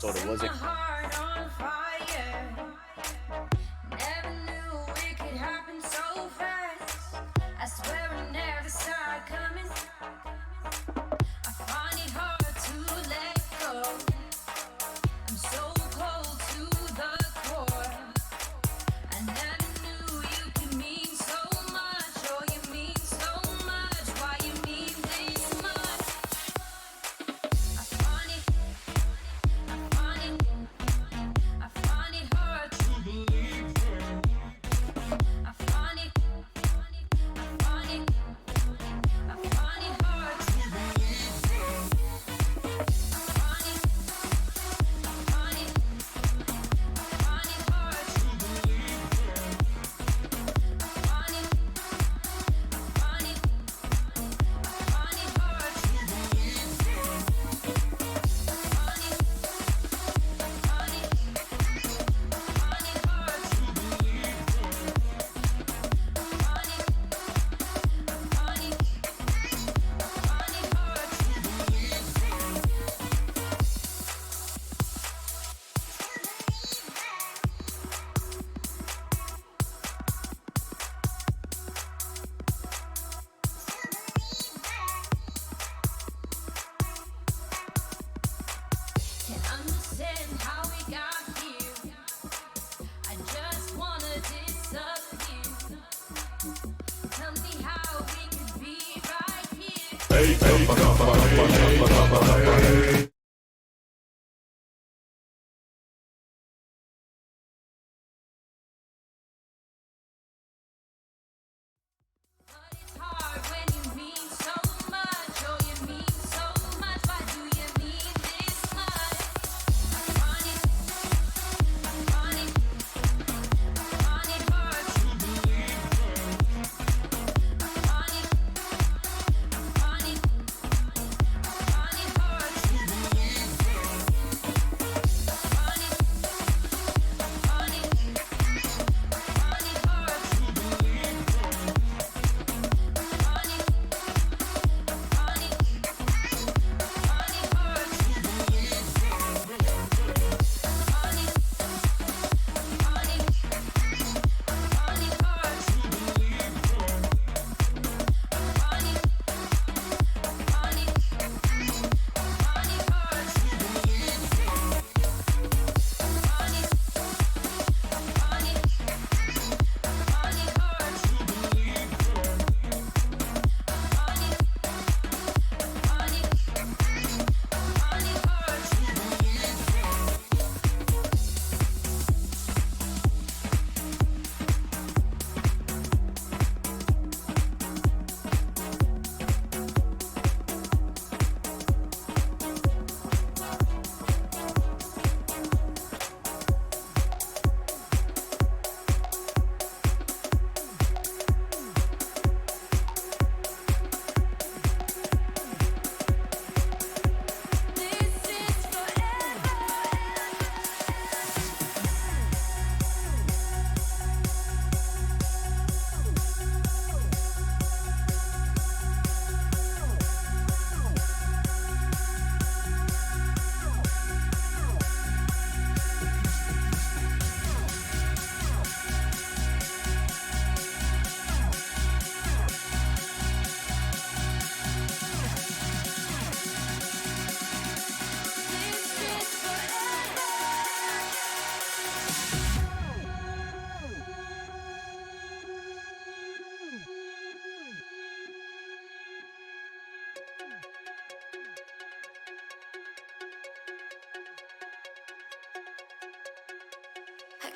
thought it wasn't.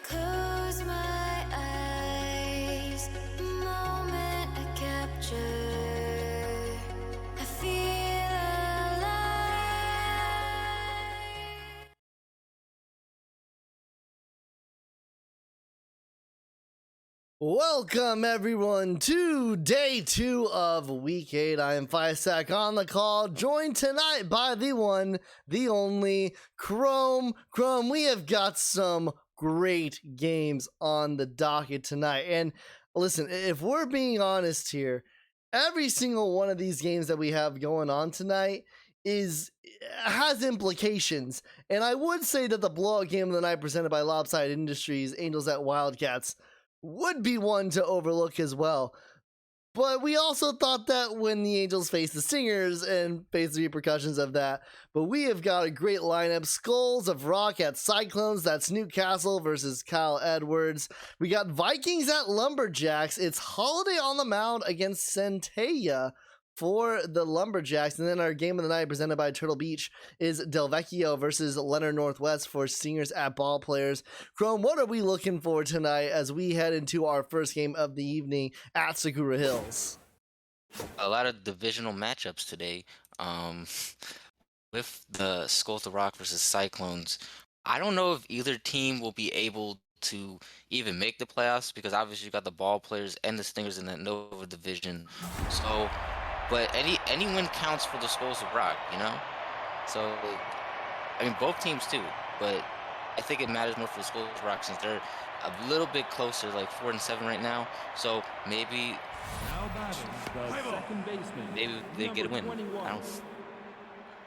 Close my eyes, the moment I capture, I feel alive. Welcome everyone to day 2 of week 8. I am Fisac on the call, joined tonight by the one, the only Chrome. Chrome, we have got some great games on the docket tonight. And listen, if we're being honest here, every single one of these games that we have going on tonight has implications. And I would say that the blowout game of the night presented by Lopside Industries, Angels at Wildcats, would be one to overlook as well. But we also thought that when the Angels face the Stingers and face the repercussions of that. But we have got a great lineup. Skulls of Rock at Cyclones. That's Newcastle versus Kyle Edwards. We got Vikings at Lumberjacks. It's Holiday on the mound against Centella for the Lumberjacks. And then our game of the night presented by Turtle Beach is Del Vecchio versus Leonard Northwest for Stingers at Ball Players. Chrome, what are we looking for tonight as we head into our first game of the evening at Sakura Hills? A lot of divisional matchups today. With the Skulls of Rock versus Cyclones, I don't know if either team will be able to even make the playoffs because obviously you got the Ball Players and the Stingers in that Nova division. So but any win counts for the Skulls of Rock, you know? So, I mean, both teams too, but I think it matters more for the Skulls of Rock since they're a little bit closer, like 4-7 right now. So maybe they get a win. I don't.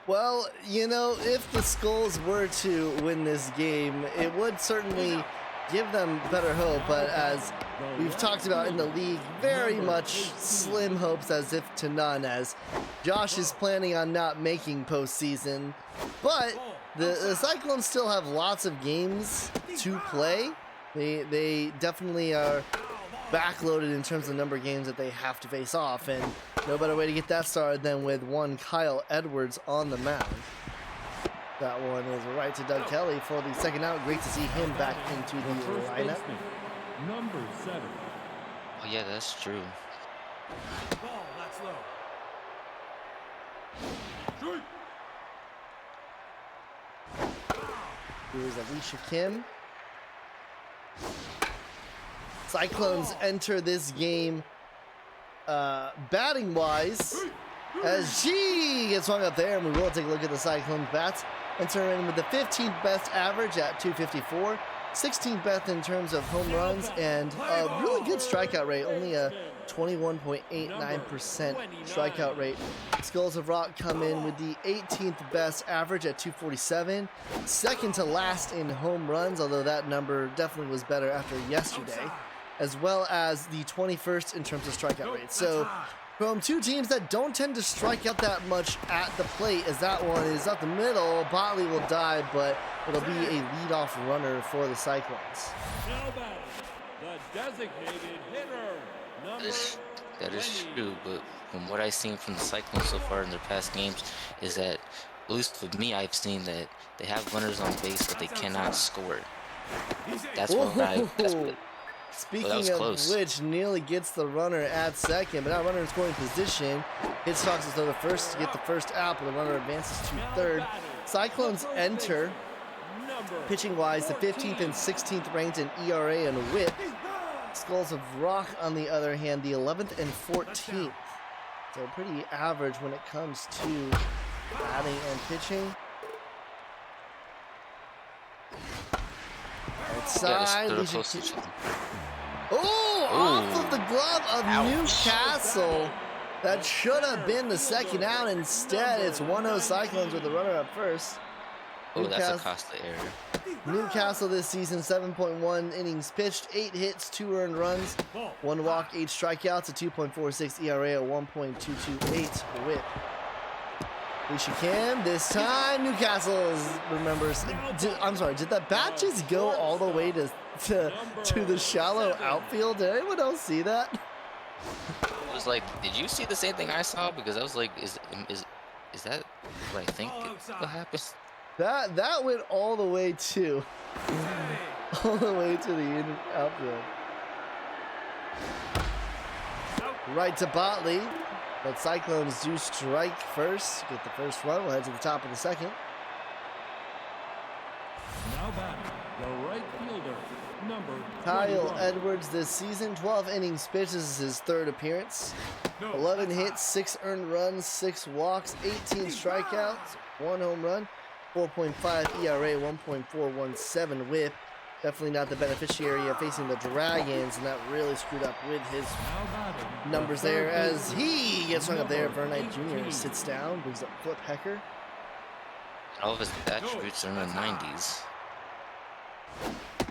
Well, you know, if the Skulls were to win this game, it would certainly give them better hope, but as we've talked about in the league, very much slim hopes as if to none, as Josh is planning on not making postseason. But the Cyclones still have lots of games to play. They definitely are backloaded in terms of the number of games that they have to face off, and no better way to get that started than with one Kyle Edwards on the mound. That one is right to Doug Kelly for the second out. Great to see him back into the lineup. Number 7. Oh yeah, that's true. Ball, that's low. Here's Alicia Kim. Cyclones enter this game batting wise as she gets swung up there, and we will take a look at the Cyclones bats. Entering with the 15th best average at 254, 16th best in terms of home runs, and a really good strikeout rate, only a 21.89% strikeout rate. Skulls of Rock come in with the 18th best average at 247, second to last in home runs, although that number definitely was better after yesterday, as well as the 21st in terms of strikeout rate. So from two teams that don't tend to strike out that much at the plate, as that one is up the middle. Botley will die, but it'll be a leadoff runner for the Cyclones. The designated hitter, That is true, but from what I've seen from the Cyclones so far in their past games is that, at least for me, I've seen that they have runners on base, but they cannot score. That's what Speaking of close. which, nearly gets the runner at second, but now runner in scoring position. Hitchcocks is the first to get the first out, but the runner advances to third. Cyclones enter, pitching-wise, the 15th and 16th ranked in ERA and WHIP. Skulls of Rock, on the other hand, the 11th and 14th. So pretty average when it comes to batting and pitching. Outside, off of the glove of Newcastle. That should have been the second out. Instead, it's 1-0 Cyclones with the runner up first. Oh, that's a costly error. Newcastle this season, 7.1 innings pitched, 8 hits, 2 earned runs, 1 walk, 8 strikeouts, a 2.46 ERA, a 1.228 WHIP. Alicia Kim, this time Newcastle remembers. I'm sorry, did that bat just go all the way to the shallow outfield? Did anyone else see that? I was like, did you see the same thing I saw? Because I was like, is that what I think will happen? That went all the way to the outfield. Right to Botley. But Cyclones do strike first. Get the first run. We'll head to the top of the second. Now batting, the right fielder, number Kyle 21. Edwards this season, 12 innings pitched. This is his third appearance. 11 hits, 6 earned runs, 6 walks, 18 strikeouts, 1 home run, 4.5 ERA, 1.417 WHIP. definitely not the beneficiary of facing the Dragons, and that really screwed up with his Now batting, numbers the there third as baseman, he gets hung up there. number Vernight Jr. 18. sits down, brings up Flip Hecker. All of his attributes are in the 90s.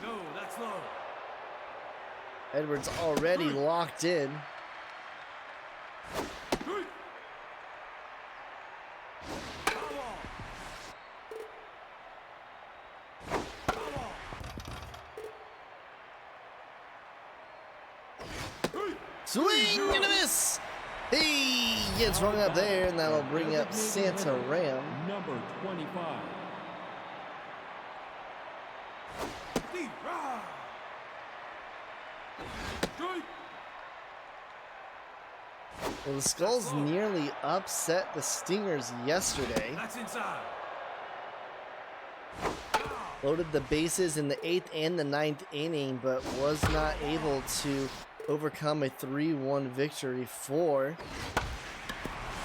No, that's low. Edwards already locked in. Swing and a miss! He gets rung up there, and that'll bring up Santa Ram. Number 25. Well, the Skulls nearly upset the Stingers yesterday. That's inside. Loaded the bases in the 8th and the 9th inning, but was not able to overcome a 3-1 victory for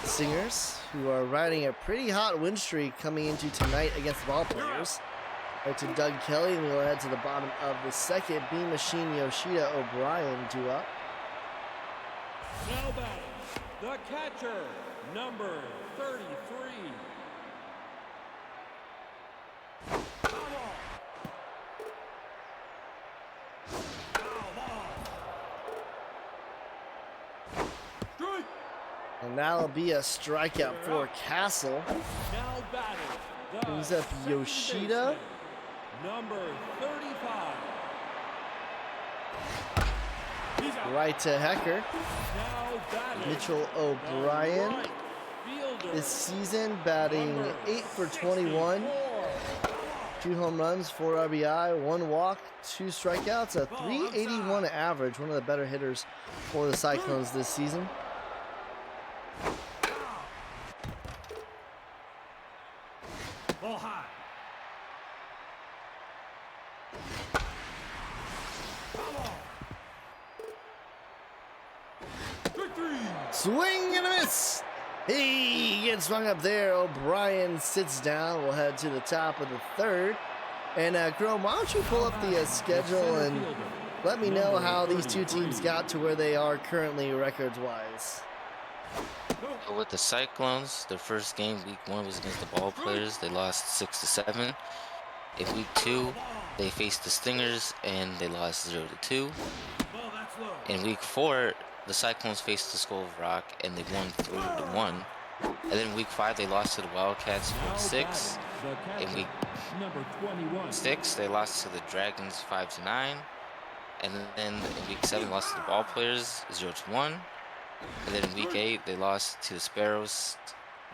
the Stingers, who are riding a pretty hot win streak coming into tonight against the ball players. Right to Doug Kelly, and we'll head to the bottom of the second. B Machine Yoshida O'Brien due up. Now batting, the catcher, number 33. And that'll be a strikeout for Castle. Now batting, the Brings up second Yoshida. baseman, number 35. He's out. Right to Hecker. Now batting, Mitchell the O'Brien right fielder, this season batting number 8 for 21. 64. 2 home runs, 4 RBI, 1 walk, 2 strikeouts, a 381 average. One of the better hitters for the Cyclones this season. Ball high. Swing and a miss. He gets rung up there. O'Brien sits down. We'll head to the top of the 3rd. And Chrome, why don't you pull up the schedule and let me know how these two teams got to where they are currently records-wise. But with the Cyclones, their first game, week 1, was against the ball players. They lost 6-7. In week 2, they faced the Stingers and they lost 0-2. In week 4, the Cyclones faced the Skull of Rock and they won 3-1. And then week 5, they lost to the Wildcats 4-6. In week number 21. 6, they lost to the Dragons 5-9. And then in week 7, lost to the ball players 0-1. And then in week 8, they lost to the Sparrows.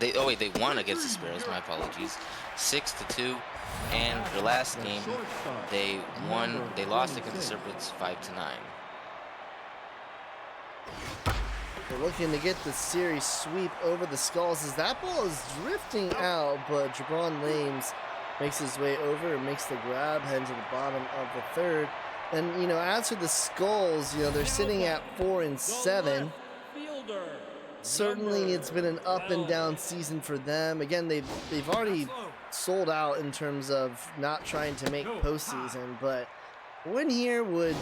They won against the Sparrows, my apologies, 6-2. And their last game, they lost against the Serpents 5-9. They're looking to get the series sweep over the Skulls as that ball is drifting out, but Jabron Lames makes his way over and makes the grab, heading to the bottom of the 3rd. And, you know, as for the Skulls, you know, they're sitting at 4-7. Certainly it's been an up and down season for them. Again, they've already sold out in terms of not trying to make postseason, but a win here would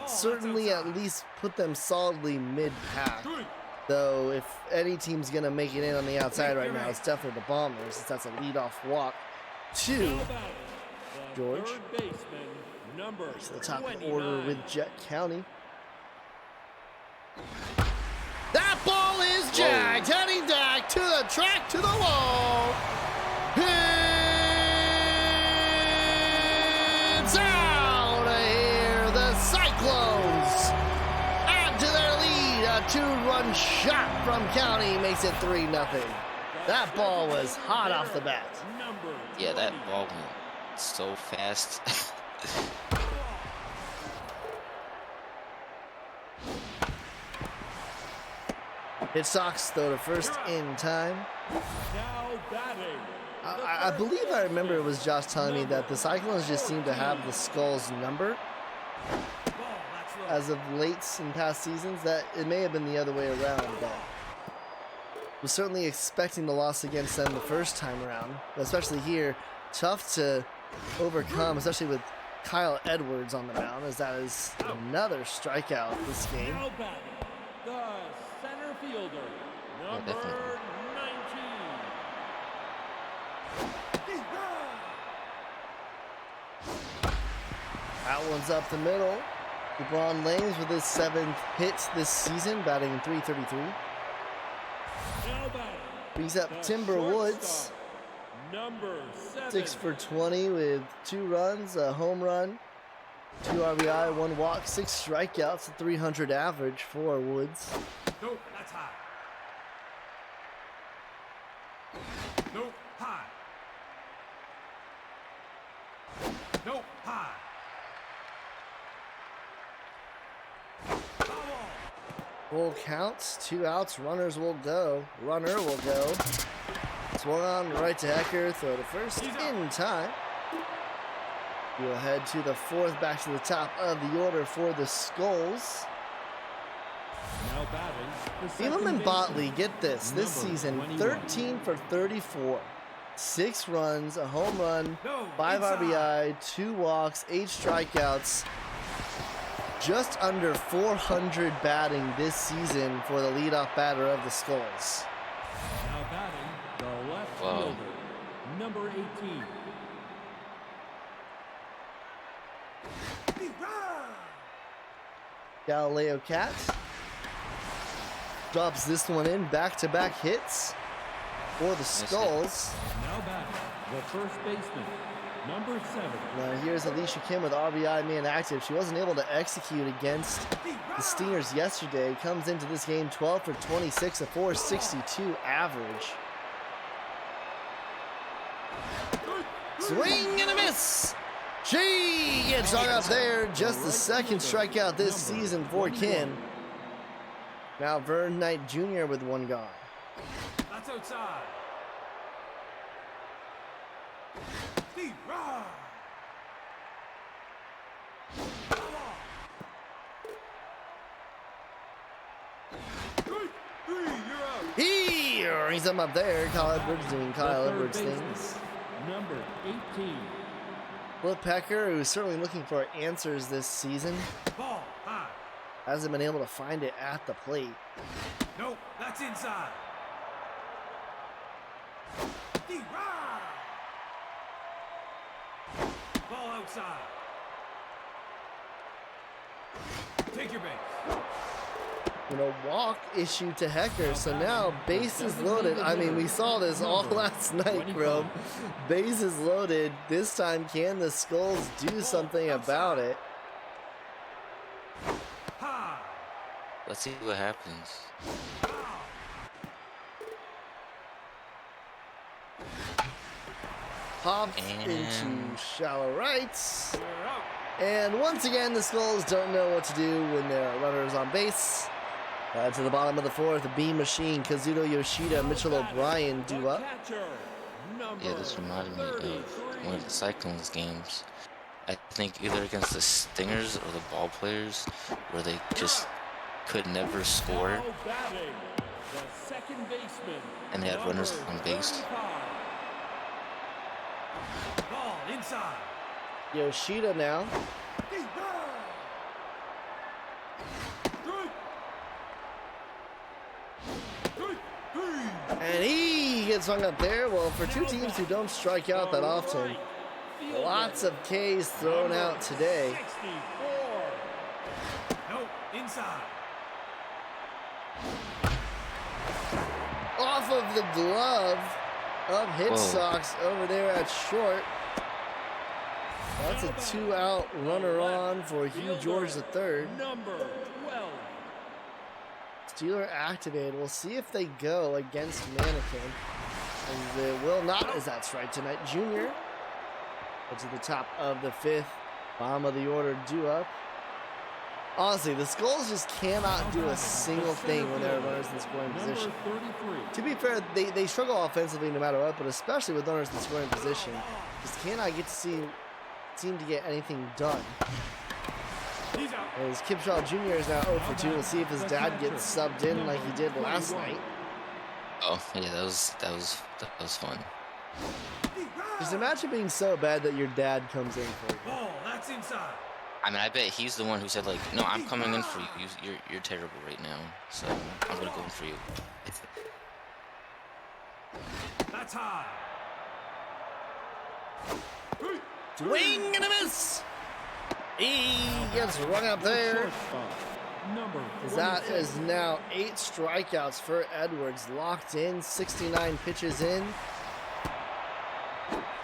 certainly at least put them solidly mid-pack. Though if any team's gonna make it in on the outside right now, it's definitely the Bombers, since that's a leadoff walk to George. To the top of the order with Jet County. That ball is jagged, heading back to the track, to the wall. It's out of here. The Cyclones add to their lead. A 2-run shot from County makes it 3-0. That ball was hot off the bat. Yeah, that ball went so fast. Hit Sox throw to first in time. I believe I remember it was Josh telling me that the Cyclones just seem to have the Skulls number as of late in past seasons. That it may have been the other way around, but was certainly expecting the loss against them the first time around. But especially here, tough to overcome, especially with Kyle Edwards on the mound, as that is another strikeout this game. Now batting, the center fielder, number definitely. 19. That one's up the middle. LeBron Lames with his 7th hit this season, batting .333. Now batting, Brings up the Timber Woods, shortstop, number 7. 6 for 20 with 2 runs, a home run, 2 RBI, 1 walk, 6 strikeouts, a .300 average for Woods. No, that's high. No, high. No, high. Full counts, 2 outs, runners will go. Runner will go. Swung on right to Hecker, throw to first in time. We'll head to the 4th, back to the top of the order for the Skulls. Now batting, the Phelan second and Botley, baseman, get this number season, 21. 13 for 34. 6 runs, a home run, No, 5 inside. RBI, 2 walks, 8 strikeouts. Just under 400 batting this season for the leadoff batter of the Skulls. Now batting, the left Wow. fielder, number 18. Galileo Cat drops this one in, back-to-back hits for the Skulls. Now batting, the first baseman, number 7. Now here's Alicia Kim with RBI man active. She wasn't able to execute against the Stingers yesterday. Comes into this game 12 for 26, a .462 average. Swing and a miss. She gets hung up there. Just the 2nd strikeout this season for Kim. Now Vern Knight Jr. with 1 gone. That's outside. He rings them up there. Kyle Edwards doing Kyle The third Edwards baseman, things. number 18. Flip Pecker, who's certainly looking for answers this season, Ball high. hasn't been able to find it at the plate. Nope, that's inside. Ball outside. Take your base. You know, walk issue to Hecker, so now bases loaded. I mean, we saw this all last night, bro. Bases loaded. This time, can the Skulls do something about it? High. Let's see what happens. Popped And- into shallow rights. You're out. And once again, the Skulls don't know what to do when there are runners on base. To the bottom of the 4th, the Beam Machine, Kazuto Yoshida, Mitchell O'Brien do up. Catcher, number Yeah, this reminded me of 33. one of the Cyclones games. I think either against the Stingers or the ball players, where they just could never score, Now batting, the second baseman, and they had runners number on base. 35. Ball inside. Yoshida now. And he gets hung up there. Well, for 2 teams who don't strike out that often, lots of Ks thrown out today. 64. Nope, inside. Off of the glove of Hit Whoa. Sox over there at short. That's a 2-out runner on for Hugh George III. Number 12. Steeler activated. We'll see if they go against Mannequin. And they will not, as that's right tonight. Junior. To the top of the 5th. Bottom of the order due up. Honestly, the Skulls just cannot do a single thing when there are runners in the scoring Number position. 33. To be fair, they struggle offensively no matter what, but especially with runners in the scoring position, just cannot get to seem to get anything done. He's out. As Kipshaw Jr. is now 0 for 2. We'll see if his dad gets subbed in like he did last night. Oh yeah, that was fun. Just imagine being so bad that your dad comes in for you. Ball, that's inside. I mean, I bet he's the one who said like, "No, I'm coming in for you. You're terrible right now, so I'm gonna go in for you." That's high. Swing and a miss. He gets rung up there. Number That 26. is now 8 strikeouts for Edwards. Locked in, 69 pitches in.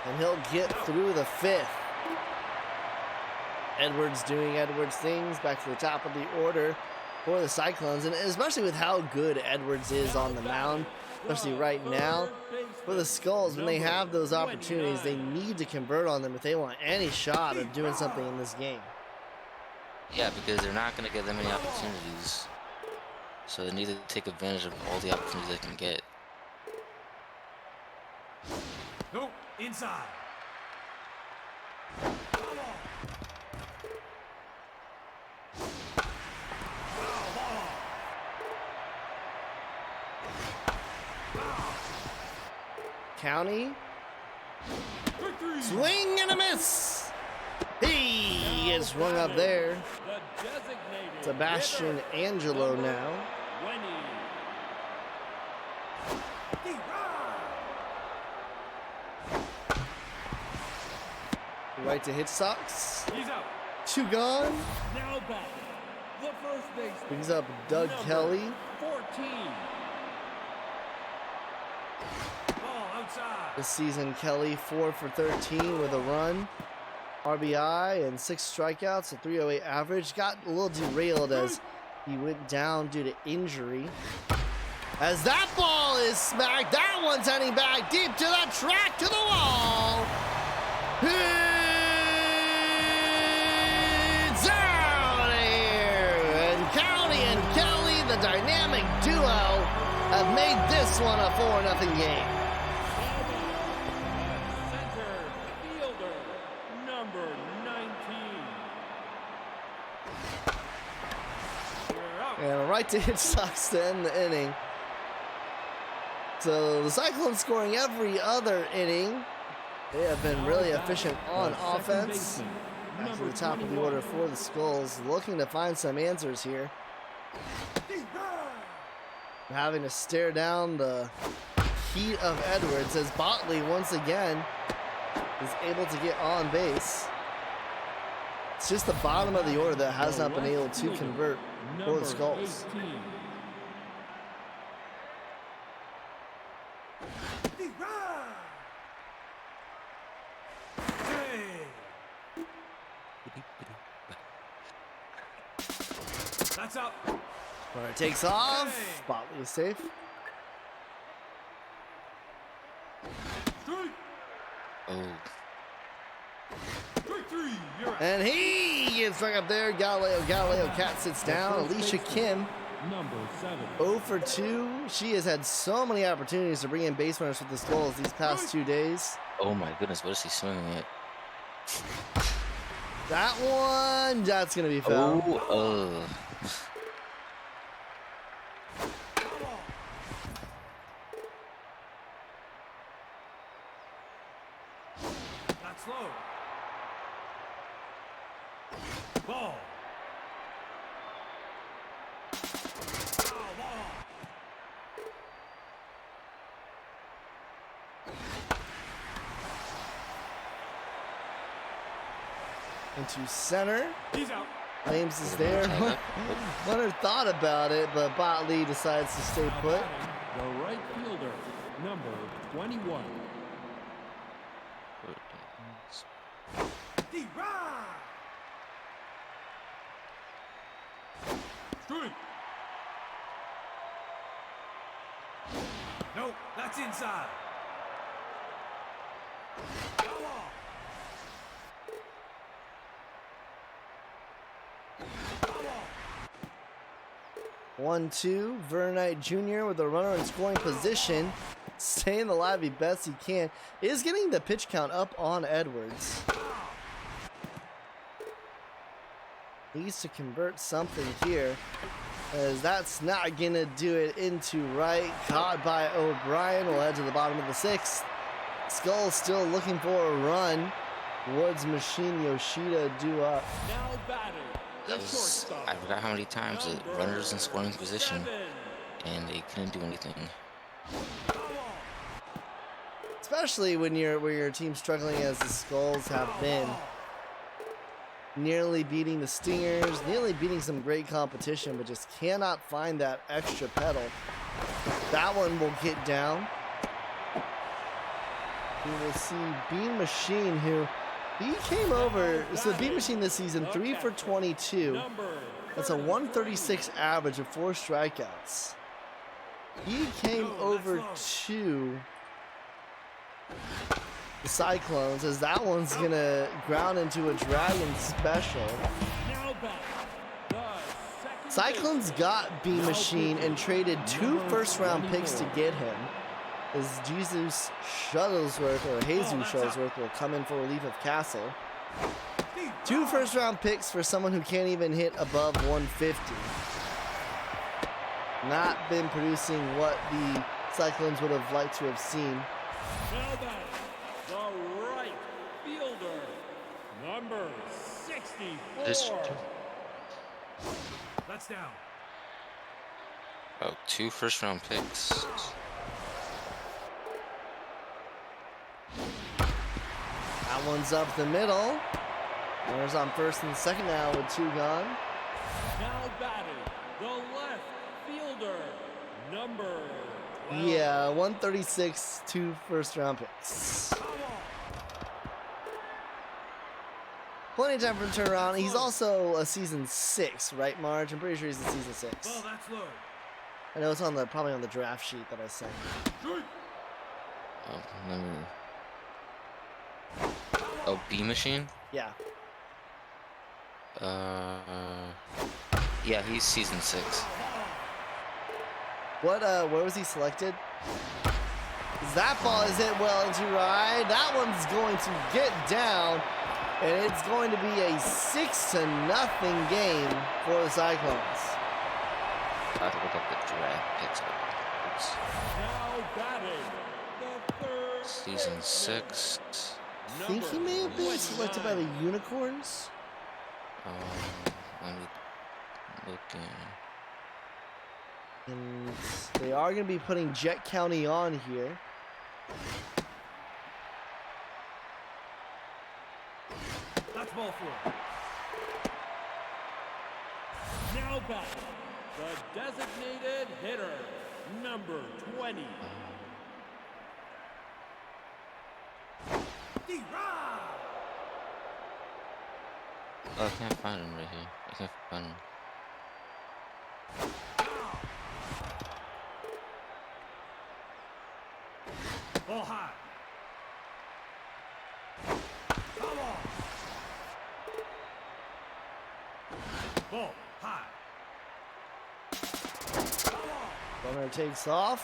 And he'll get through the 5th. Edwards doing Edwards things, back to the top of the order for the Cyclones. And especially with how good Edwards is on the mound, especially right now. For the Skulls, when they have those opportunities, they need to convert on them if they want any shot of doing something in this game. Yeah, because they're not gonna get that many opportunities, so they need to take advantage of all the opportunities they can get. Nope, inside. County, Victory. swing and a miss. He gets rung up there. The designated Sebastian hitter, Angelo number now. 20. Right to hit Sox. He's out. 2 gone. Now back. The first baseman. Brings up Doug number Kelly. 14. Ball outside. This season, Kelly 4 for 13 with a run, RBI, and 6 strikeouts, a 308 average. Got a little derailed as he went down due to injury. As that ball is smacked, that one's heading back deep to the track, to the wall. It's out of here. And County and Kelly, the dynamic duo, have made this one a 4-0 game. Center fielder, number 19. You're out. And a right to hit Sox to end the inning. So the Cyclones scoring every other inning. They have been really efficient on The second offense. baseman, Back to number the top of the 21. order for the Skulls, looking to find some answers here. Having to stare down the heat of Edwards as Botley once again is able to get on base. It's just the bottom of the order that has not been able to convert for Number the Skulls. 18. That's up. Runner takes off. Botley is safe. Strike. Oh, Strike 3. You're out. And he gets rung up there. Galileo Cat sits down. Alicia Kim, Number 7. 0 for 2. She has had so many opportunities to bring in base runners with the Skulls these past 2 days. oh my goodness, what is he swinging at? That one, that's going to be foul. Oh, That's low. Ball. Foul ball. Into center. He's out. Ames is there. Runner thought about it, but Botley decides to stay Now put. batting, the right fielder, number 21. Strike. Nope, that's inside. Foul ball. 1-2. Vernite Jr. with a runner in scoring position. Staying alive as best he can. Is getting the pitch count up on Edwards. Needs to convert something here, as that's not gonna do it. Into right, caught by O'Brien. Will head to the bottom of the 6th. Skull still looking for a run. Woods, Machine, Yoshida due up. Now batting. The shortstop. I forgot how many times the runners in scoring position, 7. and they couldn't do anything. Especially when your team's struggling as the Skulls have been. Nearly beating the Stingers, nearly beating some great competition, but just cannot find that extra pedal. That one will get down. We will see Bean Machine, who he came over. So Bean Machine this season, 3 for 22. That's a 136 average of 4 strikeouts. He came over to the Cyclones, as that one's gonna ground into a Dragon special. Cyclones got B Machine and traded 2 first-round picks to get him, as Jesus Shuttlesworth, or Jesus Shuttlesworth, will come in for relief of Castle. 2 first-round picks for someone who can't even hit above 150. Not been producing what the Cyclones would have liked to have seen. The right fielder, number 64. That's down. Oh, 2 first-round picks. That one's up the middle. Runners on first and second now with 2 gone. Now batting, the left fielder, number 12. Yeah, 136, 2 first-round picks. Plenty of time for him to turn around. He's also a season 6, right, Marge? I'm pretty sure he's a season 6. Well, that's low. I know it's on probably on the draft sheet that I sent. Oh, let me... Oh, B Machine? Yeah. Yeah, he's season 6. Where was he selected? That ball is hit well into right. That one's going to get down, and it's going to be a 6-0 game for the Cyclones. I have to look up the draft picks. Oops. Now batting, the third Season 6. I think he may have been selected by the Unicorns. Let me look in. And they are going to be putting Jet County on here. That's ball 4. Now batting, the designated hitter, number 20. Oh, I can't find him right here. I can't find him. Ball high. Come on. Ball high. Runner takes off.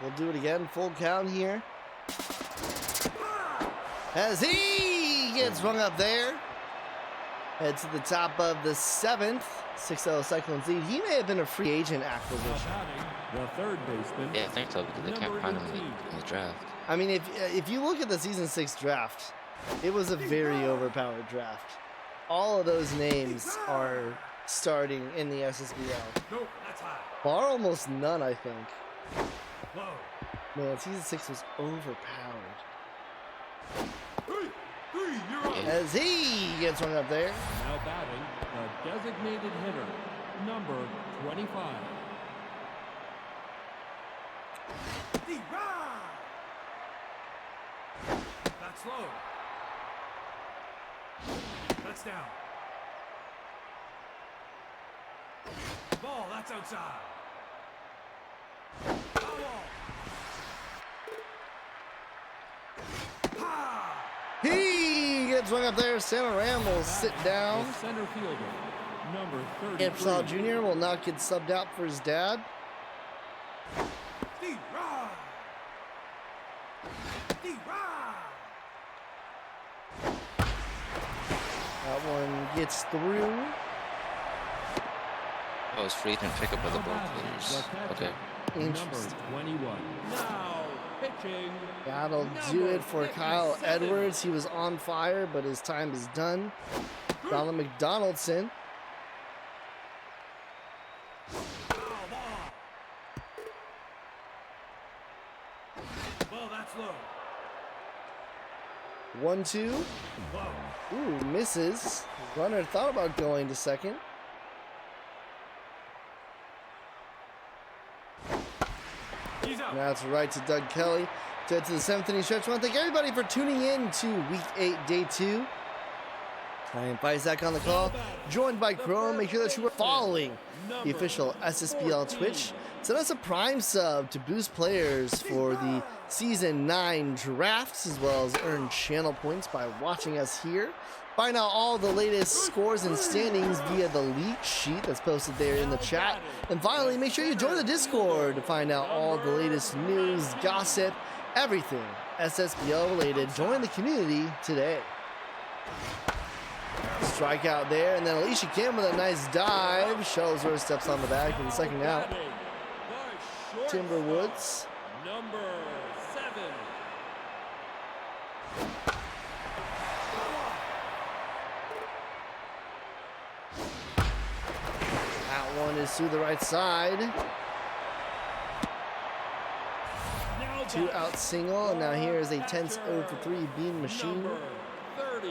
We'll do it again. Full count here. As he gets rung up there. Head to the top of the 7th. 6-0 Cyclones lead. He may have been a free agent acquisition. The third baseman. Yeah, I think so, because they can't find him in the draft. I mean, if you look at the season 6 draft, it was a very overpowered draft. All of those names are starting in the SSBL. Nope, that's high. Bar almost none, I think. Low. Man, season 6 was overpowered. 3, you're up. As he gets rung up there. Now batting, the designated hitter, number 25. That's low. That's down. Ball, that's outside. Foul. He gets rung up there. Samaram will sit down. The center fielder, number 33. Ipsal Jr. will not get subbed out for his dad. That one gets through. Oh, it's free to pick up by the ball players. Okay. Number Interesting. 21. Now pitching. That'll do number it for Kyle 57. Edwards. He was on fire, but his time is done. Donald McDonaldson. Well, that's low. 1-2. Ooh, misses. Runner thought about going to second. He's out. Now it's right to Doug Kelly. To the 7th inning stretch. I want to thank everybody for tuning in to Week 8, Day 2. I am Isaac on the call, joined by Chrome. Make sure that you are following the official SSBL Twitch. Send us a Prime sub to boost players for the Season 9 drafts, as well as earn channel points by watching us here. Find out all the latest scores and standings via the leak sheet that's posted there in the chat. And finally, make sure you join the Discord to find out all the latest news, gossip, everything SSBL related. Join the community today. Strikeout there, and then Alicia Kim with a nice dive. Shuttlesworth steps on the bag for the second out. Timberwoods. Number 7. That one is to the right side. Now 2 out single, and now here is a tense 0-for-3 Bean Machine. Number 33.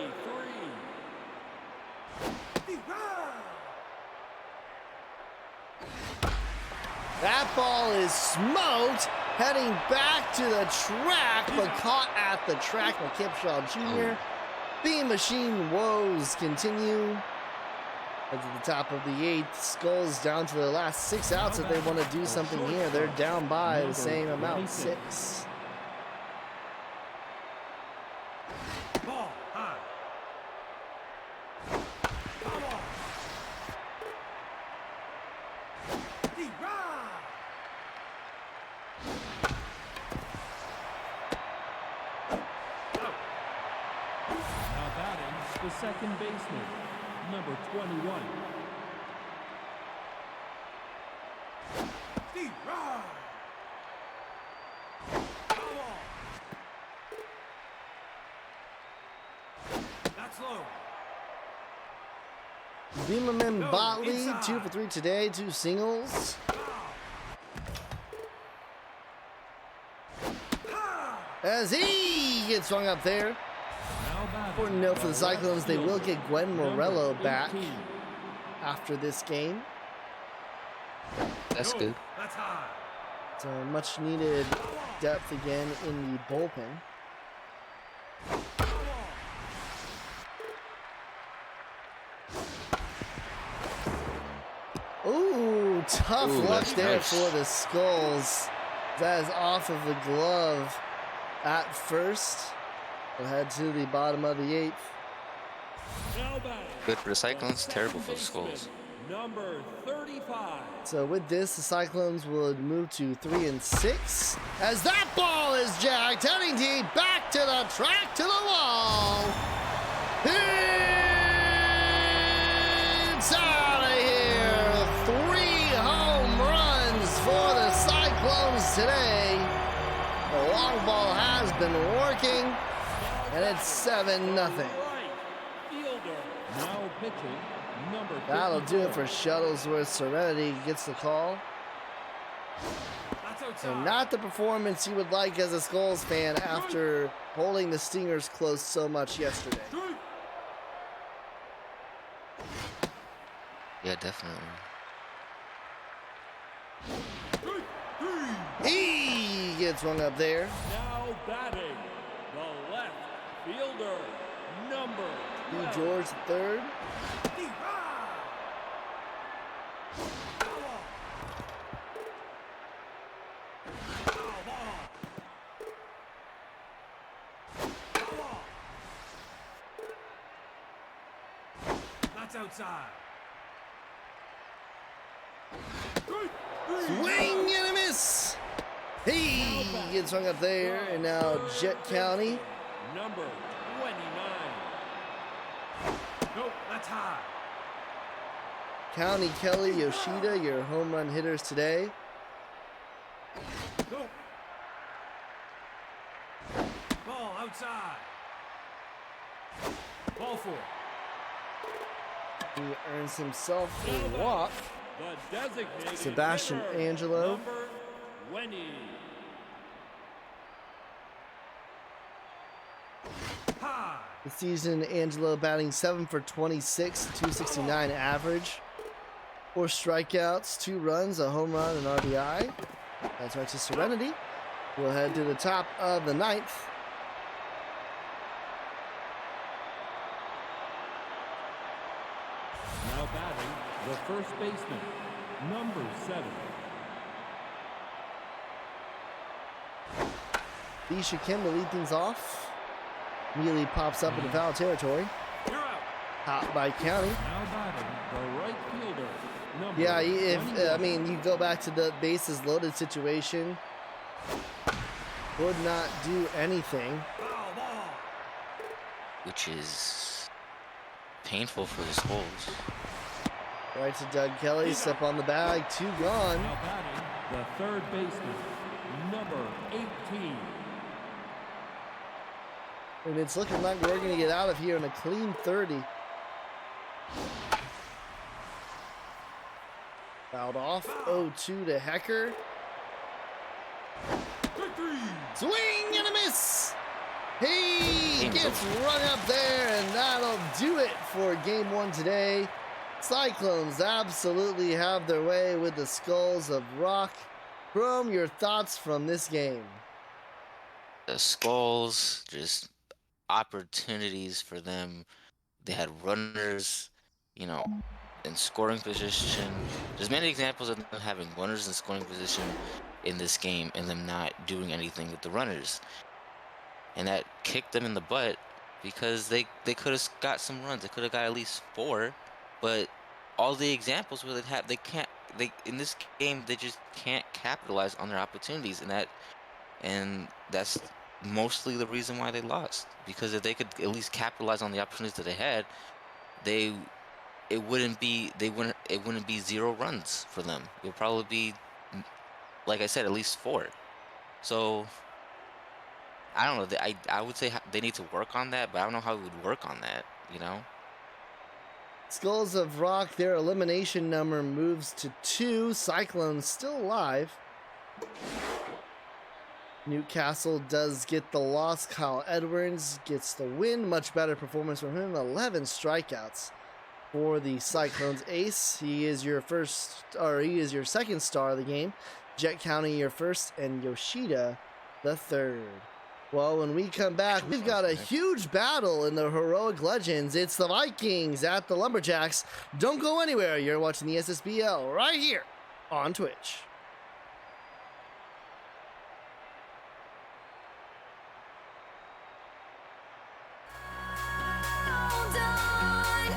That ball is smoked, heading back to the track, but caught at the track by Kipshaw Jr. Bean Machine woes continue. At the top of the 8th, Skulls down to their last 6 outs. If they want to do something here, they're down by the same amount, 6. Ball high. Now batting the second baseman, number 21. That's low. Beamerman Botley, 2-for-3 today, 2 singles. As he gets swung up there. Now batting Important note for the Cyclones, they will get Gwen Morello number back 18. after this game. That's good. That's high. So much needed depth again in the bullpen. Ooh, tough Ooh, luck that's there nice. for the Skulls. That is off of the glove at first. We'll head to the bottom of the 8th. Now batting Good for the Cyclones, second terrible for the baseman, Skulls. Number 35. So with this, the Cyclones would move to 3 and 6. As that ball is jacked, heading deep, back to the track, to the wall. It's out of here. 3 home runs for the Cyclones today. The long ball has been working, and it's 7-0. Right fielder. Now pitching, number 54. That'll do it for Shuttlesworth. Serenity gets the call. That's outside. And not the performance you would like as a Skulls fan after holding the Stingers close so much yesterday. Yeah, definitely. He gets one up there. Now batting, the left fielder, number B. 12. George III. That's outside. Swing and a miss. He gets hung up there. And now Jet County. Number 29. Nope, that's high. County, Kelly, Yoshida, your home run hitters today. Nope. outside. Ball four. He earns himself a walk. The designated Sebastian hitter, Angelo. Number 20. High. This season, Angelo batting 7 for 26, 269 average. 4 strikeouts, 2 runs, a home run, and RBI. That's right to Serenity. We'll head to the top of the 9th. Now batting, the first baseman, number 7. Bisha Kim to lead things off. Immediately pops up into foul territory. You're out. Hot by County. Now batting, the right fielder, number Yeah, if 21. you go back to the bases loaded situation, would not do anything. Foul ball. which is painful for the Skulls. Right to Doug Kelly, step on the bag, 2 gone. Now batting, the third baseman, number 18. And it's looking like we're going to get out of here in a clean 30. Fouled off, 0-2 to Hecker. Swing and a miss! He gets rung up there, and that'll do it for game 1 today. Cyclones absolutely have their way with the Skulls of Rock. Chrome, your thoughts from this game? The Skulls, just opportunities for them. They had runners, in scoring position. There's many examples of them having runners in scoring position in this game and them not doing anything with the runners. And that kicked them in the butt because they could have got some runs. They could have got at least 4, but all the examples where in this game they just can't capitalize on their opportunities, and that's mostly the reason why they lost. Because if they could at least capitalize on the opportunities that they had, it wouldn't be 0 runs for them. It would probably be, like I said, at least 4. So I don't know. I would say they need to work on that, but I don't know how it would work on that. Skulls of Rock, their elimination number moves to 2. Cyclones still alive. Newcastle does get the loss. Kyle Edwards gets the win. Much better performance from him. 11 strikeouts for the Cyclones ace. He is your second star of the game. Jet County your first, and Yoshida the third. Well, when we come back, we've got a huge battle in the Heroic Legends. It's the Vikings at the Lumberjacks. Don't go anywhere. You're watching the SSBL right here on Twitch. Hold on,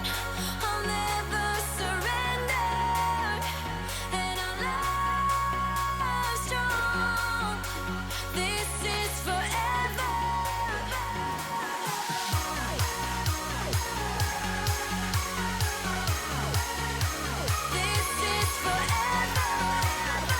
I'll never surrender, and our love strong. This is forever. This is forever.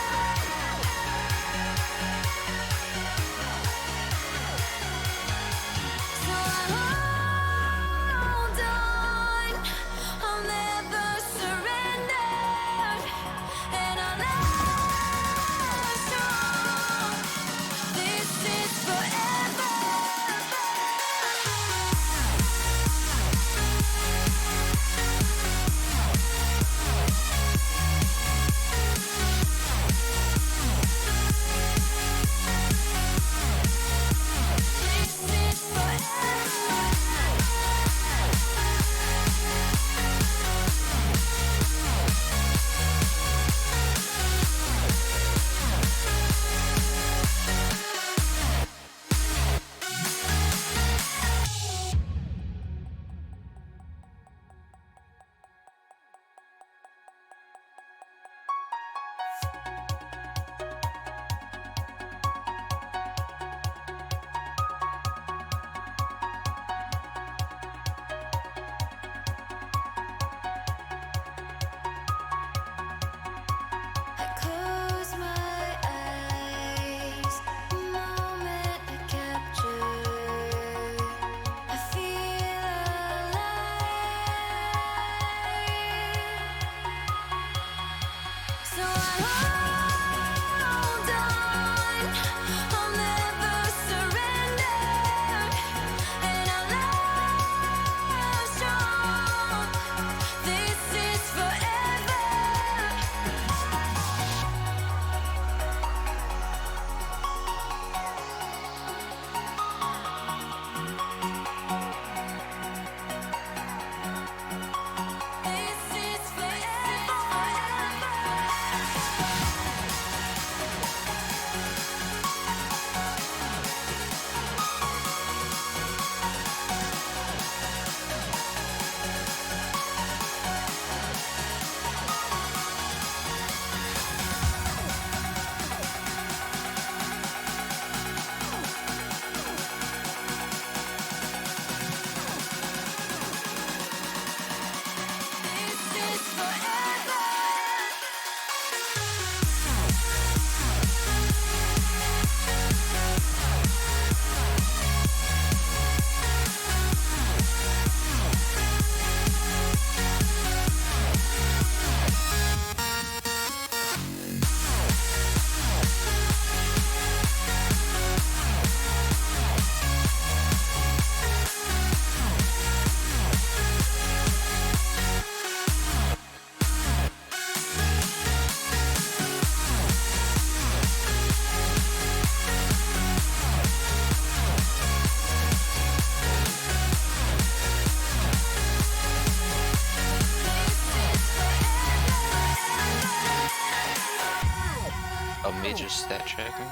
your stat tracking.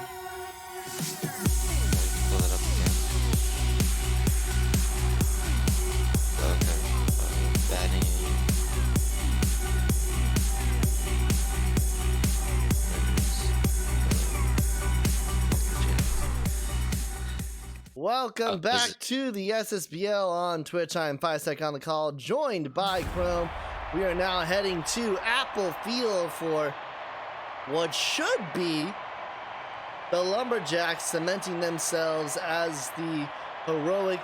Pull it up again. Okay. Batting. Welcome Is back it- to the SSBL on Twitch. I am 5sec on the call, joined by Chrome. We are now heading to Apple Field for what should be the Lumberjacks cementing themselves as the heroic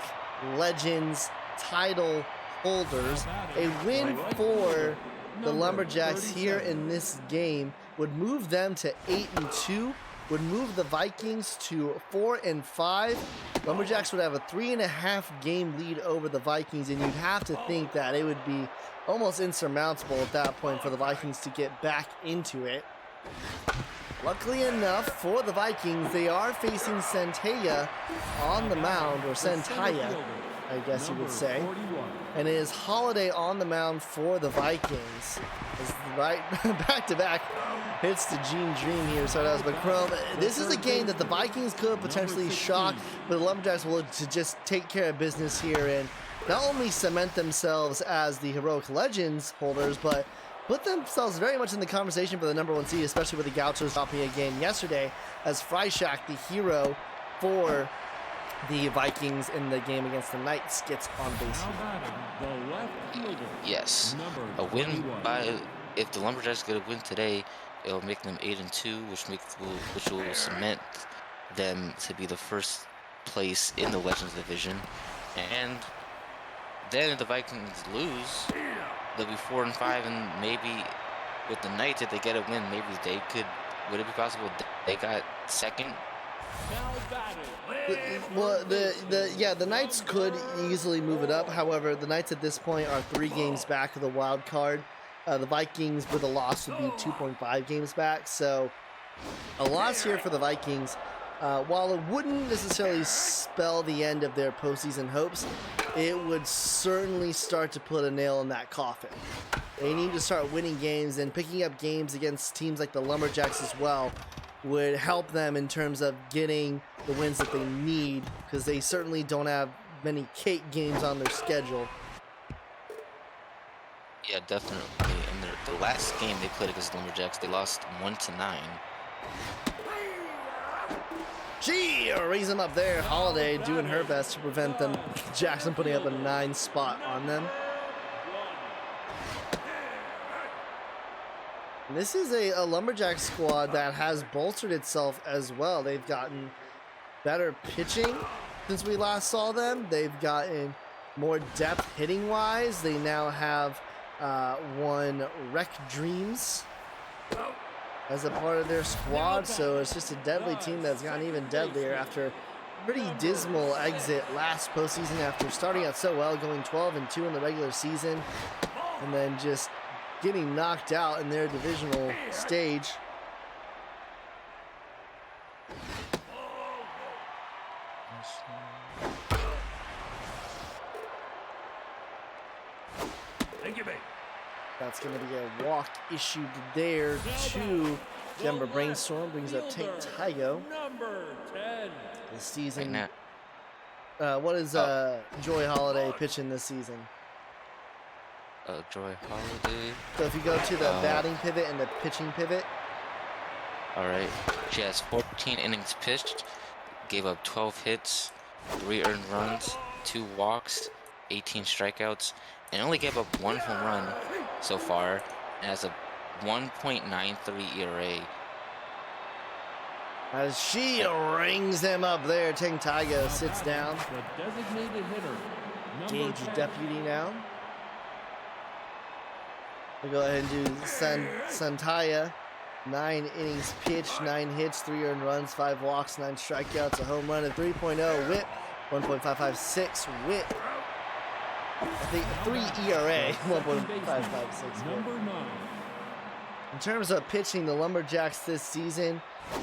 legends title holders. A win for the Lumberjacks here in this game would move them to 8-2, would move the Vikings to 4-5. Lumberjacks would have a 3.5 game lead over the Vikings, and you'd have to think that it would be almost insurmountable at that point for the Vikings to get back into it. Luckily enough for the Vikings, they are facing Centaya on the mound, or Centaya, I guess you would say. And it is Holiday on the mound for the Vikings. It's right back-to-back hits to Gene Dream here. So that was, but Chrome, this is a game that the Vikings could potentially shock, but the Lumberjacks will to just take care of business here and not only cement themselves as the heroic legends holders, but put themselves very much in the conversation for the #1 seed, especially with the Gauchos dropping a game yesterday as Freishak, the hero for the Vikings in the game against the Knights, gets on base. Yes. A win by, if the Lumberjacks get a win today, it'll make them 8-2, which will cement them to be the first place in the Legends division. And then if the Vikings lose, they'll be 4-5, and maybe with the Knights, if they get a win, maybe they could. Would it be possible they got second? Well, the Knights could easily move it up. However, the Knights at this point are 3 games back of the wild card. The Vikings with a loss would be 2.5 games back. So a loss here for the Vikings, while it wouldn't necessarily spell the end of their postseason hopes, it would certainly start to put a nail in that coffin. They need to start winning games, and picking up games against teams like the Lumberjacks as well would help them in terms of getting the wins that they need, because they certainly don't have many cake games on their schedule. Yeah, definitely. In the last game they played against the Lumberjacks, they lost 1-9. Gee, raise them up there. Holiday doing her best to prevent them. Jackson putting up a 9 spot on them. And this is a Lumberjack squad that has bolstered itself as well. They've gotten better pitching since we last saw them. They've gotten more depth hitting wise. They now have one Wreck Dreams as a part of their squad, so it's just a deadly team that's gotten even deadlier after a pretty dismal exit last postseason after starting out so well, going 12-2 in the regular season, and then just getting knocked out in their divisional stage. That's going to be a walk issued there to Denver Brainstorm. Brings up Tank Tygo. This season. What is Joy Holiday pitching this season? Joy Holiday. So if you go to the batting pivot and the pitching pivot. All right. She has 14 innings pitched, gave up 12 hits, 3 earned runs, 2 walks, 18 strikeouts, and only gave up 1 home run so far, and has a 1.93 ERA. As she rings him up there, Tank Tygo sits down. The designated hitter, Gage deputy now. We'll go ahead and do Santaya. 9 innings pitched, 9 hits, 3 earned runs, 5 walks, 9 strikeouts, a home run, a 3.0 whip, 1.556 whip. I think 3 ERA, 1.556 whip. In terms of pitching, the Lumberjacks this season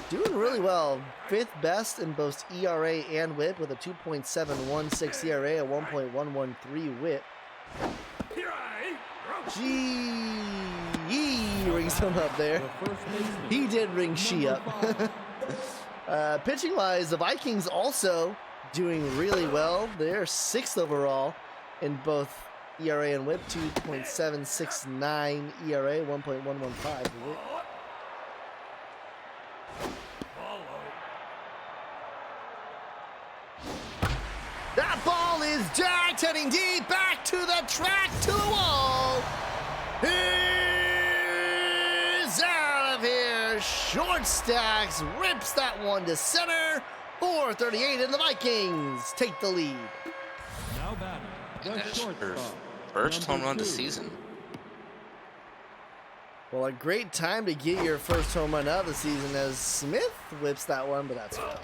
doing really well. 5th best in both ERA and whip with a 2.716 ERA, a 1.113 whip. Gee, rings him up there. The first baseman, He did ring she up. number 5. Pitching wise, the Vikings also doing really well. They're 6th overall in both ERA and WHIP, 2.769 ERA, 1.115 WHIP. That ball is jacked, heading deep, back to the track, to the wall. He's out of here. Short stacks, rips that one to center. 4:38, and the Vikings take the lead. Now batting, the That's her shortstop, first home number run this 2. season. Well, a great time to get your first home run out of the season as Smith whips that one, but that's foul.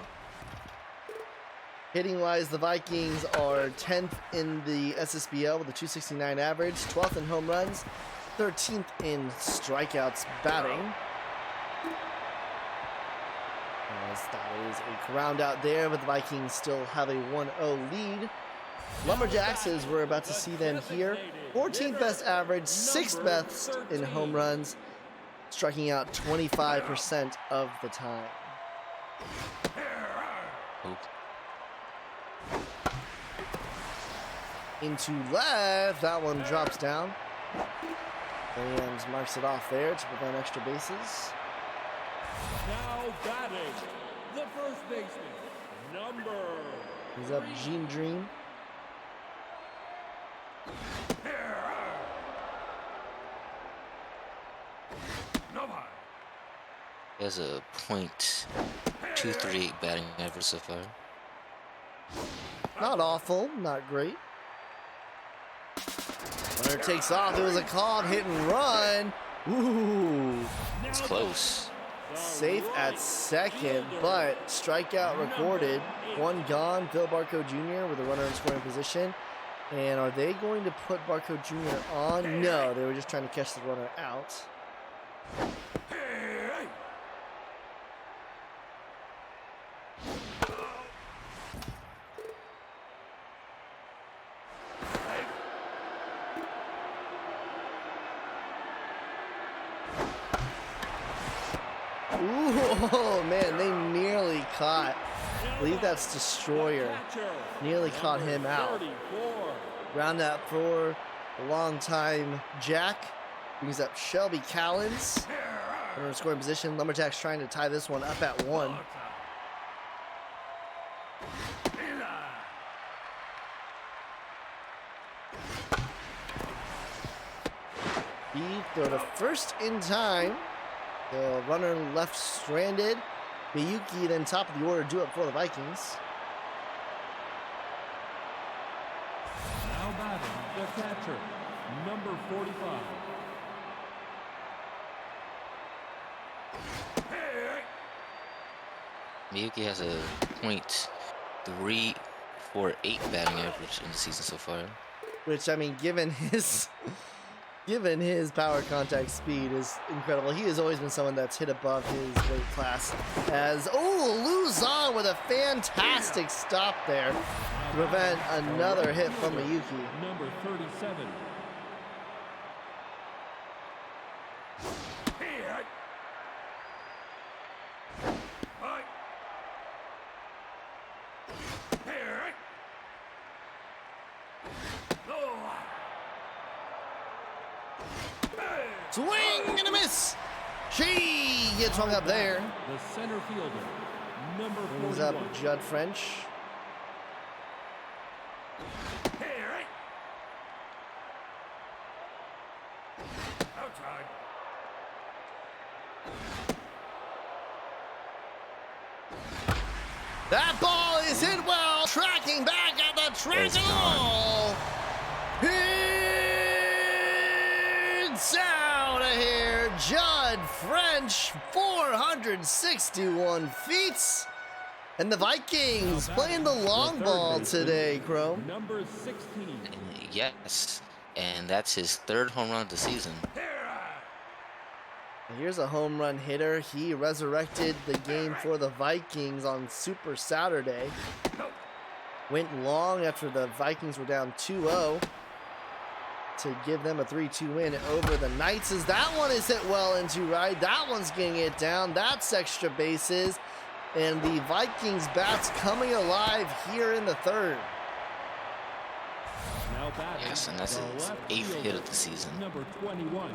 Hitting wise, the Vikings are 10th in the SSBL with a 269 average, 12th in home runs, 13th in strikeouts batting. As that is a ground out there, but the Vikings still have a 1-0 lead. Lumberjacks, as we're about to see them here, 14th best average, 6th best in home runs, striking out 25% of the time. Oop. Into left, that one drops down. Williams marks it off there to prevent extra bases. Now batting, the first baseman, number He's up Gene Dream. He has a .238 batting average so far. Not awful, not great. Runner takes off. It was a called hit and run. Ooh. It's close. Safe at second, but strikeout recorded. One gone. Phil Barco Jr. with a runner in scoring position. And are they going to put Barco Jr. on? No, they were just trying to catch the runner out. Ooh, oh man, they nearly caught. I believe that's Destroyer. Nearly caught him out. Round out for the long-time Jack. Brings up Shelby Callens. Runner in scoring position. Lumberjacks trying to tie this one up at 1. He throw to first in time. The runner left stranded. Miyuki then top of the order due up for the Vikings. Now batting, the catcher, number 45. Miyuki has a .348 batting average in the season so far. Which, I mean, given his power contact speed is incredible. He has always been someone that's hit above his weight class. As, Luzon with a fantastic stop there to prevent another hit from Miyuki. Number 37. Swing and a miss. She gets hung up there. The center fielder, number 41. Brings up Judd French. That ball is hit well, tracking back at the track of the wall. It's out of here. Judd French, 461 feet. And the Vikings playing the long ball today, Chrome. Number 16. Yes, and that's his 3rd home run of the season. Here's a home run hitter. He resurrected the game for the Vikings on Super Saturday. Went long after the Vikings were down 2-0. to give them a 3-2 win over the Knights. As that one is hit well into right. That one's getting it down. That's extra bases. And the Vikings bats coming alive here in the third. Now batting, Yes, and that's the his left 8th hit fielder, of the season. Number 21.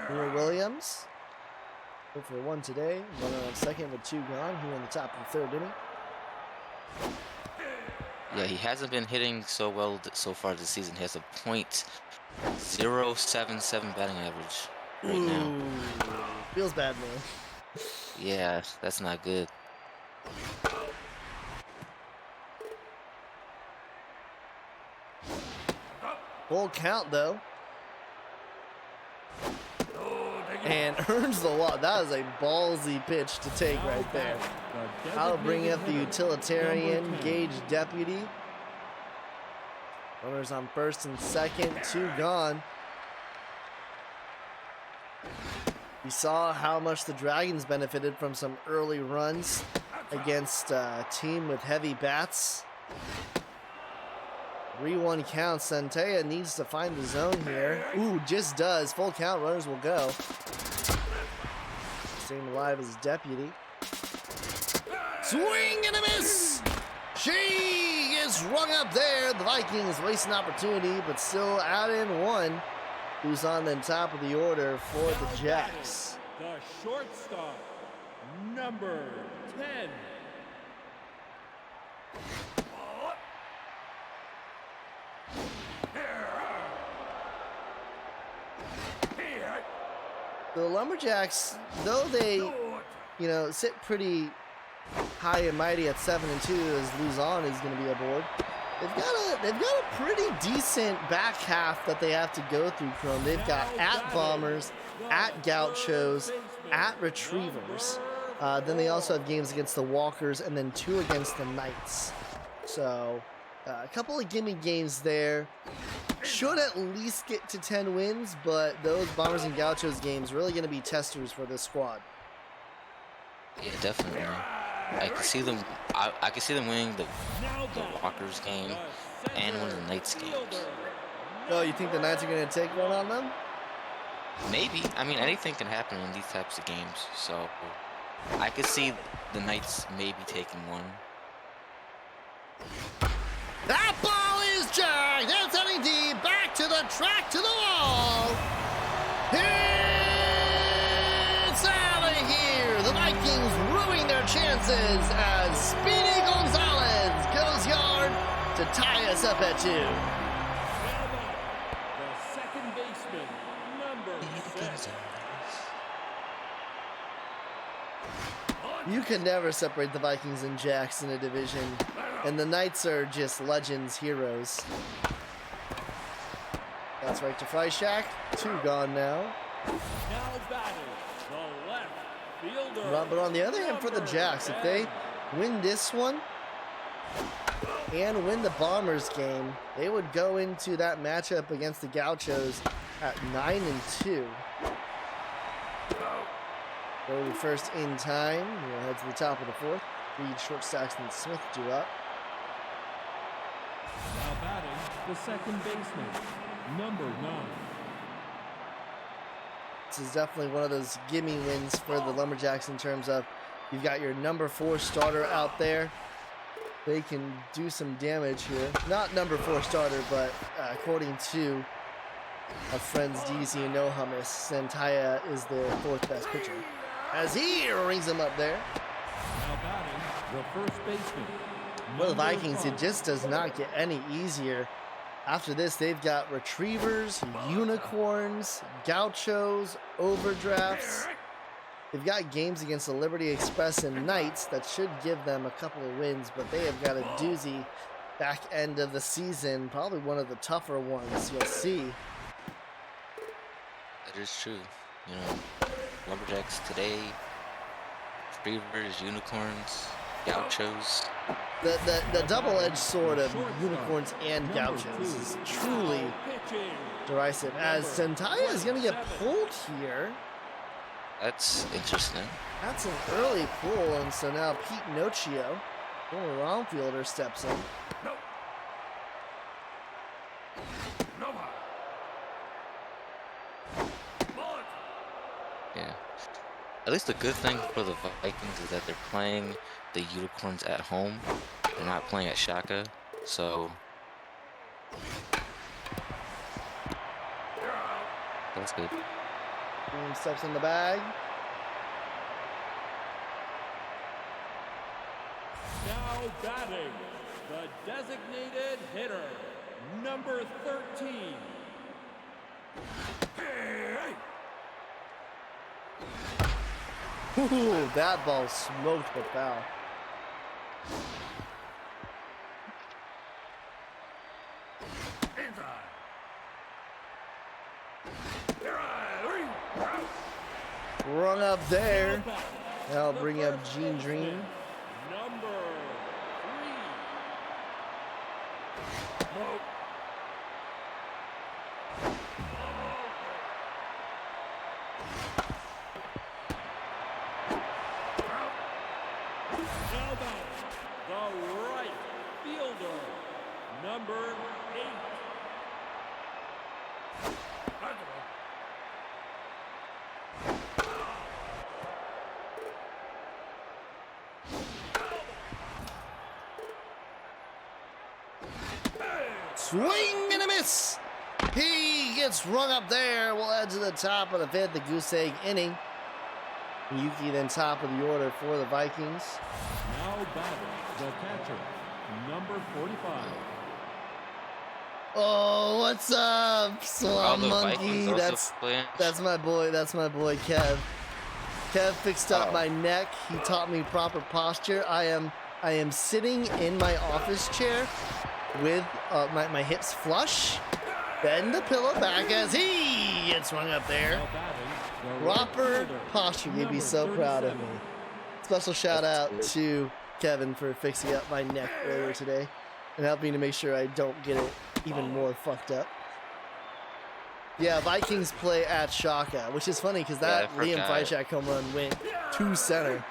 Here Williams. 0 for 1 today. Runner on second with 2 gone. Here in the top of the third inning. Yeah, he hasn't been hitting so well so far this season. He has a .077 batting average right now. Ooh, feels bad, man. Yeah, that's not good. Full count though. And earns the walk. That is a ballsy pitch to take Now right there. batting, the I'll bring up the designated hitter, utilitarian number 10. Gage deputy. Runners on first and second, 2 gone. We saw how much the Dragons benefited from some early runs against a team with heavy bats. 3-1 count. Centella needs to find the zone here. Ooh, just does. Full count. Runners will go. Staying alive as deputy. Swing and a miss. She is rung up there. The Vikings waste an opportunity, but still out in 1. Who's on the top of the order for the Jacks? The shortstop, number 10. The Lumberjacks, though they, sit pretty high and mighty at 7-2, as Luzon is going to be aboard. They've got a pretty decent back half that they have to go through, Chrome. They've got at Bombers, at Gauchos, at Retrievers. Then they also have games against the Walkers and then 2 against the Knights. So a couple of gimme games there. Should at least get to 10 wins, but those Bombers and Gauchos games really going to be testers for this squad. Yeah, definitely. I can see them. I can see them winning the Walkers game and one of the Knights games. Oh, you think the Knights are going to take one on them? Maybe. I mean, anything can happen in these types of games. So I could see the Knights maybe taking one. That ball is jagged. It's heading deep. Back to the track, to the wall. It's out of here. The Vikings ruining their chances as Speedy Gonzalez goes yard to tie us up at 2. The second baseman, number 6. You can never separate the Vikings and Jacks in a division, and the Knights are just legends, heroes. That's right to Freishak. 2 gone now. Now batting, the left fielder. But on the other hand, for the Jacks, if they win this one and win the Bombers game, they would go into that matchup against the Gauchos at 9-2. Brody first in time. We'll head to the top of the 4th. Reed, Short, Saxton, Smith due up. Now batting, the second baseman, number 9. This is definitely one of those gimme wins for the Lumberjacks in terms of you've got your number 4 starter out there. They can do some damage here. Not number 4 starter, but according to our friends DZ and No Hummus, Santaya is their 4th best pitcher. As he rings him up there. Now batting, the first baseman, For the number Vikings, 5. it just does not get any easier. After this, they've got Retrievers, Unicorns, Gauchos, Overdrafts. They've got games against the Liberty Express and Knights that should give them a couple of wins, but they have got a doozy back end of the season, probably one of the tougher ones you'll see. That is true. Lumberjacks today, Retrievers, Unicorns, Gauchos. The double-edged sword of Unicorns and Gauchos is truly derisive, as Santaya is going to get pulled here. That's interesting. That's an early pull, and so now Pete Nocio Oh, the wrong fielder steps in. Yeah. At least the good thing for the Vikings is that they're playing the Unicorns at home. They're not playing at Shaka, so that's good. Steps in the bag. Now batting, the designated hitter, number 13. Ooh, that ball smoked the foul. Run up there. That'll bring up Gene Dream. Number 3. Now batting, the right fielder, number 8. Swing and a miss. He gets rung up there. We'll head to the top of the 5th, the goose egg inning. Yuki then top of the order for the Vikings. Now batting, the catcher, number 45. Oh, what's up, Swamp the Monkey? Vikings also playing? That's my boy. That's my boy Kev. Kev fixed up my neck. He taught me proper posture. I am sitting in my office chair with my hips flush. Bend the pillow back as he gets rung up there. Now batting, the Proper right fielder, posture. You'd be number so proud of 37. me. Special shout out to Kevin for fixing up my neck earlier today and helping to make sure I don't get it even more fucked up. Yeah, Vikings play at Shaka, which is funny because that I Liam forgot. Freischak home run went to center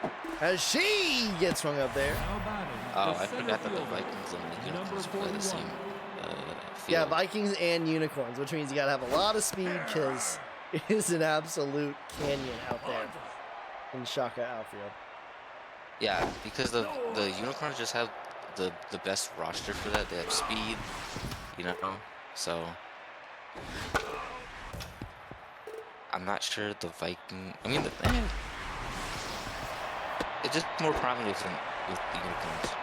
as she gets rung up there. Now batting, Oh, the I center forgot that the fielder, Vikings and the number Unicorns play the 41. same Yeah, field. Vikings and Unicorns, which means you gotta have a lot of speed because it is an absolute canyon out there in Shaka outfield. Yeah, because the Unicorns just have the best roster for that. They have speed, you know. So I'm not sure the Viking. I mean, it's just more prominent with the Unicorns.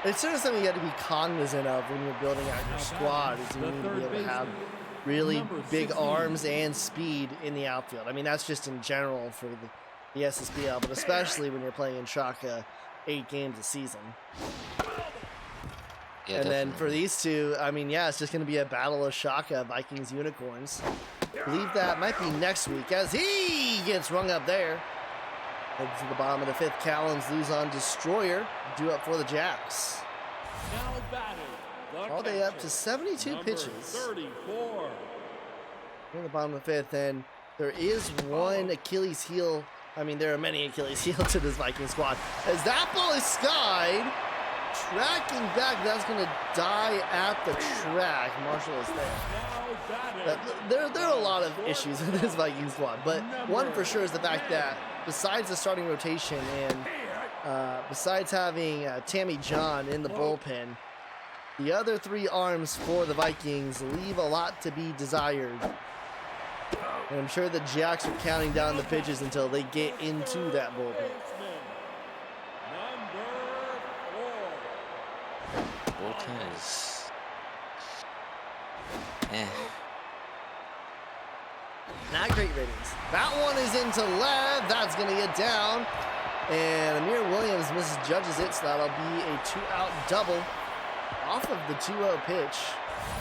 It's sort of something you got to be cognizant of when you're building out your squad. Is you need to be able to have really big arms and speed in the outfield. I mean, that's just in general for the SSBL, but especially when you're playing in Shaka 8 games a season. Yeah, And then definitely. for these two, I mean, yeah, it's just going to be a battle of Shaka, Vikings, Unicorns. I believe that might be next week as he gets rung up there. Head to the bottom of the 5th, Callens lose on Destroyer, due up for the Jacks. Now batting, the All day up catcher, to 72 number pitches. 34. In the bottom of the 5th, and there is one Achilles heel. I mean, there are many Achilles heel to this Viking squad. As that ball is skied, tracking back, that's going to die at the track. Marshall is there. Now batting, There are a lot of issues with this Viking squad, but one for sure is the fact that besides the starting rotation and besides having Tammy John in the bullpen, the other 3 arms for the Vikings leave a lot to be desired. And I'm sure the Jacks are counting down the pitches until they get into that bullpen. baseman, number 4. Bullpen is. Not great ratings. That one is into Lev. That's going to get down. And Amir Williams misjudges it, so that'll be a 2-out double off of the 2-0 pitch.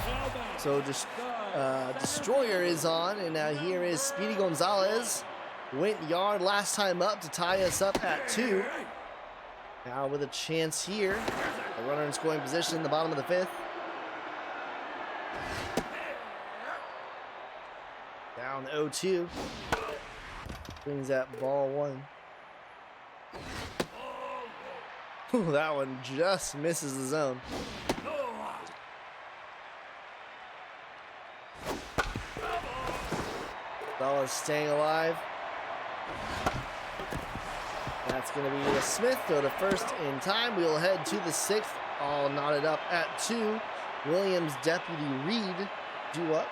Now batting, So Destroyer is on, and now here is Speedy Gonzalez. Went yard last time up to tie us up at 2. Now with a chance here. A runner in scoring position in the bottom of the 5th. Down 0-2. Brings that ball 1. That one just misses the zone. Ball is staying alive. That's going to be a Smith. Throw to first in time. We will head to the 6th. All knotted up at 2. Williams deputy Reed due up.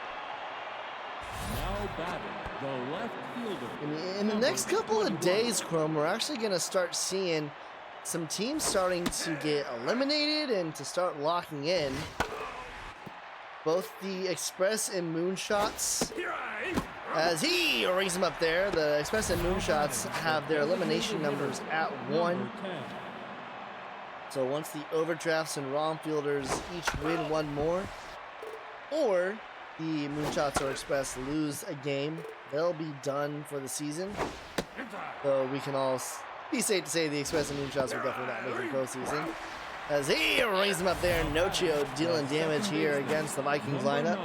Now batting the left fielder. In the next couple of days, Chrome, we're actually going to start seeing some teams starting to get eliminated and to start locking in. Both the Express and Moonshots, as he rings them up there, the Express and Moonshots have their elimination numbers at 1. So once the Overdrafts and Rom Fielders each win one more, or the Moonshots or Express lose a game, they'll be done for the season. So we can all be safe to say the Express and Moonshots are definitely not making postseason. As he rings them up there, Nocio dealing damage here against the Vikings lineup.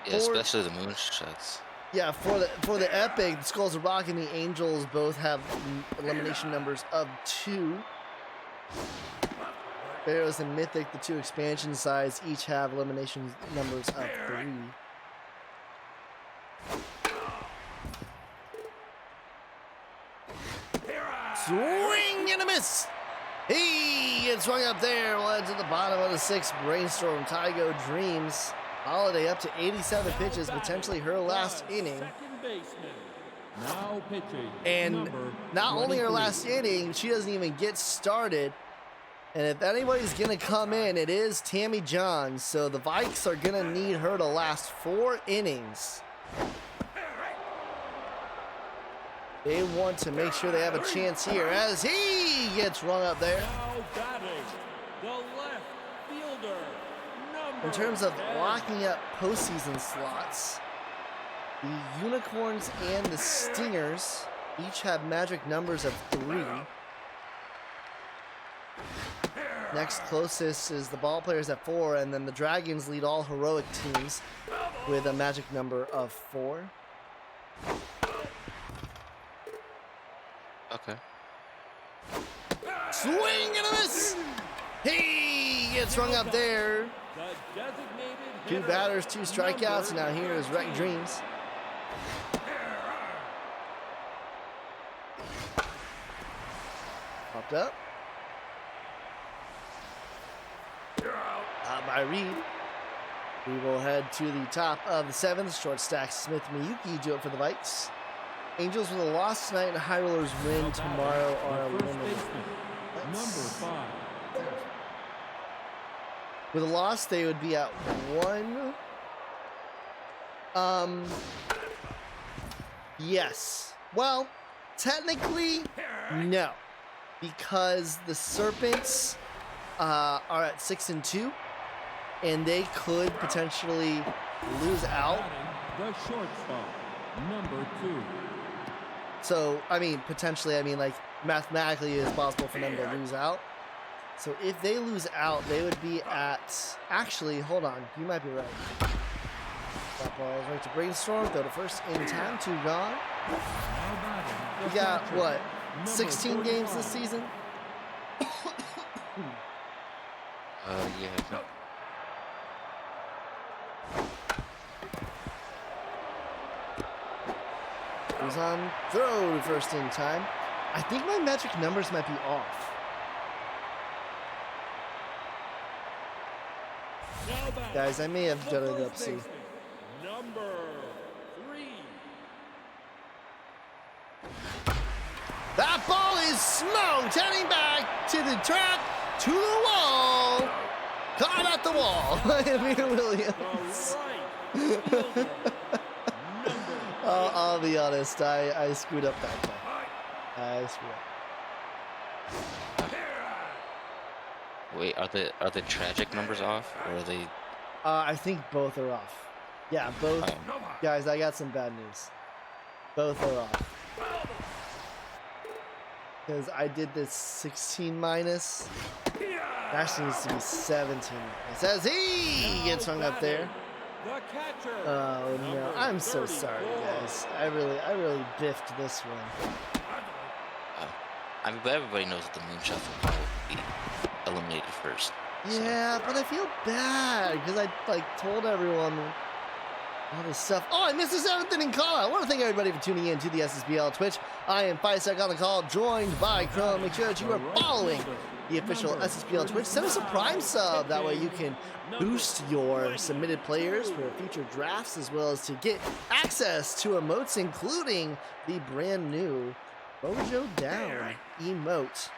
Yeah, especially the moonshots. Yeah, for the Epic, the Skulls of Rock and the Angels both have elimination numbers of 2. Pharaohs and Mythic, the 2 expansion sides, each have elimination numbers of 3. Swing and a miss! He gets swung up there. We'll head to the bottom of the 6th. Brainstorm, Tygo Dreams. Holiday up to 87 pitches, potentially her last inning. Now pitching. And not only her last inning, she doesn't even get started. And if anybody's going to come in, it is Tammy Johns. So the Vikes are going to need her to last 4 innings. They want to make sure they have a chance here as he gets rung up there. Now batting the left fielder. In terms of locking up postseason slots, the Unicorns and the Stingers each have magic numbers of 3. Next closest is the Ballplayers at 4, and then the Dragons lead all heroic teams with a magic number of 4. Okay. Swing and a miss! He gets rung up there. The designated 2 hitter, batters, 2 strikeouts. Now here is Wreck Dreams. Popped up. Out by Reed. We will head to the top of the 7th. Short stack Smith Miyuki do it for the Vikes. Angels with a loss tonight and High Rollers win tomorrow are the first eliminated. baseman, number 5. With a loss, they would be at 1. Yes. Well, technically, no. Because the Serpents are at 6 and 2, and they could potentially lose out. Batting the shortstop, number 2. So, I mean, potentially, I mean, like, mathematically it is possible for them to lose out. So if they lose out, they would be at, actually, hold on, you might be right. That ball is right to Brainstorm, throw to first in time, 2 gone. We got, what, 16 games this season? Yeah. Goes on, throw to first in time. I think my magic numbers might be off. Guys, I may have done it up, see. Number 3. That ball is smoked, heading back to the track, to the wall. Caught at the wall by Amir Williams. I'll be honest, I screwed up that time. I screwed up. Wait, are the tragic numbers off, or are they? I think both are off. Yeah, both. Oh. Guys, I got some bad news. Both are off. Because I did this 16 minus. It actually needs to be 17 minus. As he gets hung up there. Oh no, I'm so sorry, guys. I really biffed this one. I mean, but everybody knows that the moonshots will probably be eliminated first. So, Yeah, but I feel bad because I like told everyone all this stuff. Oh, I missed the 7th inning call. I want to thank everybody for tuning in to the SSBL Twitch. I am Fisec on the call, joined by Chrome. Make sure that you are following the official SSBL Twitch. Send us a Prime sub. That way you can boost your submitted players for future drafts, as well as to get access to emotes, including the brand new Mojo Down emote.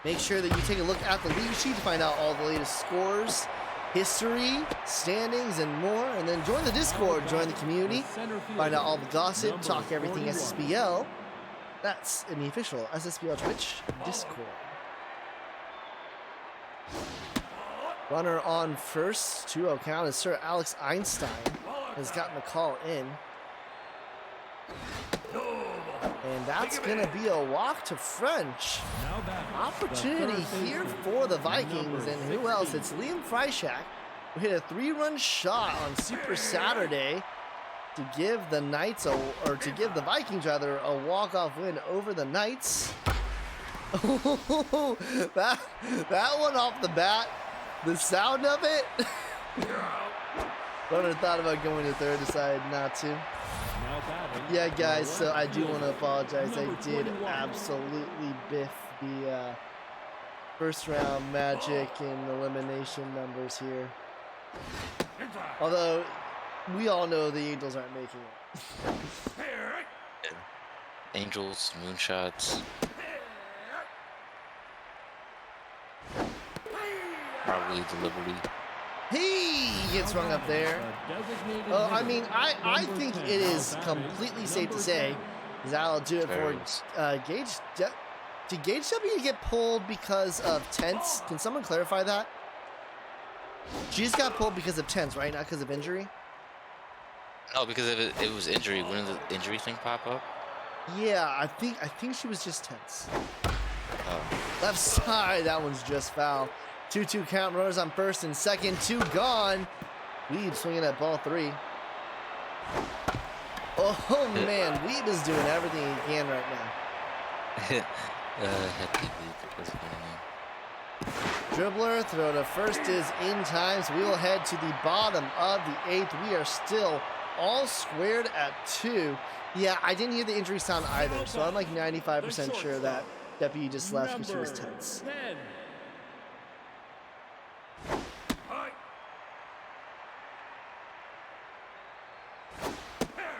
Make sure that you take a look at the league sheet to find out all the latest scores, history, standings, and more. And then join the Discord, join the community, find out all the gossip, talk everything SSBL. That's in the official SSBL Twitch Discord. Runner on first, 2-0 count as Sir Alex Einstein has gotten the call in. And that's going to be a walk to French. Opportunity here for the Vikings. And who else? It's Liam Freishak, who hit a 3-run shot on Super Saturday to give the Knights, or to give the Vikings rather, a walk-off win over the Knights. that one off the bat, the sound of it. Runner thought about going to third, decided not to. Yeah, guys, so I do want to apologize. I did absolutely biff the first round magic and elimination numbers here. Although, we all know the Angels aren't making it. Angels, moonshots. Probably the Liberty. He gets rung up there. I mean, I think it is completely safe to say that'll do it for Gage. Did Gage W get pulled because of tents? Can someone clarify that? She just got pulled because of tents, right? Not because of injury? No, because if it was injury. Wouldn't the injury thing pop up? Yeah, I think she was just tense. Oh. Left side, that one's just foul. 2-2 count, runners on first and second, 2 gone. Weeb swinging at ball 3. Oh man, Weeb is doing everything he can right now. Dribbler, throw to first is in time, so we will head to the bottom of the 8th. We are still all squared at 2. Yeah, I didn't hear the injury sound either, so I'm like 95% sure that W just left because she was tense.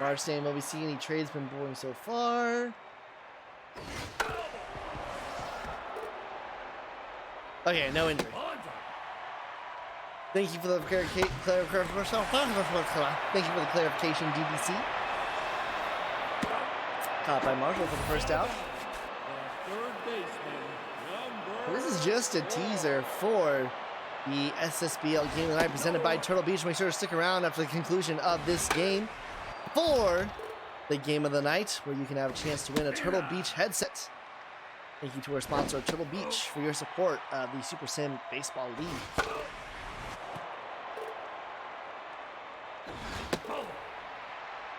Marge saying, will we see any trades been boring so far? Okay, no injury. Thank you for the clarification. Thank you for the clarification, DBC. Caught by Marshall for the first out. This is just a teaser for the SSBL game tonight presented by Turtle Beach. Make sure to stick around after the conclusion of this game for the game of the night, where you can have a chance to win a Turtle Beach headset. Thank you to our sponsor, Turtle Beach, for your support of the Super Sim Baseball League.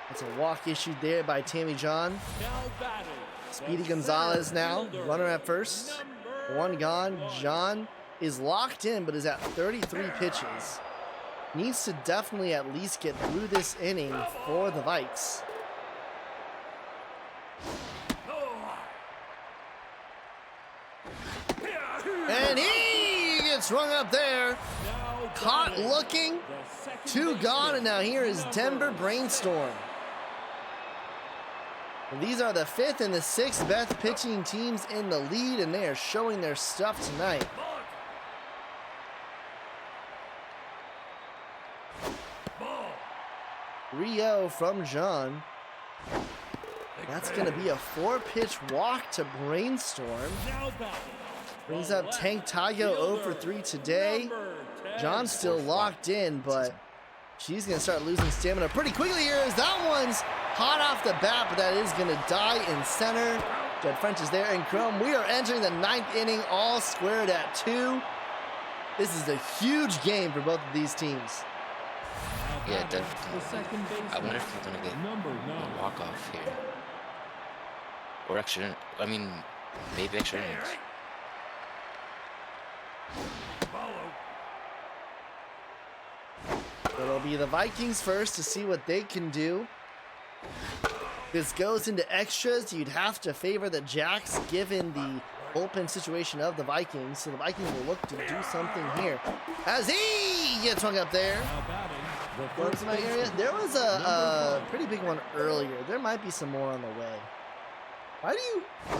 That's a walk issued there by Tammy John. Speedy Gonzalez now, runner at first. 1 gone. John is locked in, but is at 33 pitches. Needs to definitely at least get through this inning for the Vikes. And he gets rung up there. Caught looking. 2 gone, and now here is Denver Brainstorm. And these are the 5th and the 6th best pitching teams in the lead, and they are showing their stuff tonight. Rio from John. That's going to be a 4-pitch walk to Brainstorm. Brings up Tank Tayo 0 for 3 today. John's still locked in, but she's going to start losing stamina pretty quickly here, as that one's hot off the bat, but that is going to die in center. Jed French is there, and Chrome, we are entering the 9th inning, all squared at 2. This is a huge game for both of these teams. Yeah, definitely. I wonder if we're going to get a walk-off here. Or actually, I mean, maybe extra innings. It'll be the Vikings first to see what they can do. This goes into extras. You'd have to favor the Jacks given the bullpen situation of the Vikings. So the Vikings will look to do something here. As he gets hung up there. Close in my area. There was a pretty big one earlier. There might be some more on the way.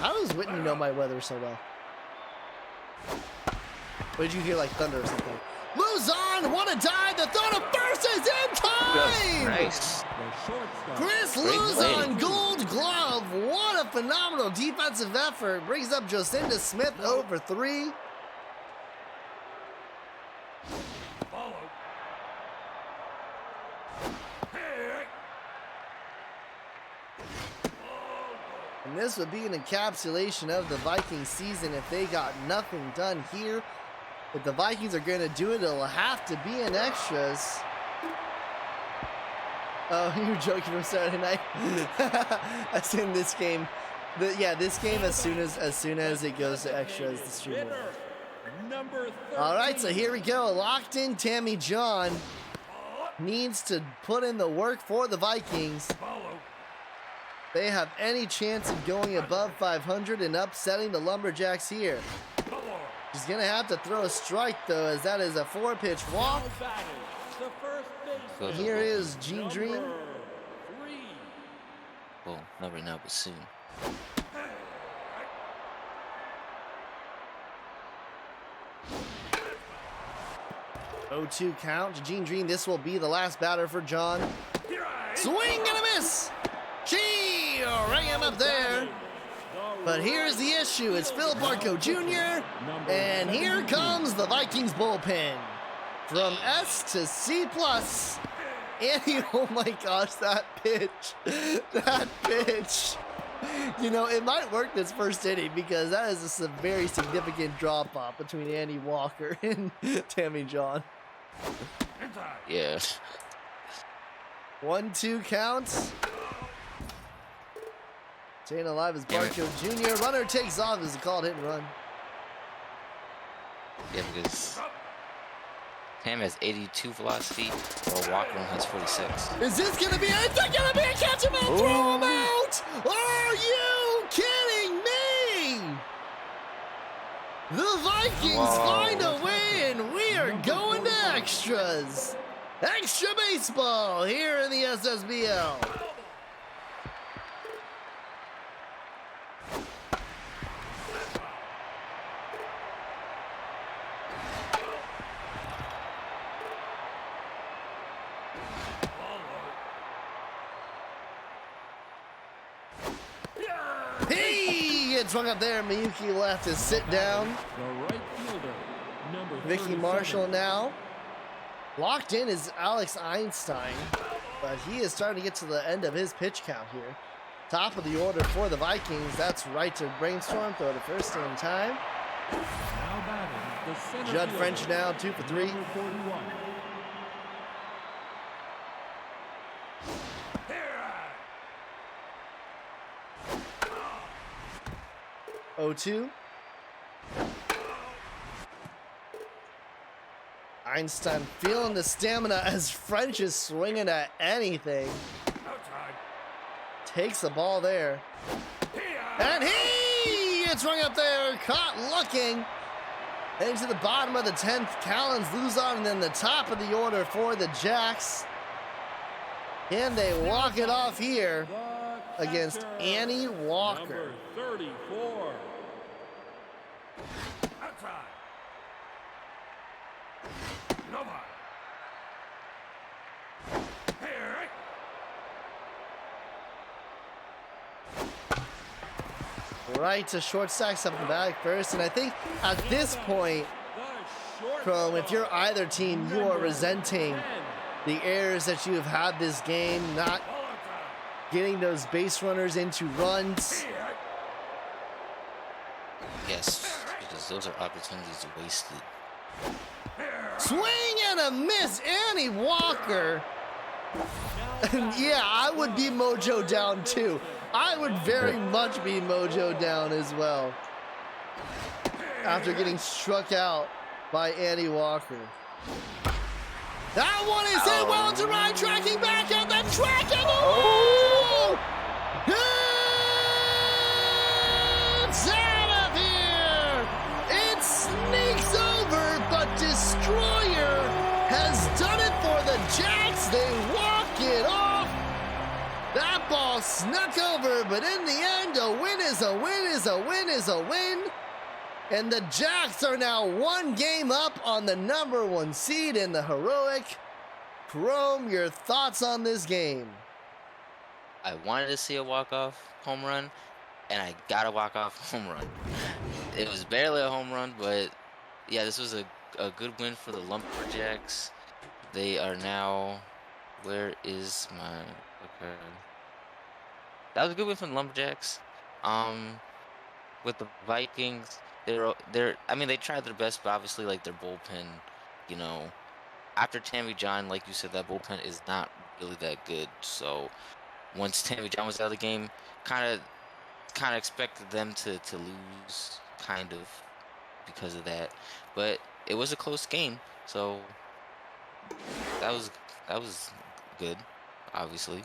How does Whitney know my weather so well? What did you hear, like thunder or something? Luzon, what a dive! The throw to first is in time! Nice. Chris Luzon, Gold Glove. What a phenomenal defensive effort. Brings up Jocinda Smith over 3. And this would be an encapsulation of the Vikings season if they got nothing done here. If the Vikings are going to do it, it'll have to be in extras. Oh, you were joking from Saturday night. As in this game. This game as soon as it goes to extras, the stream will. All right, so here we go. Locked in Tammy John needs to put in the work for the Vikings. They have any chance of going above 500 and upsetting the Lumberjacks here. He's going to have to throw a strike, though, as that is a 4-pitch walk. Here is Gene Dream. Well, not right now, but soon. 0-2 count to Gene Dream. This will be the last batter for John. Swing and a miss. Gee, rang him up there. But here's the issue. It's Phil Barco Jr. And here comes the Vikings bullpen. From S to C+. Andy, oh my gosh, that pitch. That pitch. You know, it might work this first inning because that is a very significant drop-off between Andy Walker and Tammy John. Yeah. 1-2 counts. Staying alive is Barco Jr. Runner takes off as a called hit and run. Yeah, because Tam has 82 velocity, while Walker has 46. Is this gonna be it? Is it gonna be a catch him out? Throw him out! Are you kidding me? The Vikings find a way, and we are going to extras. Extra baseball here in the SSBL. He gets swung up there. Miyuki will have to sit down. Vicky Marshall now. Locked in is Alex Einstein, but he is starting to get to the end of his pitch count here. Top of the order for the Vikings. That's right to Brainstorm. Throw to first in time. Judd French now 2 for 3. O2. Einstein feeling the stamina as French is swinging at anything. Takes the ball there. And he gets rung up there. Caught looking. Heading to the bottom of the 10th. Callens, Luzon, and then the top of the order for the Jacks. Can they walk it off here against Annie Walker? Number 34. Right to short stack, something back first. And I think at this point, Chrome, if you're either team, you are resenting the errors that you have had this game, not getting those base runners into runs. Yes, because those are opportunities wasted. Swing and a miss, Annie Walker. Yeah, I would be mojo down too. I would very much be Mojo down as well after getting struck out by Andy Walker. That one is hit well to right, tracking back at the track and the wall! It's out of here! It sneaks over, but Destroyer has done it for the Jacks. They walk it off. That ball snuck over, but in the end, a win is a win is a win is a win. And the Jacks are now one game up on the #1 seed in the heroic. Chrome, your thoughts on this game? I wanted to see a walk-off home run, and I got a walk-off home run. It was barely a home run, but yeah, this was a good win for the Lumberjacks. They are now, where is my, okay. That was a good win for the Lumberjacks. With the Vikings, I mean, they tried their best, but obviously, like, their bullpen, you know, after Tammy John, like you said, that bullpen is not really that good. So once Tammy John was out of the game, kind of expected them to lose, kind of, because of that. But it was a close game, so that was good, obviously.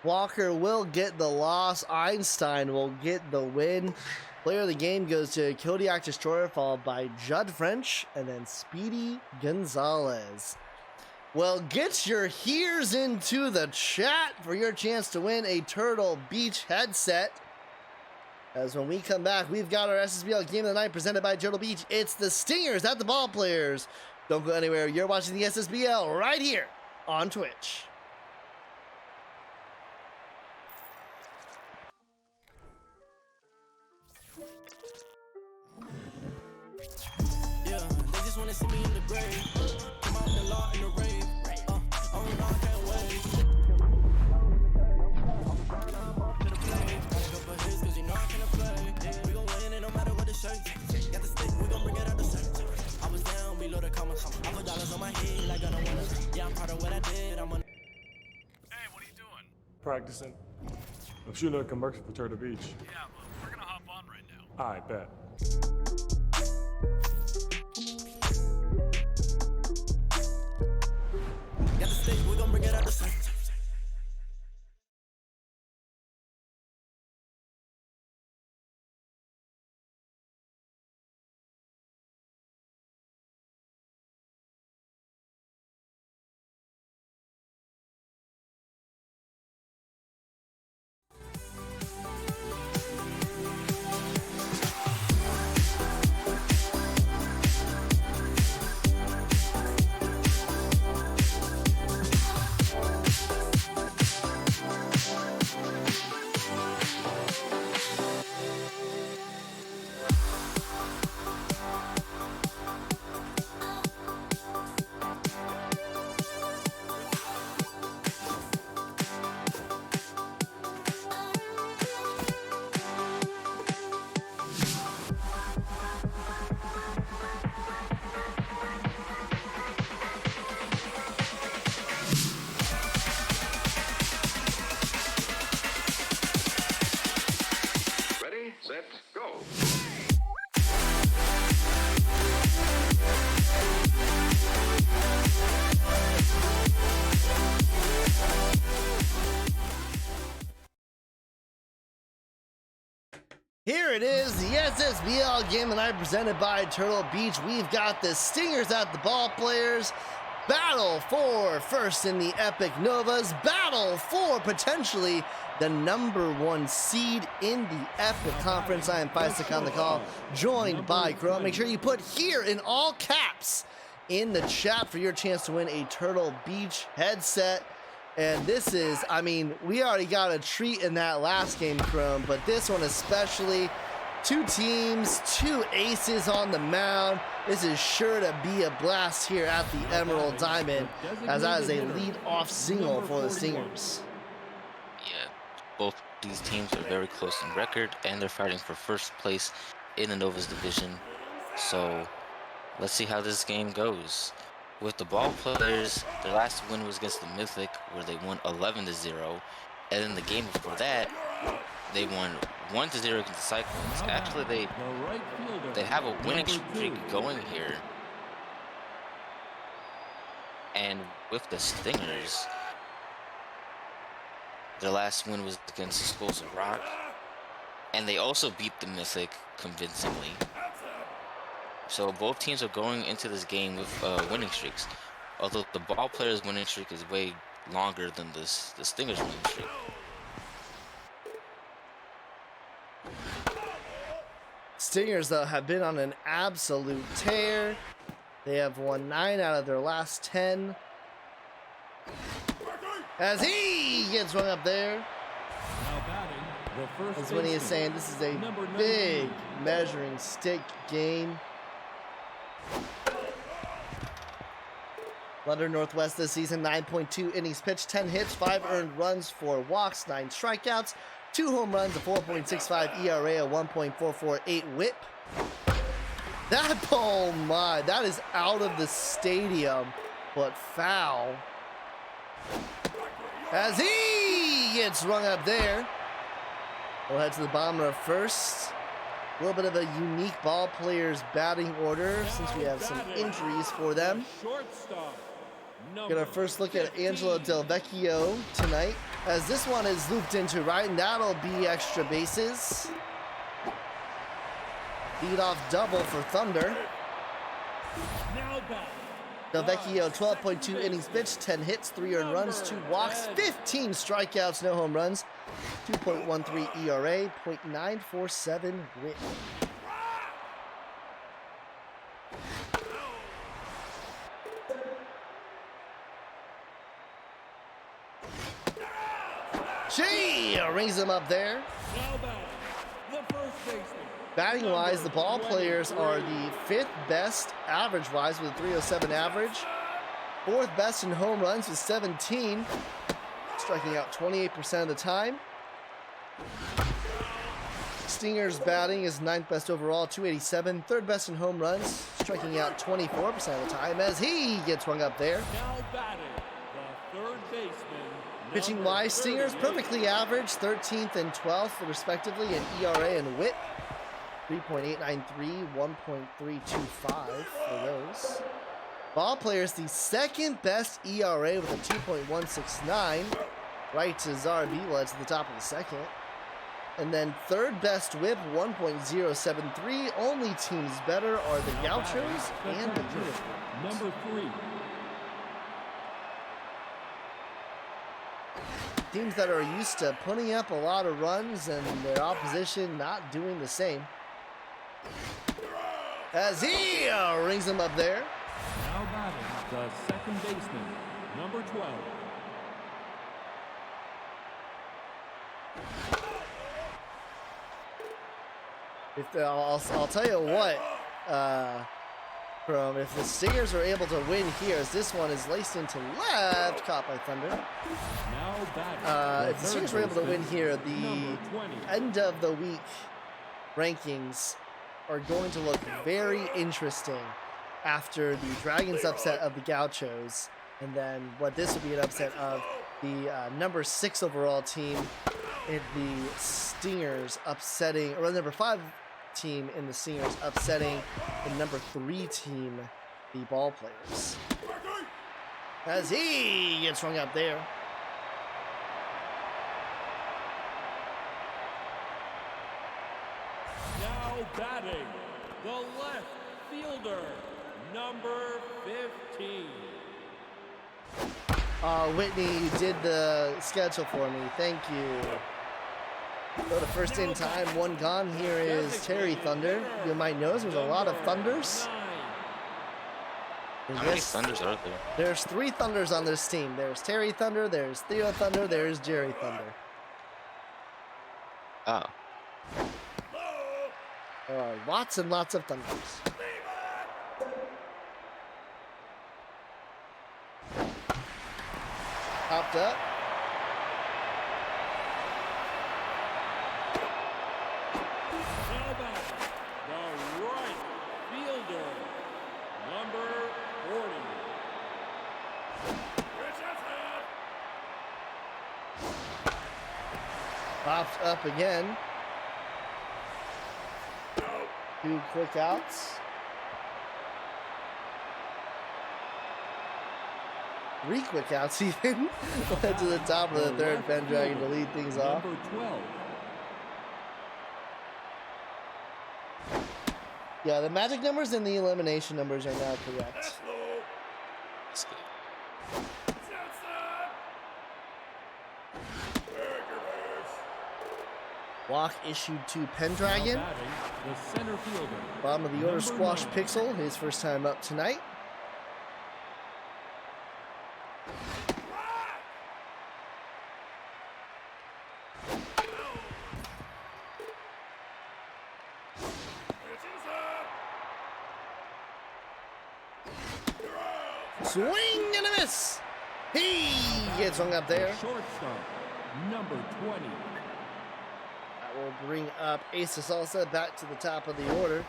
Walker will get the loss. Einstein will get the win. Player of the game goes to Kodiak Destroyer, followed by Judd French, and then Speedy Gonzalez. Well, get your hears into the chat for your chance to win a Turtle Beach headset. As when we come back, we've got our SSBL Game of the Night presented by Turtle Beach. It's the Stingers at the Ball Players. Don't go anywhere. You're watching the SSBL right here on Twitch. Wanna see me in the grave. Come out the law in the rave. Oh no, I can't wait. To the play. Gotta go for his cause you know I can't play. We gon' win it no matter what the shirt. Got the stick, we gon' bring it out the shirt. I was down below the commas. I put dollars on my head like I don't wanna. Yeah, I'm proud of what I did. I'm on. Hey, what are you doing? Practicing. I'm shooting a commercial for Turtle Beach. Yeah, but we're gonna hop on right now. I bet. Got the stick, we gon' bring it out the shirt. Set, go. Here it is, the SSBL Game of the Night presented by Turtle Beach. We've got the Stingers at the Ball Players. Battle for first in the Epic Novas. Battle for potentially the #1 seed in the Epic Conference. I am Feistek on the call, joined by Crow. Make sure you put here in all caps in the chat for your chance to win a Turtle Beach headset. And this is, I mean, we already got a treat in that last game, Chrome, but this one especially. Two teams, two aces on the mound. This is sure to be a blast here at the Emerald Diamond, as that is a lead-off single for the Stingers. Yeah, both these teams are very close in record, and they're fighting for first place in the Novas division. So let's see how this game goes. With the Ball Players, their last win was against the Mythic, where they won 11-0. And then the game before that, they won 1-0 against the Cyclones. Now Actually, batting, the right fielder, they have a winning number streak 2. going here. And with the Stingers, their last win was against the Schools of Rock. And they also beat the Mythic convincingly. So both teams are going into this game with winning streaks. Although the ball players' winning streak is way longer than the Stingers' winning streak. Stingers, though, have been on an absolute tear. They have won 9 out of their last 10. As he gets rung up there. Now batting, the first As Winnie is baseman, saying, this is a number 19. big measuring stick game. London Northwest this season, 9.2 innings pitched, 10 hits, 5 earned runs, 4 walks, 9 strikeouts, 2 home runs, a 4.65 ERA, a 1.448 whip. That, oh my, that is out of the stadium, but foul. As he gets rung up there. We'll head to the bottom of first. A little bit of a unique ball players batting order since we have some injuries for them. Shortstop, Get our first look at Angelo Del Vecchio tonight, as this one is looped into right, and that'll be extra bases. Lead off double for Thunder. Now batting, Del Vecchio, 12.2 innings pitched, 10 hits, 3 earned runs, 2 walks, 15 strikeouts, no home runs, 2.13 ERA, .947 whip. She rings him up there. now batting, the first baseman. Batting wise, the ball players are the 5th best average wise with a 307 average, 4th best in home runs with 17, striking out 28% of the time. Stingers batting is 9th best overall, 287, 3rd best in home runs, striking out 24% of the time as he gets rung up there. Now batting, the third baseman. Pitching number wise, Stingers 38. perfectly average, 13th and 12th respectively in ERA and whip. 3.893, 1.325 for those. Ball players, the 2nd best ERA with a 2.169. Right to Zarbi, well, it's at the top of the 2nd. And then 3rd best whip, 1.073. Only teams better are the Now Gauchos batting, and the catcher, Unicorns. number 3. Teams that are used to putting up a lot of runs and their opposition not doing the same. As he rings them up there. Now batting, the second baseman, number 12. I'll tell you what, if the Stingers are able to win here, as this one is laced into left, caught by Thunder. Now batting, If the Stingers were able to win here, the number 20. end of the week rankings are going to look very interesting after the Dragons upset of the Gauchos, and then what this would be an upset of the number 6 overall team and the Stingers upsetting, or the number 5 team in the Stingers upsetting the number 3 team, the Ball Players. As he gets rung up there. Now batting, the left fielder, number 15. Whitney, you did the schedule for me. Thank you. Go to first in time, one gone. Here is Terry Thunder. You might notice there's a lot of Thunders. How many Thunders are there? There's 3 Thunders on this team. There's Terry Thunder, there's Theo Thunder, there's Jerry Thunder. Oh. There are lots and lots of Thunders. Popped up. Now batting, the right fielder, number 40. chopped up again. 2 quick outs. 3 quick outs even. Led to the top of the third. Pendragon to lead things off. Number 12. Yeah, the magic numbers and the elimination numbers are now correct. That's good. Walk issued to Pendragon. Now batting, the center fielder. Bottom of the order, Number Squash 9. Pixel, his first time up tonight. Swing and a miss. He gets hung up there. Shortstop, number 20. That will bring up Ace of Salsa back to the top of the order.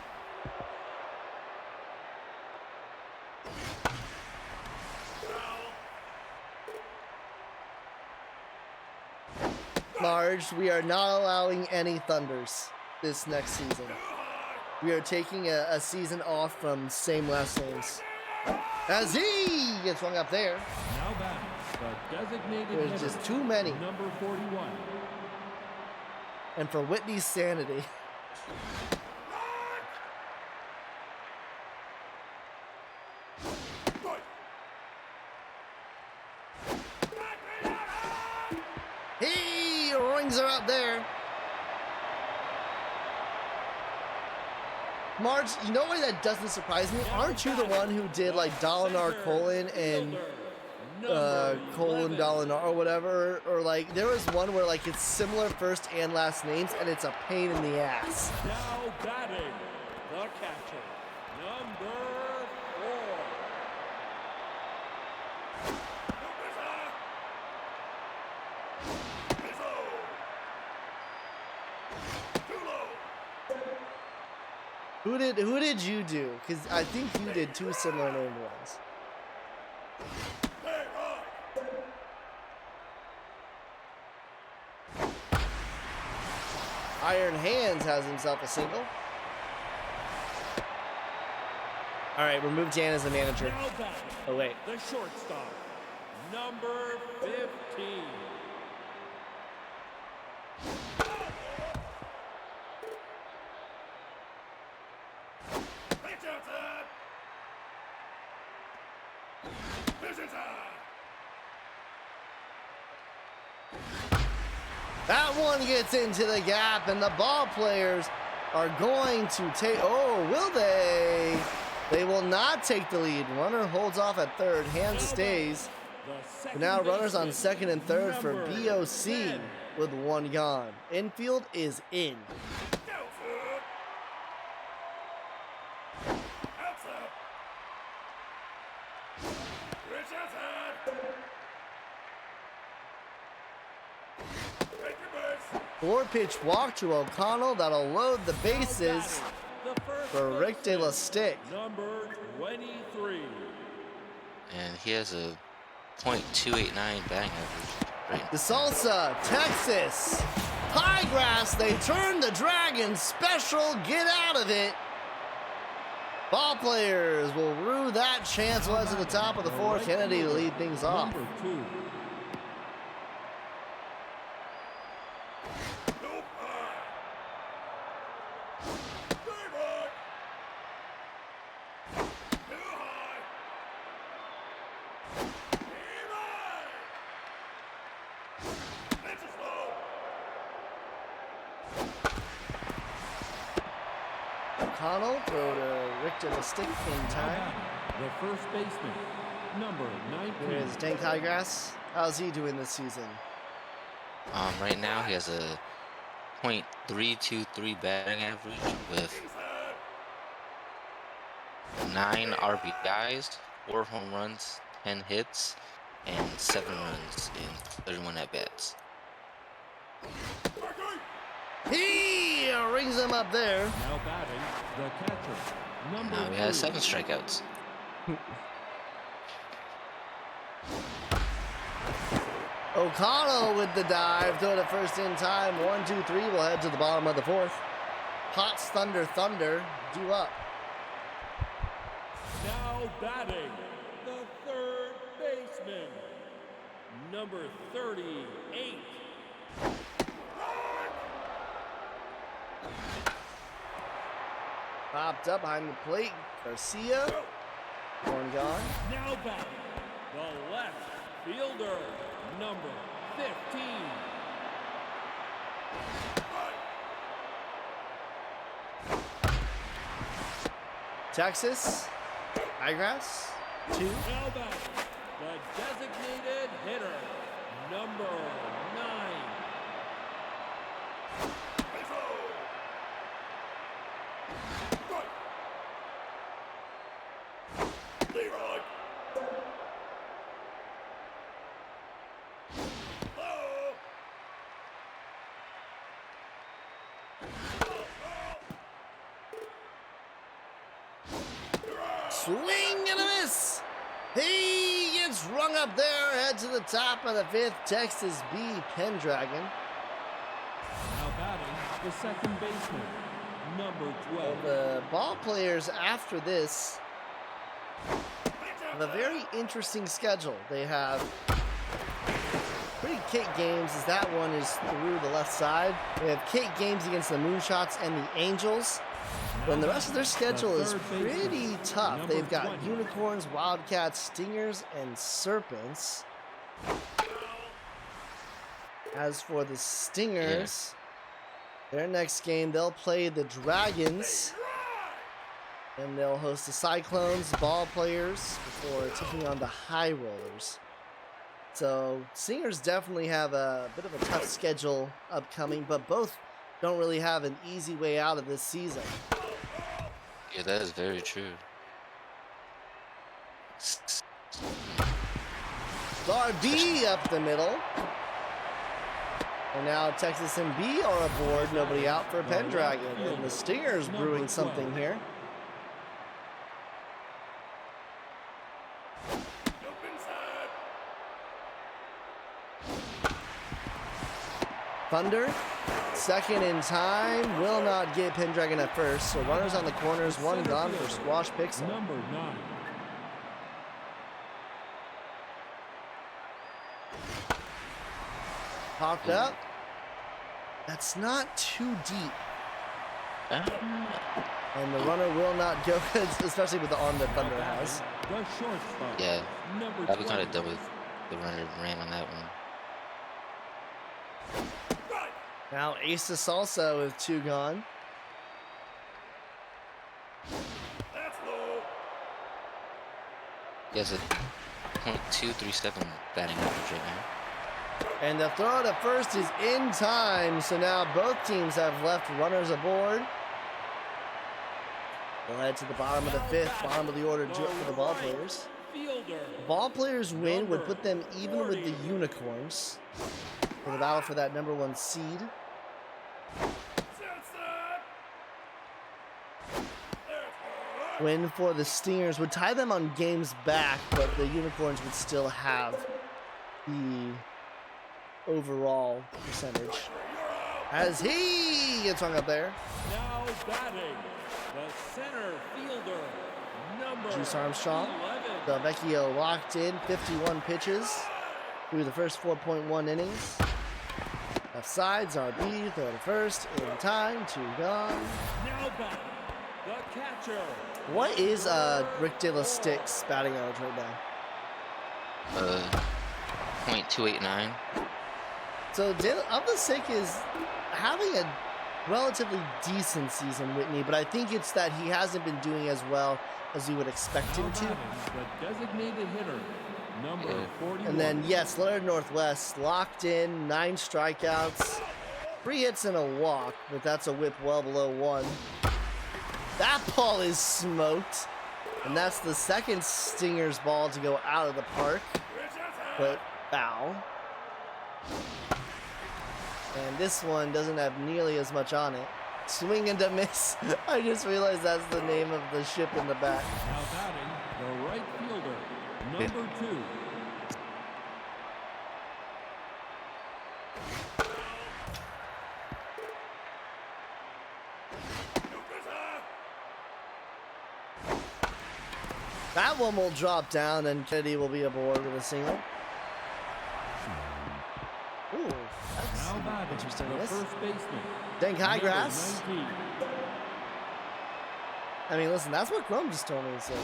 Marge, we are not allowing any Thunders this next season. We are taking a season off from same last names. As he gets swung up there. Now batting, the designated There's hitter, just too many. number 41. And for Whitney's sanity. He rings her up there. Marge, you know what that doesn't surprise me? Aren't you the one who did like Dolinar Colon and Colon Dolinar or whatever? Or like there was one where like it's similar first and last names and it's a pain in the ass. Now batting, the catcher, number 4. Who did you do? Because I think you did 2 similar named ones. Iron Hands has himself a single. All right, remove Jan as the manager. Now batting, Oh wait, the shortstop, number 15. that one gets into the gap, and the ball players are going to take. Oh, will they? They will not take the lead. Runner holds off at third. Hand stays. But now runners on second and third for BOC with 1 gone. Infield is in. Four-pitch walk to O'Connell. That'll load the bases for Rick De La Stick. Number 23. And he has a .289 batting average. Right. The Salsa, Texas. High grass. They turn the Dragon special. Get out of it. Ball players will rue that chance. Led to the top of the 4th. Kennedy to lead things off. Number 2. O'Connell throw to Rick De La Stick in time. The first baseman, number 19. Here's Dank Highgrass. How's he doing this season? Right now he has a .323 batting average with 9 RBIs, 4 home runs, 10 hits, and 7 runs in 31 at-bats. He rings him up there. Now batting, the catcher, number Now he has 3. 7 strikeouts. O'Connell with the dive. Throw to first in time. 1, 2, 3. We'll head to the bottom of the fourth. Pots Thunder due up. Now batting, the third baseman, number 38. Popped up behind the plate. Garcia. One gone. Now batting, the left fielder, number 15. Texas. Highgrass. 2. Now batting, the designated hitter, number 9. Swing and a miss. He gets rung up there. Head to the top of the fifth. Texas B. Pendragon. Now batting, the second baseman, number 12. The ball players after this have a very interesting schedule. They have pretty kick games, as that one is through the left side. They have kick games against the Moonshots and the Angels. But the rest of their schedule is pretty tough. They've got Unicorns, Wildcats, Stingers, and Serpents. As for the Stingers, their next game, they'll play the Dragons. And they'll host the Cyclones, ball players, before taking on the High Rollers. So Stingers definitely have a bit of a tough schedule upcoming, but both don't really have an easy way out of this season. Yeah, that is very true. Star B up the middle. And now Texas and B are aboard. Nobody out for Pendragon. And the Stingers brewing something here. Thunder, second in time, will not get Pendragon at first. So runners on the corners, one gone for Squash Pixel. Number 9. Popped up. That's not too deep. And the runner will not go, especially with the arm that Thunder has. The shortstop. Yeah, Number that'd be kind 20. of dumb if the runner ran on that one. Now Ace of Salsa with 2 gone. He has a .237 batting average right now. And the throw to first is in time. So now both teams have left runners aboard. They'll head to the bottom of the fifth, bottom of the order for the ball players. Fielder. Ball players win would put them even with the Unicorns for the battle for that number 1 seed. Win for the Stingers would tie them on games back, but the Unicorns would still have the overall percentage. As he gets hung up there. Now batting, the center fielder, number Juice Armstrong. 11. Del Vecchio locked in, 51 pitches through the first 4.1 innings. Left side, RB, throw to first, in time, 2 gone. Now batting, the catcher. What is Rick De La Stick's batting average right now? .289. So Of the Sick is having a relatively decent season, Whitney, but I think it's that he hasn't been doing as well as you would expect him to. The designated hitter, number 41. And then, yes, Leonard Northwest locked in, 9 strikeouts, 3 hits and a walk, but that's a whip well below 1. That ball is smoked, and that's the second Stingers ball to go out of the park, but foul. And this one doesn't have nearly as much on it. Swing and a miss. I just realized that's the name of the ship in the back. Now batting, the right fielder, number 2. That one will drop down, and Kennedy will be aboard with a single. Ooh, that's Now batting, interesting. the This first baseman. Dank high number grass. 19. I mean, listen, that's what Chrome just told me. So.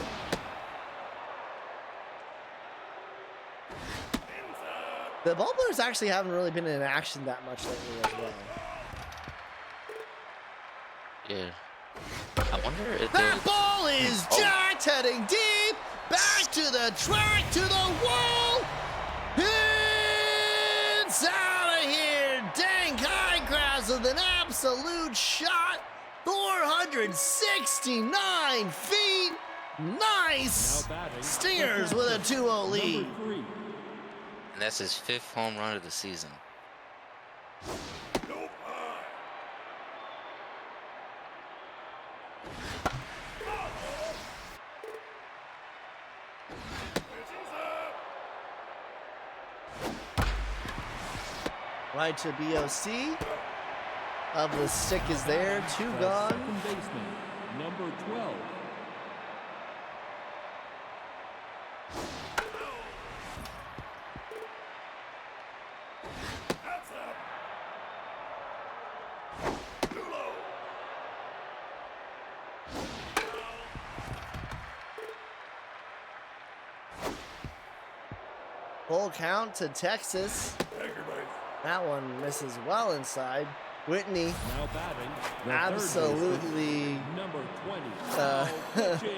The ball players actually haven't really been in action that much lately as well. Yeah. I wonder if That ball is jacked, heading deep, back to the track, to the wall. It's out of here. Dank Highgrass with an absolute shot. 469 feet. Nice. Now batting, Stingers with a 2-0 lead. number 3. and that's his 5th home run of the season. Right to BOC. Of the stick is there. 2 The gone. second baseman, number 12. Full count to Texas. That one misses well inside. Whitney Now batting, the third absolutely, baseman, number 20. Pitching.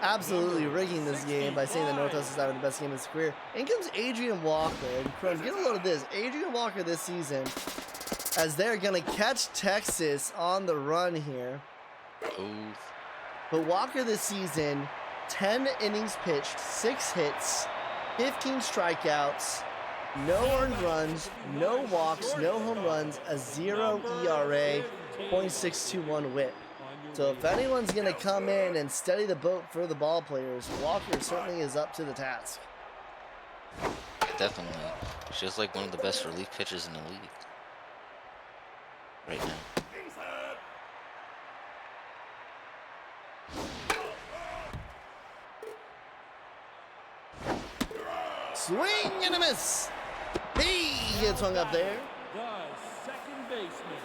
absolutely rigging this game by saying that Northwest is having the best game of his career. In comes Adrian Walker. And Chrome, get a load of this. Adrian Walker this season, as they're going to catch Texas on the run here. Ooh. But Walker this season, 10 innings pitched, 6 hits, 15 strikeouts, no earned runs, no walks, no home runs, a 0 ERA, .621 whip. So if anyone's going to come in and steady the boat for the ball players, Walker certainly is up to the task. Definitely. She's like one of the best relief pitchers in the league right now. Swing and a miss. He gets hung up there. The second baseman,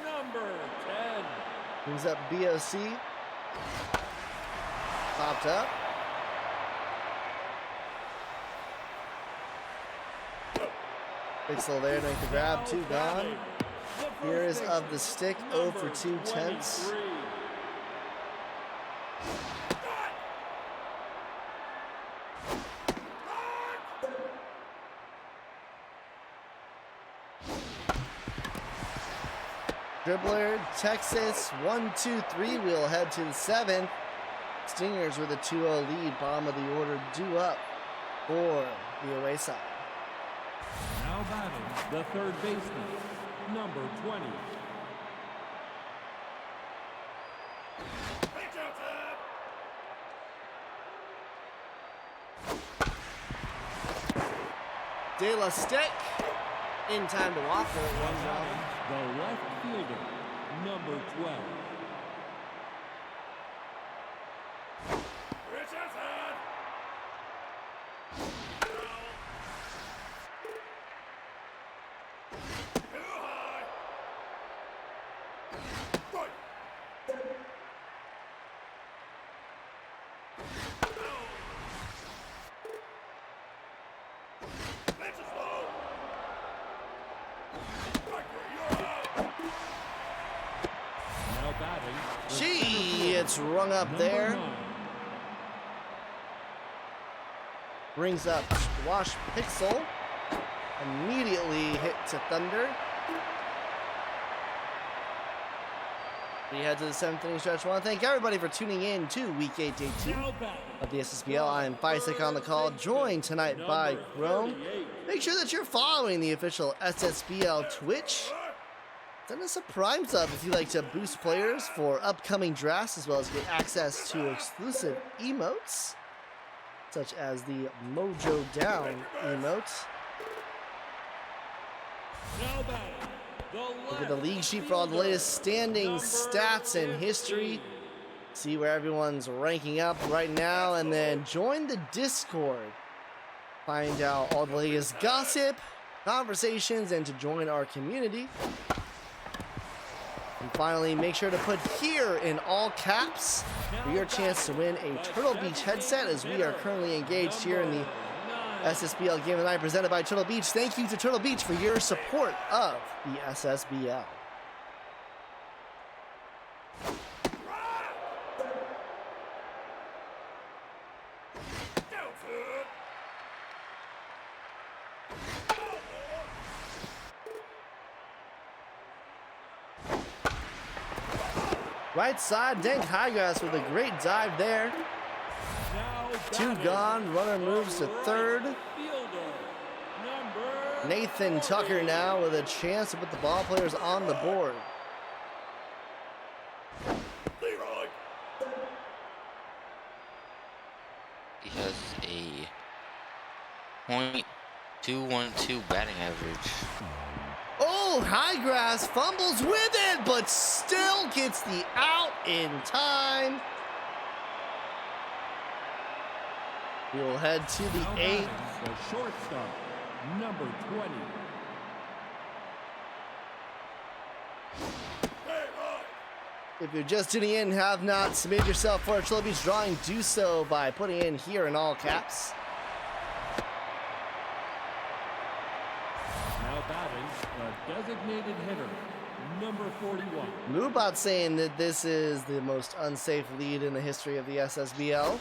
number 10. Brings up BOC. Popped up. Pixel there to make the grab. 2 gone. Here is of the stick. 0 for 2 tenths. Dribbler, Texas, 1-2-3. We'll head to the 7th. Stingers with a 2-0 lead. Bottom of the order due up for the away side. Now batting, the third baseman, number 20. De La Stick in time to walk for it. Now 1 down. batting, the left fielder, number 12. Now batting, the She center fielder, gets rung up number there. 9. Brings up Squash Pixel. Immediately hit to Thunder. We head to the 7th inning stretch. I want to thank everybody for tuning in to Week 8, Day 2 Now batting, of the SSBL. I am Fisek on the call, joined tonight by number Chrome. 38. Make sure that you're following the official SSBL Twitch. Send us a Prime sub if you'd like to boost players for upcoming drafts, as well as get access to exclusive emotes, such as the Mojo Down emote. Now batting, the Look at the left league sheet for all the latest standings, number stats, and history. 15. see where everyone's ranking up right now, and then join the Discord. Find out all the latest gossip, conversations, and to join our community. And finally, make sure to put here in all caps for your chance to win a Turtle Beach headset, as we are currently engaged here in the SSBL Game of the Night presented by Turtle Beach. Thank you to Turtle Beach for your support of the SSBL. Right side, Dank Highgrass with a great dive there. Two gone, runner moves to third. Nathan Tucker now with a chance to put the ball players on the board. He has a .212 batting average. Oh, Highgrass fumbles with it, but still gets the out in time. We will head to the eighth. The shortstop, number 20. If you're just tuning in and have not submitted yourself for a Turtle Beach drawing, do so by putting in here in all caps. Now batting, a designated hitter, number 41. Moobot saying that this is the most unsafe lead in the history of the SSBL.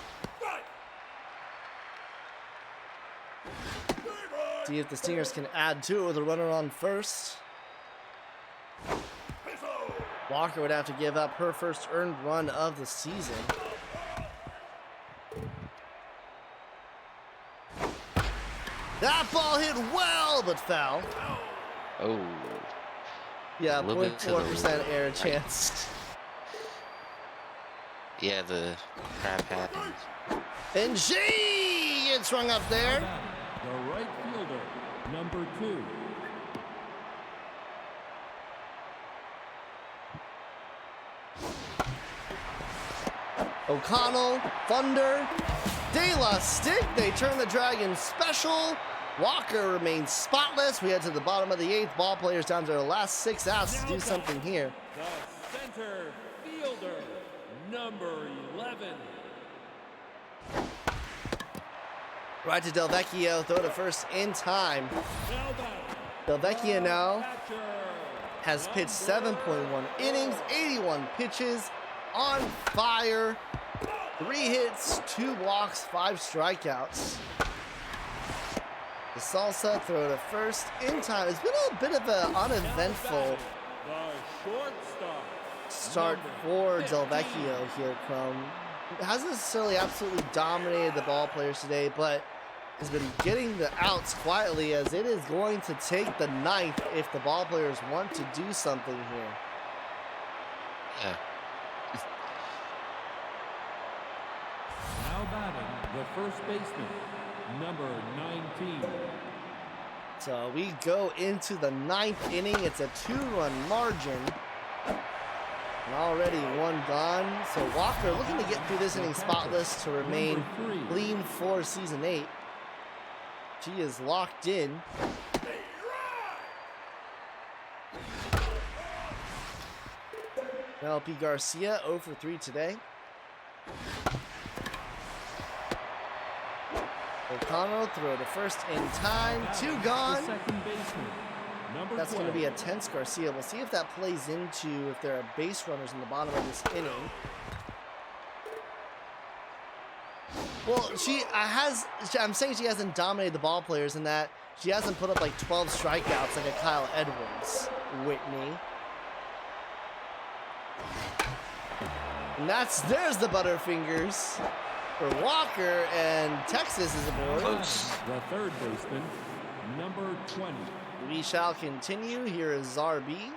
See if the Stingers can add to it with a runner on first. Walker would have to give up her first earned run of the season. That ball hit well, but foul. Oh. Yeah, A little bit to the 0.4% error right. chance. Yeah, the crap happens. And she gets rung up there. The right fielder, number 2. O'Connell, Thunder, De La Stick, they turn the Dragons special. Walker remains spotless. We head to the bottom of the eighth. Ball players down to their last 6 outs to do something here. The center fielder, number 11. Right to Del Vecchio, throw to first in time. Now batting, Del Vecchio now catcher, has pitched 7.1 innings, 81 pitches, on fire. 3 hits, 2 walks, 5 strikeouts. The salsa throw to first in time. It's been a bit of an uneventful the shortstop, start for Del Vecchio here, Chrome. Hasn't necessarily absolutely dominated the ball players today, but has been getting the outs quietly, as it is going to take the ninth if the ball players want to do something here. Yeah. now batting, the first baseman, number 19. So we go into the ninth inning. It's a 2-run margin. And already 1 gone. So Walker looking to get through this inning spotless to remain clean for season 8. She is locked in. Penelope Garcia 0 for 3 today. O'Connell throw to first in time. 2 gone. The second baseman, number That's going to 12. be a tense Garcia. We'll see if that plays into if there are base runners in the bottom of this inning. Well, I'm saying she hasn't dominated the ball players in that she hasn't put up like 12 strikeouts like a Kyle Edwards, Whitney. And there's the Butterfingers for Walker, and Texas is aboard. The third baseman, number 20. We shall continue. Here is Zarbi.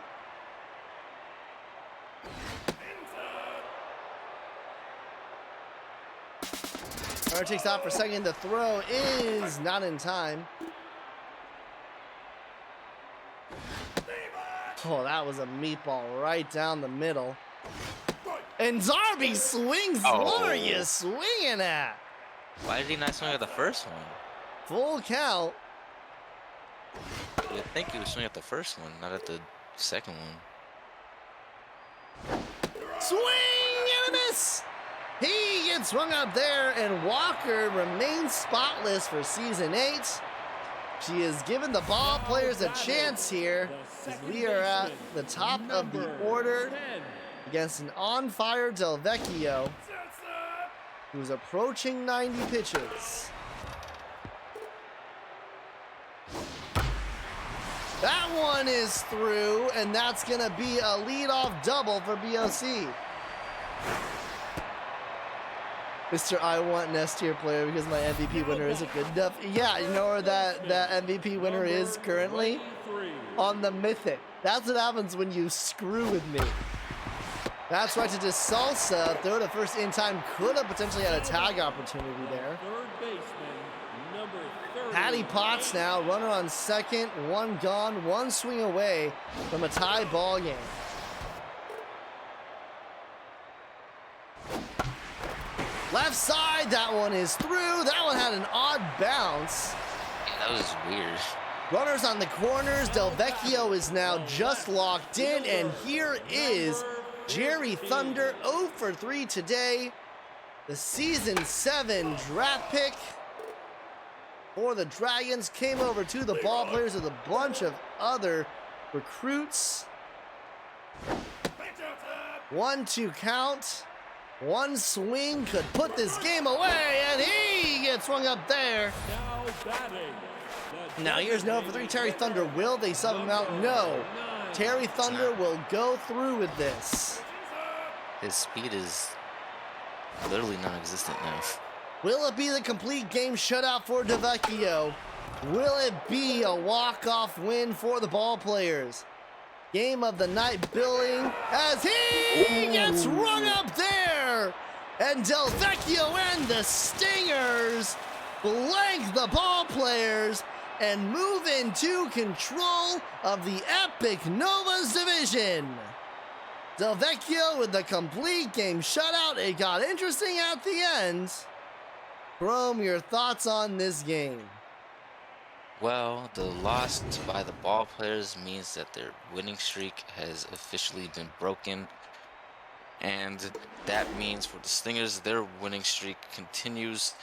Runner takes off for second. The throw is not in time. Oh, that was a meatball right down the middle. And Darby swings. Oh. What are you swinging at? Why did he not swing at the first one? Full count. You'd think he would swing at the first one, not at the second one. Swing and a miss. He gets rung up there, and Walker remains spotless for season 8. She has given the ball players a chance here. We are at the top of the order against an on-fire Del Vecchio, who's approaching 90 pitches. That one is through, and that's going to be a leadoff double for BOC. Mr. I want Nest tier player because my MVP winner isn't good enough. Yeah, you know where that MVP winner is currently? On the Mythic. That's what happens when you screw with me. That's right, to just Salsa. Throw to first in time. Could have potentially had a tag opportunity there. Patty Potts now, runner on second, one gone, one swing away from a tie ball game. Left side, that one is through. That one had an odd bounce. Yeah, that was weird. Runners on the corners. Del Vecchio is now just locked in, and here is Jerry Thunder, 0 for 3 today. The season 7 draft pick for the Dragons came over to the ball players with a bunch of other recruits. 1-2 count. One swing could put this game away, and he gets swung up there. Now here's no for 3. Terry Thunder. Will they sub him out? No. Terry Thunder will go through with this. His speed is literally non-existent now. Will it be the complete game shutout for DeVecchio? Will it be a walk-off win for the ball players? Game of the night billing as he gets rung up there. And Del Vecchio and the Stingers blank the ball players and move into control of the Epic Novas division. Del Vecchio with the complete game shutout. It got interesting at the end. Chrome, your thoughts on this game? Well, the loss by the ball players means that their winning streak has officially been broken. And that means for the Stingers, their winning streak continues.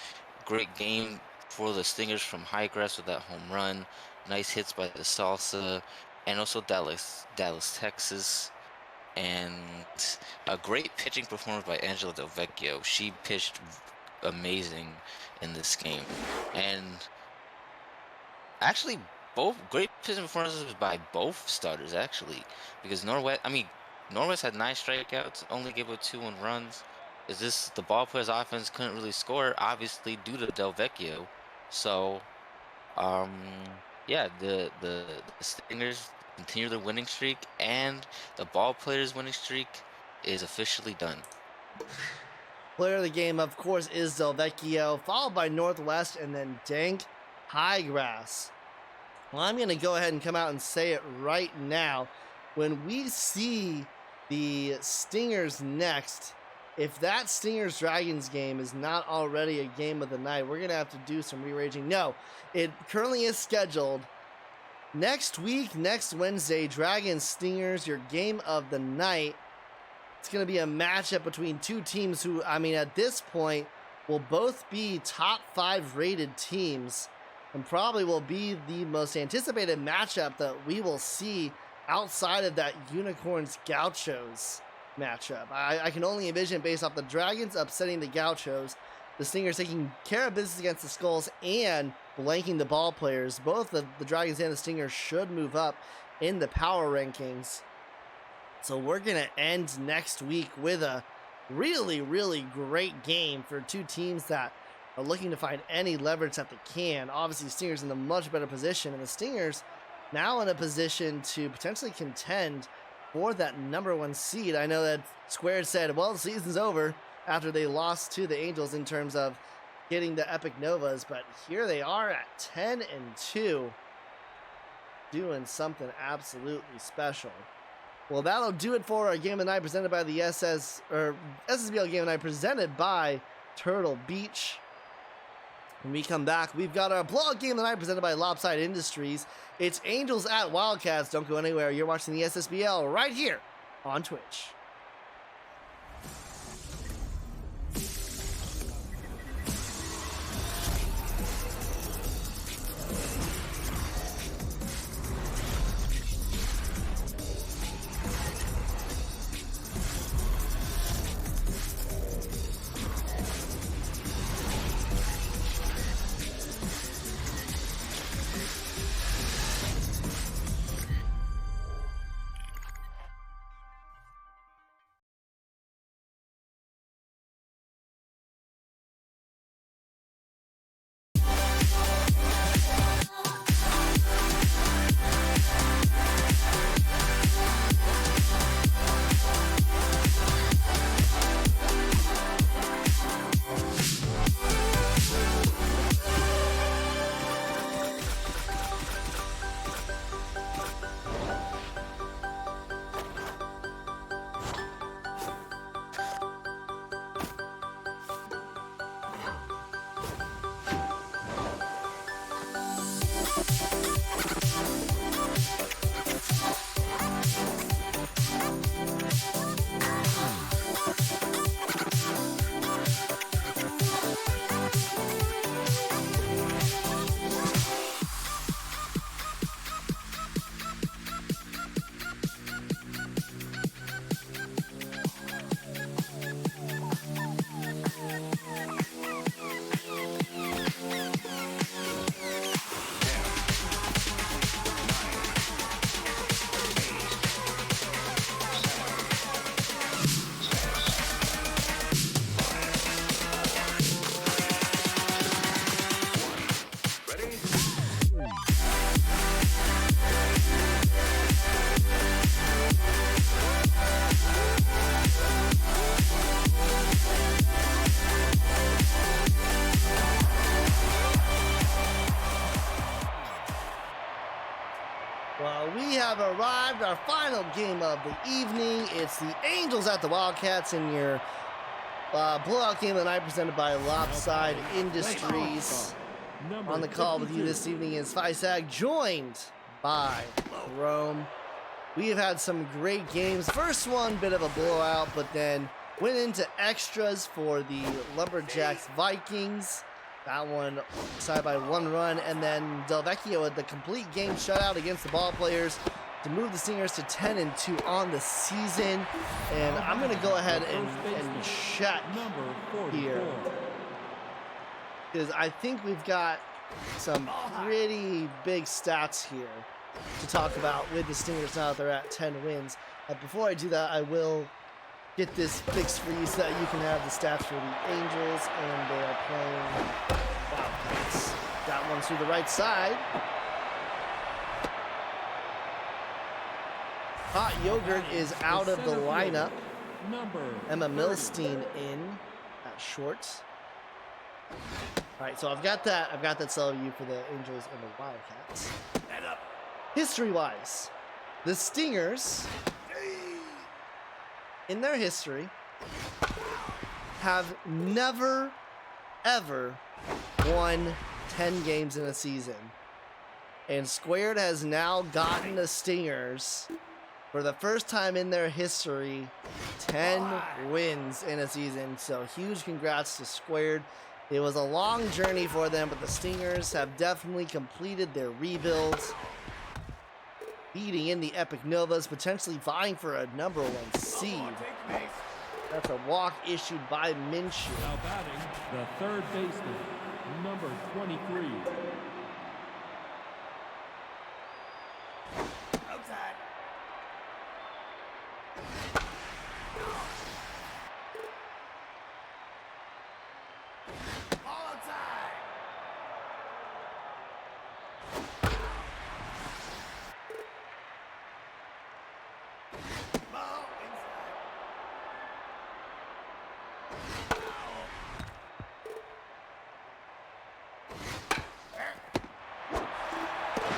Great game for the Stingers from Highgrass with that home run. Nice hits by the Salsa. And also Dallas, Texas. And a great pitching performance by Angela Del Vecchio. She pitched amazing in this game. And actually, both great pitching performances by both starters, actually. Because Norwest had 9 strikeouts, only gave up 2 runs. Is this the ball players' offense couldn't really score, obviously due to Del Vecchio. So, yeah, the Stingers continue their winning streak, and the ball players' winning streak is officially done. Player of the game, of course, is Del Vecchio, followed by Northwest and then Dank Highgrass. Well, I'm going to go ahead and come out and say it right now. When we see the Stingers next, if that Stingers Dragons game is not already a game of the night, we're going to have to do some rearranging. No, it currently is scheduled next week, next Wednesday, Dragons Stingers, your game of the night. It's going to be a matchup between two teams who, at this point, will both be top 5 rated teams and probably will be the most anticipated matchup that we will see outside of that Unicorns Gauchos matchup. I can only envision, based off the Dragons upsetting the Gauchos, the Stingers taking care of business against the Skulls and blanking the ball players. Both the Dragons and the Stingers should move up in the power rankings. So we're going to end next week with a really, really great game for two teams that are looking to find any leverage that they can. Obviously, Stingers in a much better position, and the Stingers now in a position to potentially contend for that #1 seed. I know that Squared said, well, the season's over after they lost to the Angels in terms of getting the Epic Novas, but here they are at 10-2, doing something absolutely special. Well, that'll do it for our game of the night presented by the SSBL game of the night presented by Turtle Beach. When we come back, we've got our blog game of the night presented by Lopside Industries. It's Angels at Wildcats. Don't go anywhere. You're watching the SSBL right here on Twitch. Well, we have arrived, our final game of the evening. It's the Angels at the Wildcats in your blowout game of the night presented by Lopside Industries. On the call with you this evening is Fisag, joined by Rome. We have had some great games. First one, bit of a blowout, but then went into extras for the Lumberjacks Vikings. That one decided by 1 run, and then Del Vecchio had the complete game shutout against the ball players to move the Stingers to 10-2 on the season. And I'm going to go ahead and check here, because I think we've got some pretty big stats here to talk about with the Stingers now that they're at 10 wins. Before I do that, I will get this fixed for you so that you can have the stats for the Angels, and they are playing Wildcats. That one's through the right side. Hot Yogurt is out of the lineup. Emma Milstein in at short. All right, so I've got that sell you for the Angels and the Wildcats. History-wise, the Stingers, in their history, have never, ever won 10 games in a season. And Squared has now gotten the Stingers, for the first time in their history, 10 wins in a season. So huge congrats to Squared. It was a long journey for them, but the Stingers have definitely completed their rebuilds, beating in the Epic Novas, potentially vying for a #1 seed. That's a walk issued by Minshew. Now batting, the third baseman, number 23. Outside. Ball outside. Ball inside.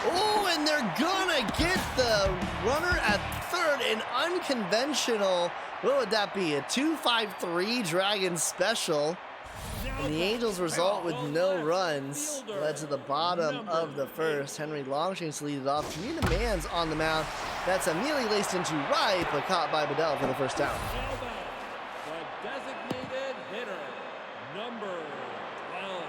Oh, and they're gonna get the runner at third. out an unconventional, what would that be? A 2-5-3 Dragon Special. And the Angels result with no runs led to the bottom of the first. Henry Longshanks lead it off. Junior Demands on the mound. That's immediately laced into right, but caught by Bedell for the first down. The designated hitter, number 12.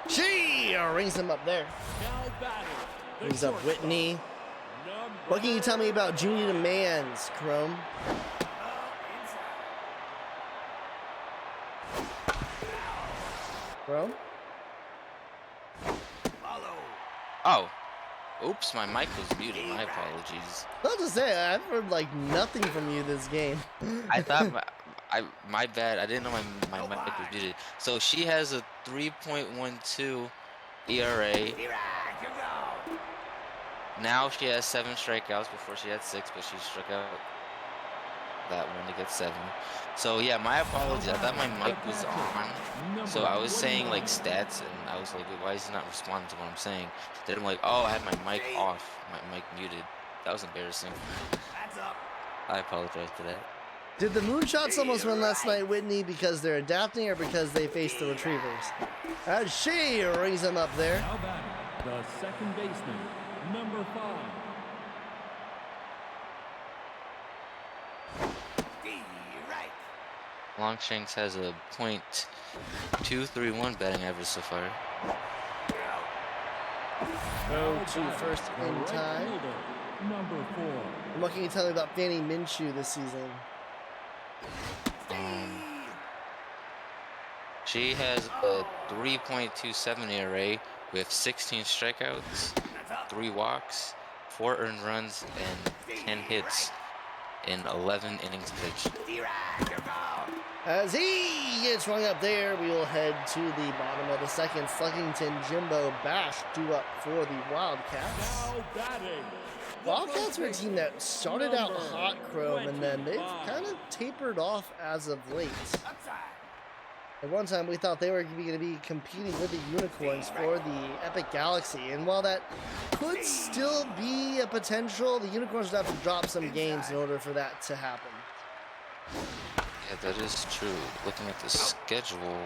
She rings him up there. Now batting, the Brings up shortstop, Whitney. number What can you tell me about Junior Demands, Chrome? Chrome? Oh. Oops, my mic was muted. My apologies. Not to say, I've heard like nothing from you this game. I thought my bad. I didn't know my mic was muted. So she has a 3.12 ERA. Now she has 7 strikeouts. Before she had 6, but she struck out that one to get 7. So yeah, my apologies. I thought my mic was on. So I was saying like stats, and I was like, why is he not responding to what I'm saying? Then I'm like, oh, I had my mic off, my mic muted. That was embarrassing. I apologize for that. Did the Moonshots almost win last night, Whitney, because they're adapting or because they faced the Retrievers? As she rings them up there. Now batting, the second baseman, number 5. Longshanks has a .231 batting average so far. Go to first The in right time. fielder, number 4. And what can you tell me about Fanny Minshew this season? She has a 3.27 ERA with 16 strikeouts, 3 walks, 4 earned runs, and 10 hits in 11 innings pitched. As he gets rung up there, we will head to the bottom of the second. Sluggington, Jimbo, Bash due up for the Wildcats. Now batting. Wildcats are a team that started out hot, Chrome, and then they've kind of tapered off as of late. At one time, we thought they were going to be competing with the Unicorns for the Epic Galaxy, and while that could still be a potential, the Unicorns would have to drop some games in order for that to happen. Yeah, that is true. Looking at the schedule,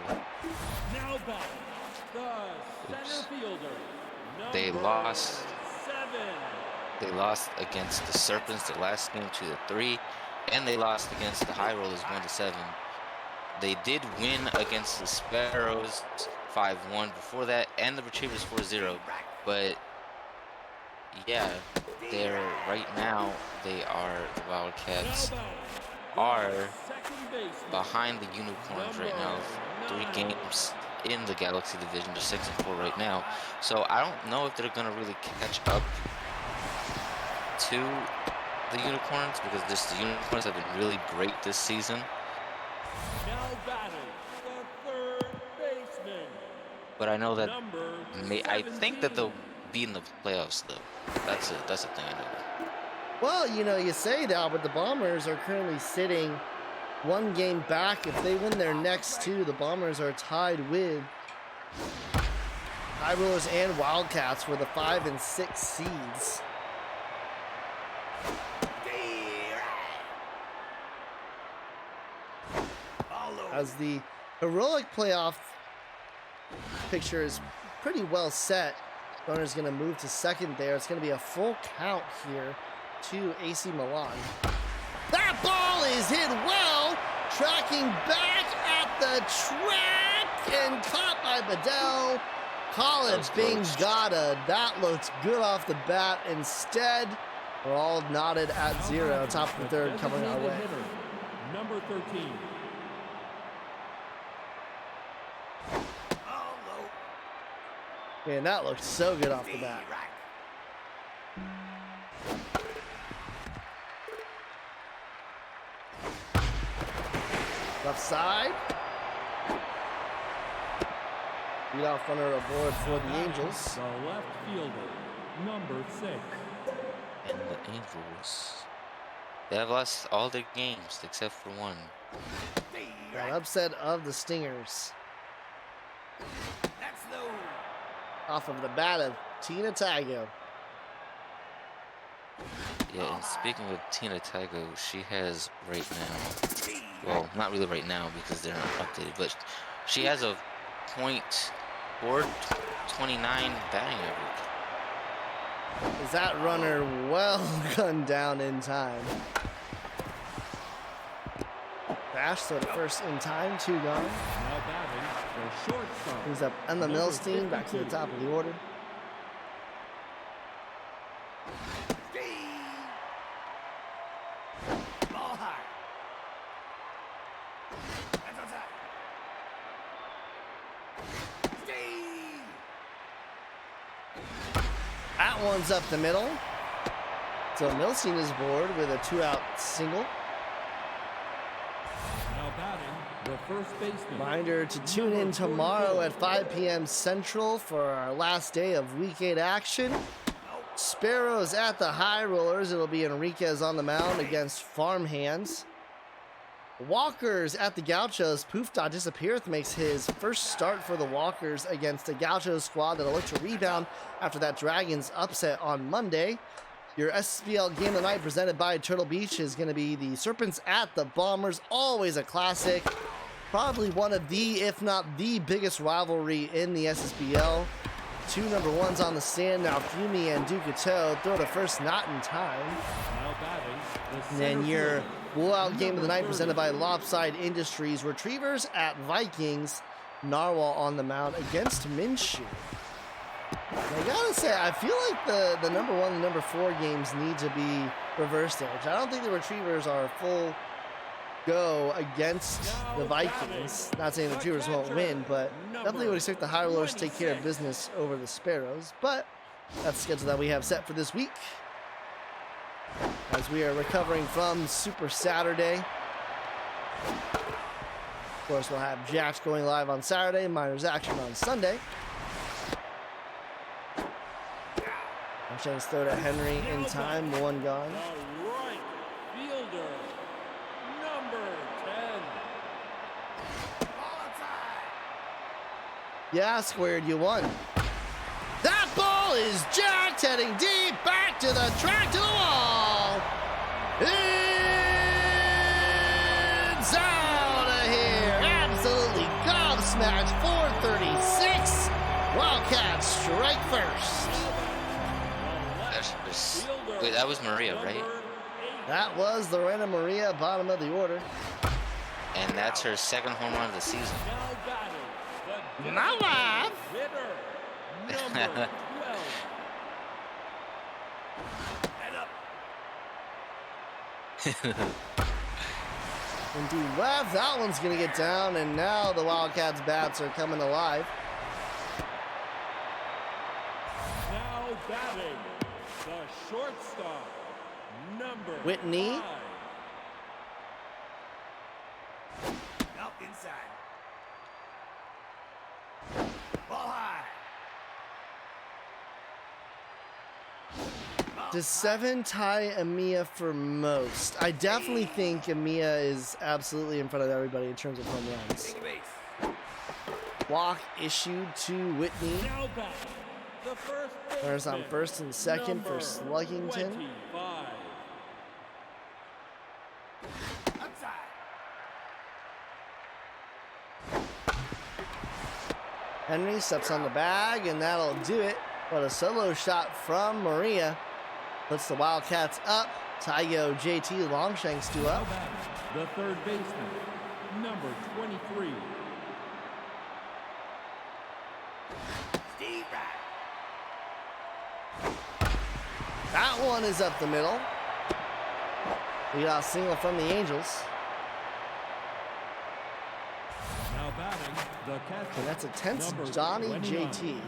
Now batting, the center fielder, they number lost. 7. They lost against the Serpents the last game 2-3, and they lost against the High Rollers 1-7. They did win against the Sparrows 5-1 before that, and the Retrievers 4-0. But yeah, they're right now. They are the Wildcats are behind the Unicorns right now. 3 games in the Galaxy division. They're 6-4 right now. So I don't know if they're gonna really catch up to the Unicorns, because the Unicorns have been really great this season. Now batting, the third baseman, But I know that number I think that 17. they'll be in the playoffs though. That's a thing I know. Well, you know, you say that, but the Bombers are currently sitting 1 game back. If they win their next 2, the Bombers are tied with High Rollers and Wildcats for the 5 and 6 seeds. As the heroic playoff picture is pretty well set, runner's going to move to second there. It's going to be a full count here to AC Milan. That ball is hit well, tracking back at the track and caught by Bedell. Call it Bingata. That looks good off the bat. Instead, we're all knotted at 0. Top of the third coming our way. Hitter, number 13. Man, that looked so good off the bat. Left side. Leadoff runner aboard for the Angels. The left fielder, number 6. And the Angels, they have lost all their games except for one. That upset of the Stingers. Off of the bat of Tina Tygo. Yeah, and speaking of Tina Tygo, she has right now, well, not really right now because they're not updated, but she has a .429 batting average. Is that runner well gunned down in time? Bash throw to first in time, 2 gone. Now batting the shortstop. He's up Emma number Milstein back to the 52. top of the order. That one's up the middle. So Milstein is aboard with a 2-out single. Now batting the first baseman. Reminder to tune in tomorrow at 5 p.m. Central for our last day of Week 8 action. Sparrows at the High Rollers. It'll be Enriquez on the mound against Farmhands. Walkers at the Gauchos. Poofdot Disappeareth makes his first start for the Walkers against a Gaucho squad that'll look to rebound after that Dragons upset on Monday. Your SSBL game of the night presented by Turtle Beach is going to be the Serpents at the Bombers. Always a classic. Probably one of the, if not the biggest rivalry in the SSBL. 2 number 1s on the stand now. Fumi and Ducato throw to first, not in time. Now batting the And then center your fielder, blowout game of the night number presented 30. by Lopside Industries. Retrievers at Vikings. Narwhal on the mound against Minshew. I gotta say, I feel like the number 1 and number 4 games need to be reversed there. I don't think the Retrievers are full go against the Vikings. Not saying the Retrievers won't win, but definitely would expect the High Rollers to take care of business over the Sparrows. But that's the schedule that we have set for this week, as we are recovering from Super Saturday. Of course, we'll have Jacks going live on Saturday, Miners action on Sunday. Chance throw to Henry in time, 1 gone. The right fielder, number 10. Yeah, squared, you won. That ball is jacked, heading deep, back to the track, to the wall. It's out of here. Absolutely gobsmacked. 436. Wildcats strike first. Wait, that was Maria, right? That was Lorena Maria, bottom of the order. And that's her 2nd home run of the season. Now batting the My wife. hitter, number 12. Indeed, left. That one's going to get down, and now the Wildcats' bats are coming alive. Now batting the shortstop, number Whitney. 5. Out inside. Ball high. Does 7 tie Amia for most? I definitely think Amia is absolutely in front of everybody in terms of home runs. Take a base. Walk issued to Whitney. Now batting the first Runners on baseman, first and second for number Sluggington. 25. Outside. Henry steps on the bag, and that'll do it. But a solo shot from Maria puts the Wildcats up. Tygo, JT, Longshanks do Now up. batting the third baseman, number 23. Steve Wright. That one is up the middle. We got a single from the Angels. Now batting the catcher, And that's a tense number Johnny 29. JT.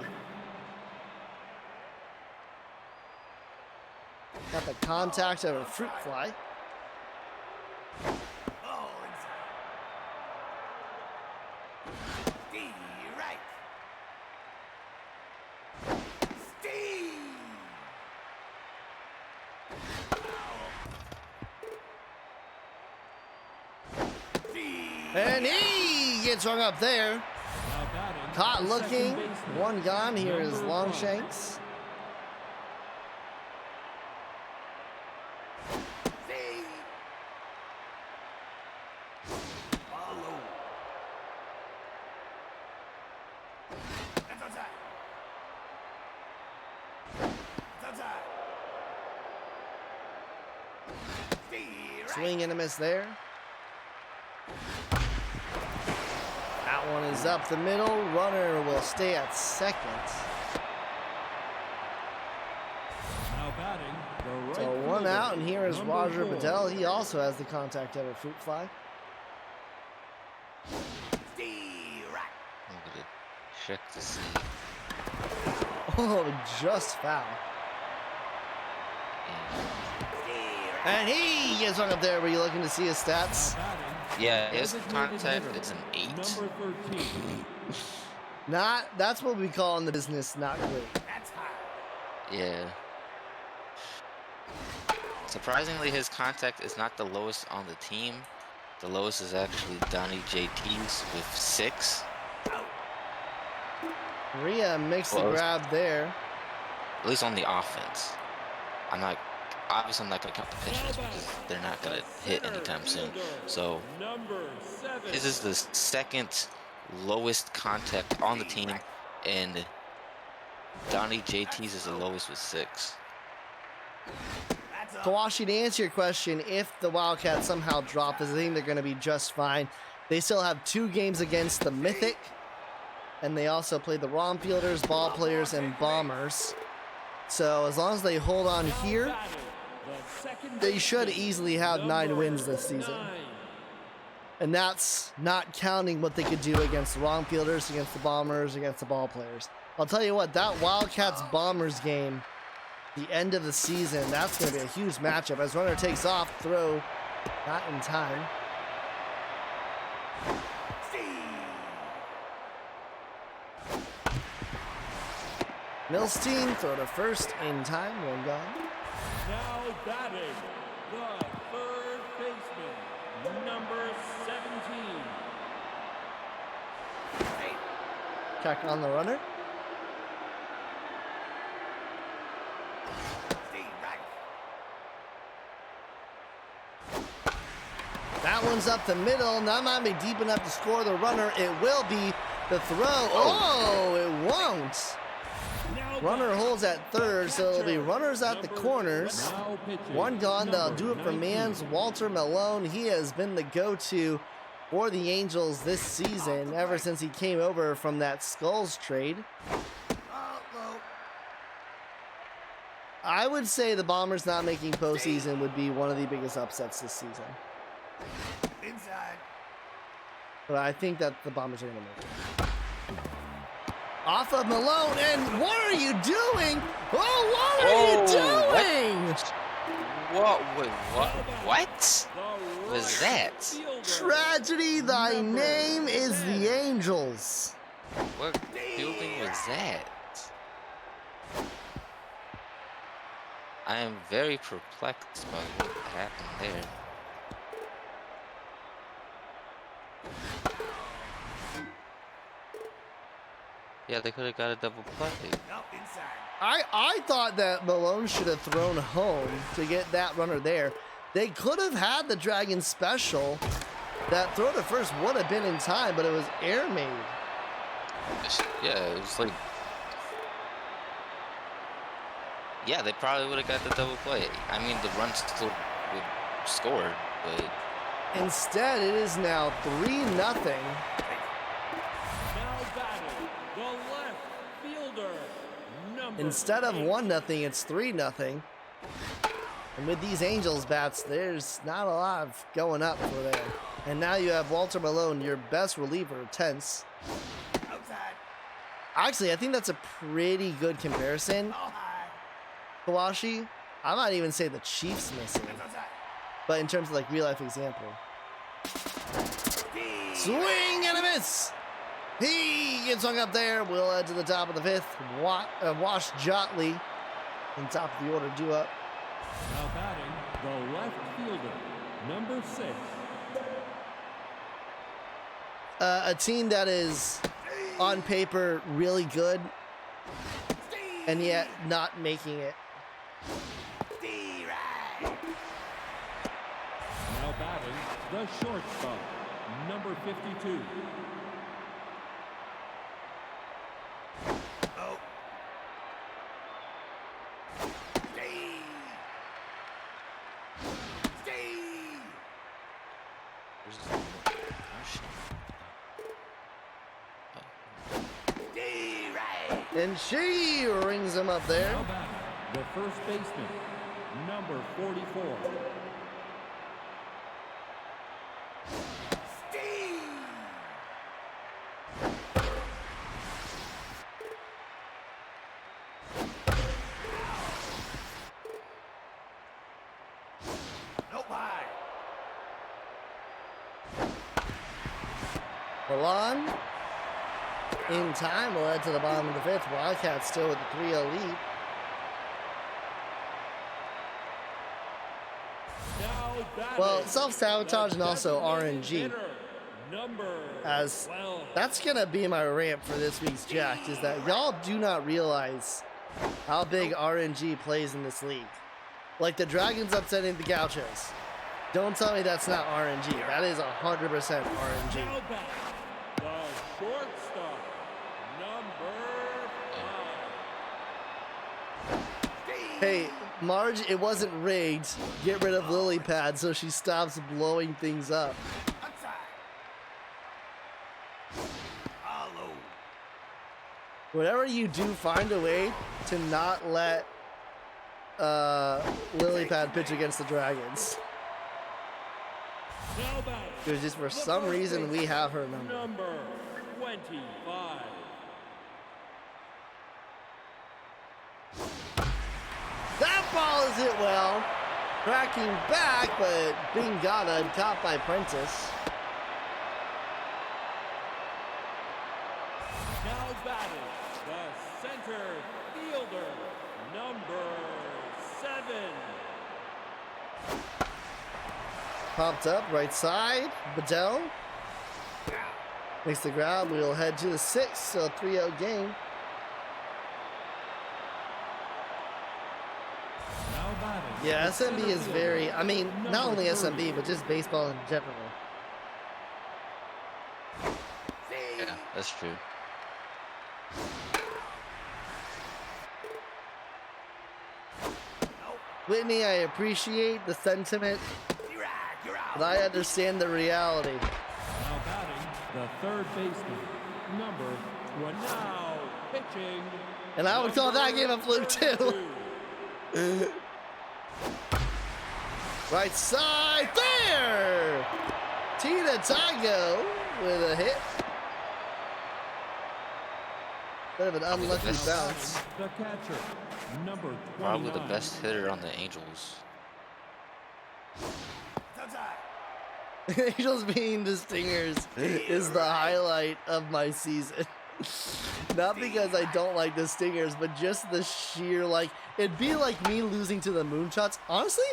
Got the contact of a fruit fly. Oh, inside. Steve Wright. Steve. And he gets hung up there. Now batting, Caught the looking. second baseman, One gone. Here is number Longshanks. Swing and a miss there. That one is up the middle. Runner will stay at second. Now batting, the right So one fielder, out, and here is number Roger 4. Patel. He also has the contact of a fruit fly. I'm gonna check to see. Oh, just foul. And he gets hung up there. Were you looking to see his stats? Now batting, Yeah, his designated contact hitter, is an 8. Number 13. That's what we call in the business not great. Yeah. Surprisingly, his contact is not the lowest on the team. The lowest is actually Donnie JT's with 6. Rhea makes the Close. grab there. At least on the offense. I'm not gonna count the pitchers because they're not gonna hit anytime soon. So Number 7. this is the second lowest contact on the team, and Donnie JT's is the lowest with 6. Kawashi, to answer your question, if the Wildcats somehow drop this, I think they're going to be just fine. They still have 2 games against the Mythic, and they also play the ROM Fielders, Ball Players, and Bombers. So as long as they hold on here, they should easily have 9 wins this season. And that's not counting what they could do against the ROM Fielders, against the Bombers, against the Ball Players. I'll tell you what, that Wildcats-Bombers game, the end of the season, that's going to be a huge matchup. As runner takes off, throw not in time. Milstein, throw to first in time, 1 gone. Now batting, the third baseman, number 17. Check on the runner. That one's up the middle. That might be deep enough to score the runner. It will be the throw. Oh, it won't. Now Runner holds at third, so it'll be runners at the corners. now pitching, 1 gone. They'll number do it for 19. Mans. Walter Malone. He has been the go-to for the Angels this season ever since he came over from that Skulls trade. I would say the Bombers not making postseason would be one of the biggest upsets this season. But I think that the Bombers are going to make it. Off of Malone, and what are you doing? Oh, what are you doing? What? Wait, what was that? Tragedy, thy name is the Angels. What building was that? I am very perplexed by what happened there. Yeah, they could have got a double play. I thought that Malone should have thrown home to get that runner there. They could have had the Dragon special. That throw to first would have been in time, but it was air made. Yeah, it was like... Yeah, they probably would have got the double play. I mean, the run still would scored, but... Instead, it is now 3-0. Now batting, the left fielder, number Instead of 8. 1-0, it's 3-0. And with these Angels bats, there's not a lot of going up for there. And now you have Walter Malone, your best reliever, tense. Actually, I think that's a pretty good comparison. Kawashi, I might even say the Chiefs missing. But in terms of like real life example. Swing and a miss. He gets hung up there. We'll head to the top of the 5th. Wash Jotley in top of the order due up. Now batting, the left fielder, number 6. a team that is on paper really good and yet not making it. Now batting the shortstop, number 52. And she rings him up there. Now batting the first baseman, number 44. Milan in time will head to the bottom of the fifth. Wildcats still with the 3-0 lead. Now batting Well, self-sabotage and the also designated RNG. hitter, number As 12. that's gonna be my rant for this week's Jack, is that y'all do not realize how big RNG plays in this league. Like the Dragons upsetting the Gauchos. Don't tell me that's not RNG. That is 100% RNG. Now batting the shortstop, number 5. Hey, Marge, it wasn't rigged. Get rid of lily pad so she stops blowing things up. Whatever you do, find a way to not let lily pad pitch against the Dragons. Now batting Because just for the some first reason we baseman, have her number. number 25. That ball is hit well. Cracking back, but being caught by Prentice. Now batting the center fielder, number 7. Popped up, right side. Bedell makes the grab. We'll head to the 6th, so 3-0 game. Now batting Yeah, the SMB center is fielder, very, I mean, not number only 30. SMB, but just baseball in general. Yeah, that's true. Whitney, I appreciate the sentiment, but I understand the reality. Now batting the third baseman, number 20. Now pitching. And I would call that game a fluke too. 32. Right side, there! Tina Tago with a hit. Bit of an unlucky bounce. The catcher, number 29. Probably the best hitter on the Angels. Angels being the Stingers is the highlight of my season. Not because I don't like the Stingers, but just the sheer, like, it'd be like me losing to the Moonshots. Honestly,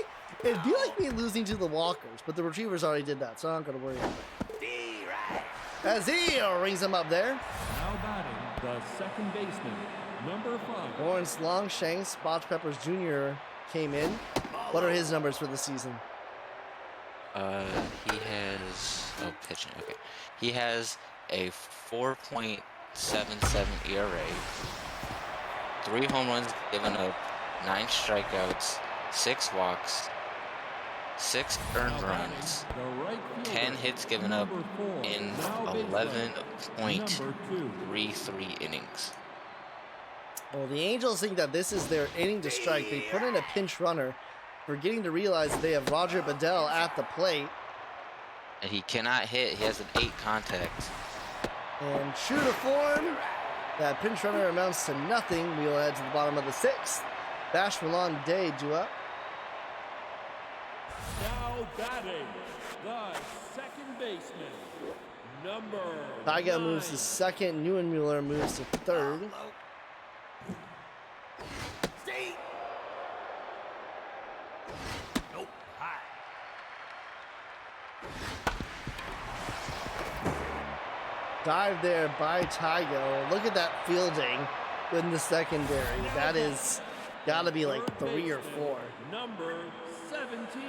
it'd be like me losing to the Walkers, but the Retrievers already did that, so I'm not gonna worry about it. As he rings him up there. Now batting the second baseman, number 5. Lawrence Longshanks, Botch Peppers Jr. came in. What are his numbers for the season? He has pitching. Okay, he has a 4.77 ERA, 3 home runs given up, 9 strikeouts, 6 walks, 6 earned runs, The right fielder, 10 hits given up number 4. in Now big left, number 2. 11.33 innings. Well, the Angels think that this is their inning to strike. They put in a pinch runner, forgetting to realize that they have Roger Bedell at the plate. And he cannot hit. He has an 8 contact. And true to form, that pinch runner amounts to nothing. We will head to the bottom of the 6th. Bash Milan Day due up. Now batting the second baseman, number Taiga 9. moves to second. Neuenmuller moves to third. dive there by Tygo. Look at that fielding in the secondary. That is gotta be like 3 or 4. Number 17.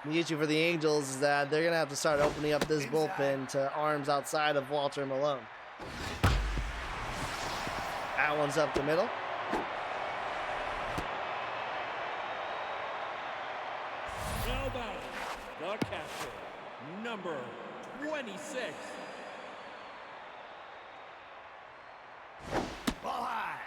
The issue for the Angels is that they're gonna have to start opening up this bullpen to arms outside of Walter Malone. That one's up the middle. Now batting, the catcher, number 26. Ball high.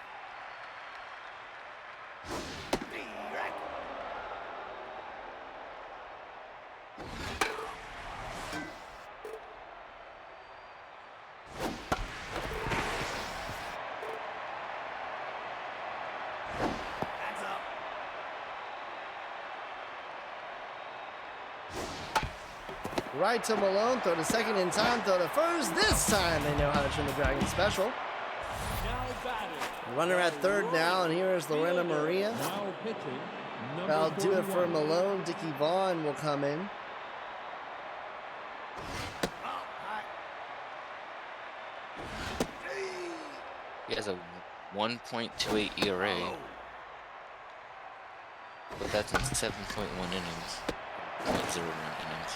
Right to Malone, throw to second in time, throw to first. This time they know how to turn the Dragon special. Now batting. Runner at third now, and here is Lorena Maria. Now pitching, number That'll do it for 41. Malone. Dickie Vaughn will come in. He has a 1.28 ERA, but that's in 7.1 innings, 0.01 innings.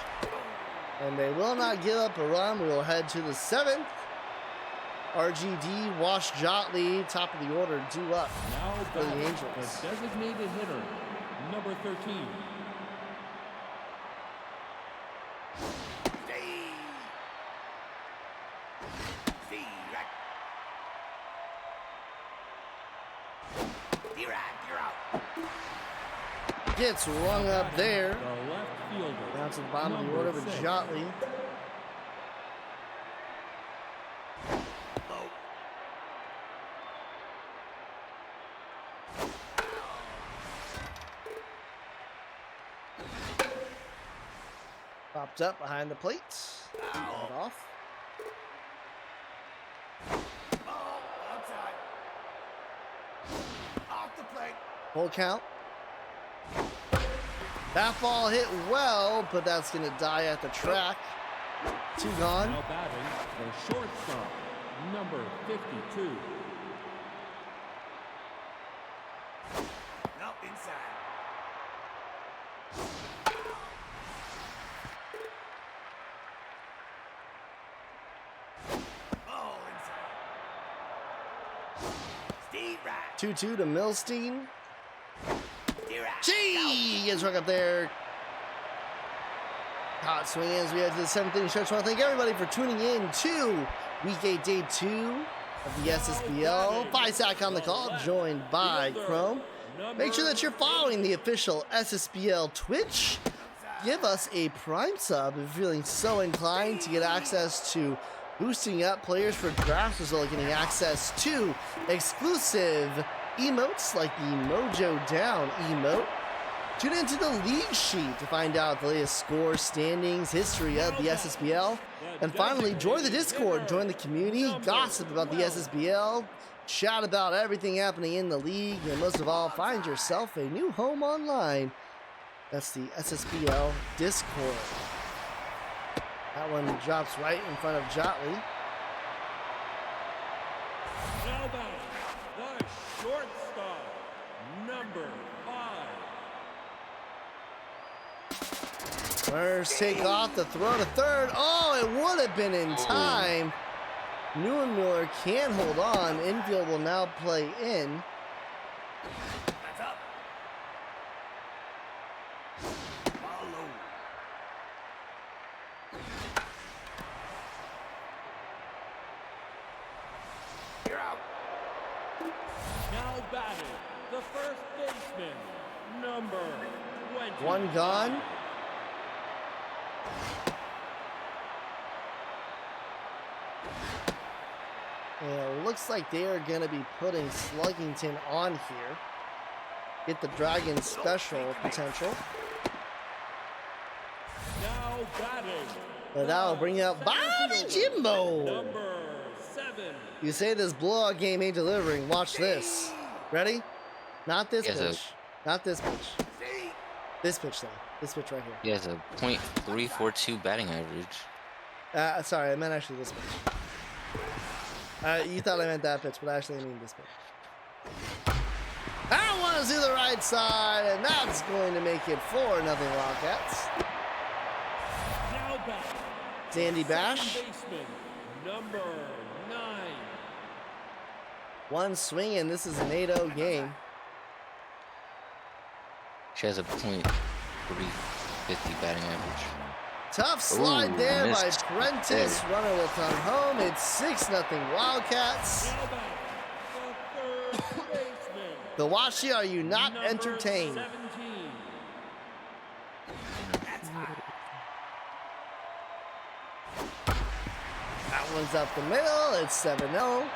And they will not give up a run. We will head to the 7th. RGD, Wash Jotley, top of the order, due up Now for the batting, Angels. the designated hitter, number 13. Gets rung up there. The left fielder, Down to the bottom of the number order with 6. Jotley. Popped up behind the plate. Got it off. Off the plate. Full count. That ball hit well, but that's going to die at the track. 2 gone. Now batting, the shortstop, number 52. No, inside. Ball inside. Steve right. 2-2 to Milstein. Steve right. Gee! Gets struck up there. Hot swing as we head to the 7th inning stretch. I want to thank everybody for tuning in to Week 8, Day 2 of the SSBL. Fisac on the call, joined by Chrome. Make sure that you're following the official SSBL Twitch. Give us a Prime sub if you're feeling so inclined to get access to boosting up players for drafts, as well as getting access to exclusive emotes like the Mojo Down emote. Tune into the league sheet to find out the latest score, standings, history of the SSBL. And finally, join the Discord, join the community, gossip about the SSBL, chat about everything happening in the league, and most of all, find yourself a new home online. That's the SSBL Discord. That one drops right in front of Jotley. Now batting, the shortstop, number 5. Runners take off, the throw to third. Oh, it would have been in time. Neuenmuller can hold on. Infield will now play in. That's up. Ball low. You're out. Now batting, the first baseman, number 20. 1 gone. And it looks like they are going to be putting Sluggington on here. Get the Dragon special potential. Now batting, But that'll bring out Bobby Jimbo. number 7. You say this blowout game ain't delivering. Watch this. Ready? Not this Yes, pitch. Not this pitch. This pitch, though. This pitch right here. He has a .342 batting average. Sorry, I meant actually this pitch. You thought I meant that pitch, but actually I mean this pitch. That one is to the right side, and that's going to make it 4-0 Wildcats. Now back. Sandy Bash. Second baseman, number 9. One swing, and this is an 8-0 game. She has a .350 batting average. Tough slide Ooh, there by missed. Prentice. Runner will come home. It's 6-0 Wildcats. Now back. The third baseman, Milwaukee, are you not number entertained? 17. That one's up the middle. It's 7-0.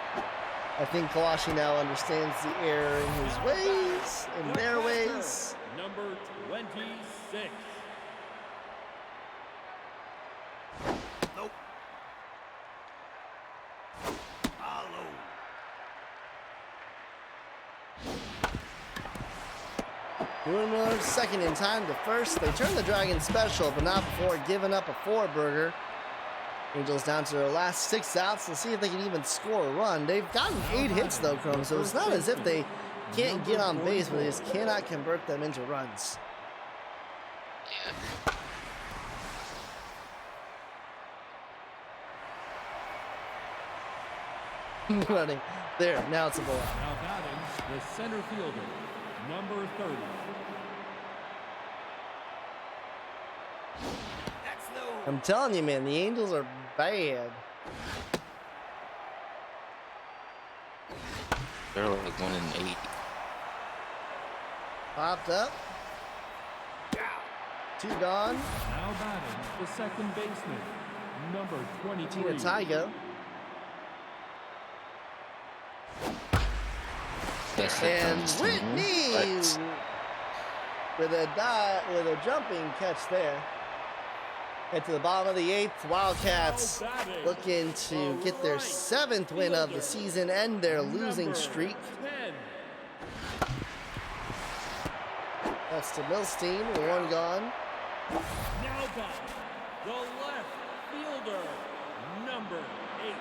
I think Kawashi now understands the error in his ways, in their ways. Number 26. Bruno second in time to first. They turn the Dragon special, but not before giving up a 4-burger. Angels down to their last 6 outs. We'll see if they can even score a run. They've gotten 8 hits though, Chrome, so it's not as if they can't get on base, but they just cannot convert them into runs. Running. There, now it's a ball. Now batting, the center fielder, number 30. I'm telling you, man, the Angels are bad. They're like 1-8. Popped up. 2 gone. Now batting, the second baseman, number 23. Tina Tygo. Yes, And that's Whitney but with a jumping catch there. Head to the bottom of the 8th. Wildcats looking to get their 7th win of the season, end their losing streak. 10. That's to Milstein with 1 gone. Now back, the left fielder, number 8.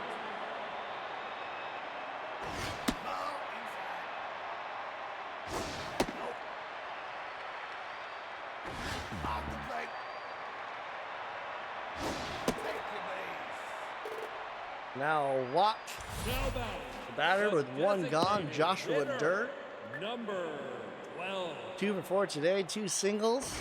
Now a walk. Now back, The batter with 1 gone, designated Joshua hitter, Dirt. number 12. 2 for 4 today, 2 singles.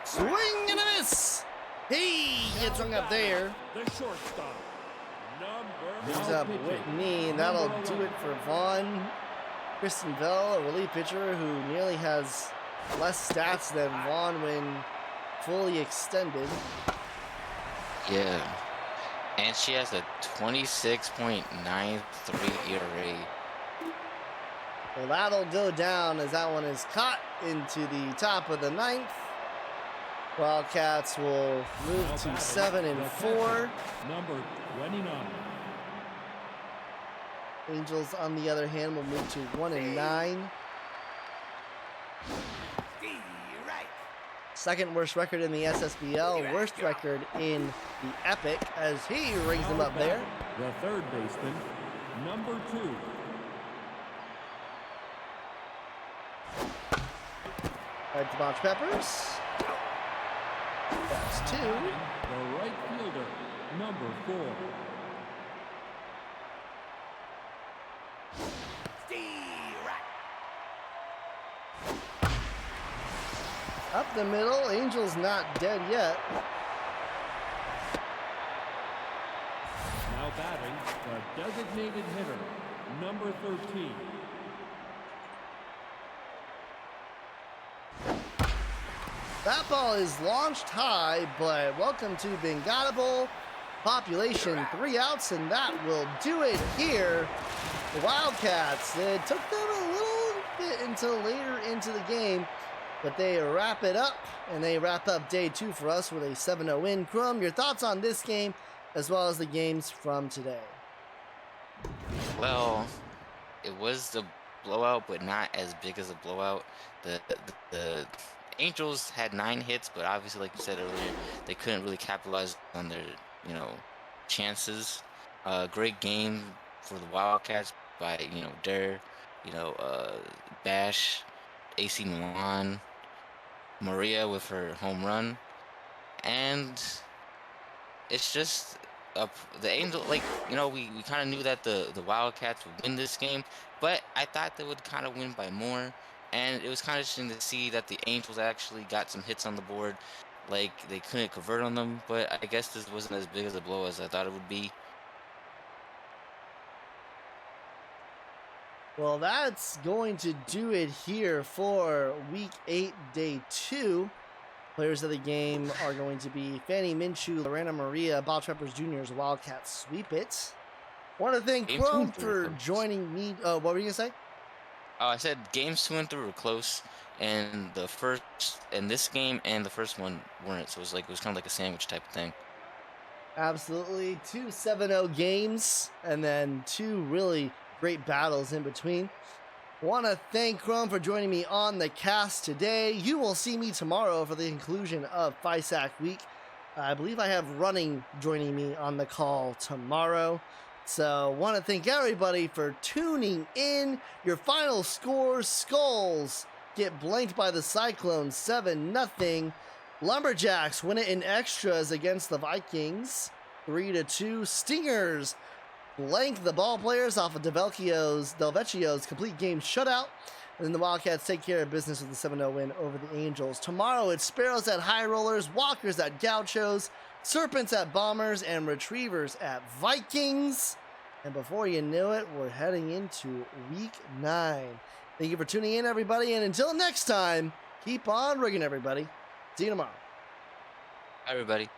Swing and a miss. He gets hung up there. The shortstop, number Moves now up pitching, Whitney, and that'll number do 11. it for Vaughn. Kristen Bell, a relief pitcher who nearly has less stats than Vaughn when fully extended. yeah. And she has a 26.93 ERA. Well, that'll go down as that one is caught into the top of the 9th. Wildcats will move Now to batting, 7 and the 4. catcher, number 29. Angels, on the other hand, will move to 1 and 9. Second worst record in the SSBL, worst record in the Epic, as he rings them Now up there. batting, the third baseman, number 2. Right to Box Peppers. That's 2. Batting, the right fielder, number 4. Up the middle, Angels not dead yet. Now batting, the designated hitter, number 13. That ball is launched high, but welcome to Bengata Bowl. Population 3 outs, and that will do it here. The Wildcats, it took them a little bit until later into the game, but they wrap it up, and they wrap up day 2 for us with a 7-0 win. Chrome, your thoughts on this game as well as the games from today? Well, it was a blowout, but not as big as a blowout. The Angels had 9 hits, but obviously, like you said earlier, they couldn't really capitalize on their, you know, chances. Great game for the Wildcats by, Durr, you know, Bash, AC Milan, Maria with her home run, and it's just the Angel, like, we kind of knew that the Wildcats would win this game, but I thought they would kind of win by more. And it was kind of interesting to see that the Angels actually got some hits on the board. Like, they couldn't convert on them, but I guess this wasn't as big as a blow as I thought it would be. Well, that's going to do it here for Week 8, Day 2. Players of the game are going to be Fanny Minshew, Lorena Maria, Bob Peppers Jr.'s Wildcats sweep it. Want to thank Game Chrome 2 and 3 were for close. joining me. What were you going to say? Oh, I said games 2 and 3 were close, and this game and the first one weren't. So it was kind of like a sandwich type of thing. Absolutely. 2 7-0 games, and then 2 really great battles in between. Want to thank Chrome for joining me on the cast today. You will see me tomorrow for the conclusion of FISAC week. I believe I have Running joining me on the call tomorrow. So want to thank everybody for tuning in. Your final scores: Skulls get blanked by the Cyclones 7-0. Lumberjacks win it in extras against the Vikings 3-2. Stingers blank the Ball Players off of Delvecchio's complete game shutout. And then the Wildcats take care of business with the 7-0 win over the Angels. Tomorrow it's Sparrows at High Rollers, Walkers at Gauchos, Serpents at Bombers, and Retrievers at Vikings. And before you know it, we're heading into Week 9. Thank you for tuning in, everybody. And until next time, keep on rigging, everybody. See you tomorrow. Hi, everybody.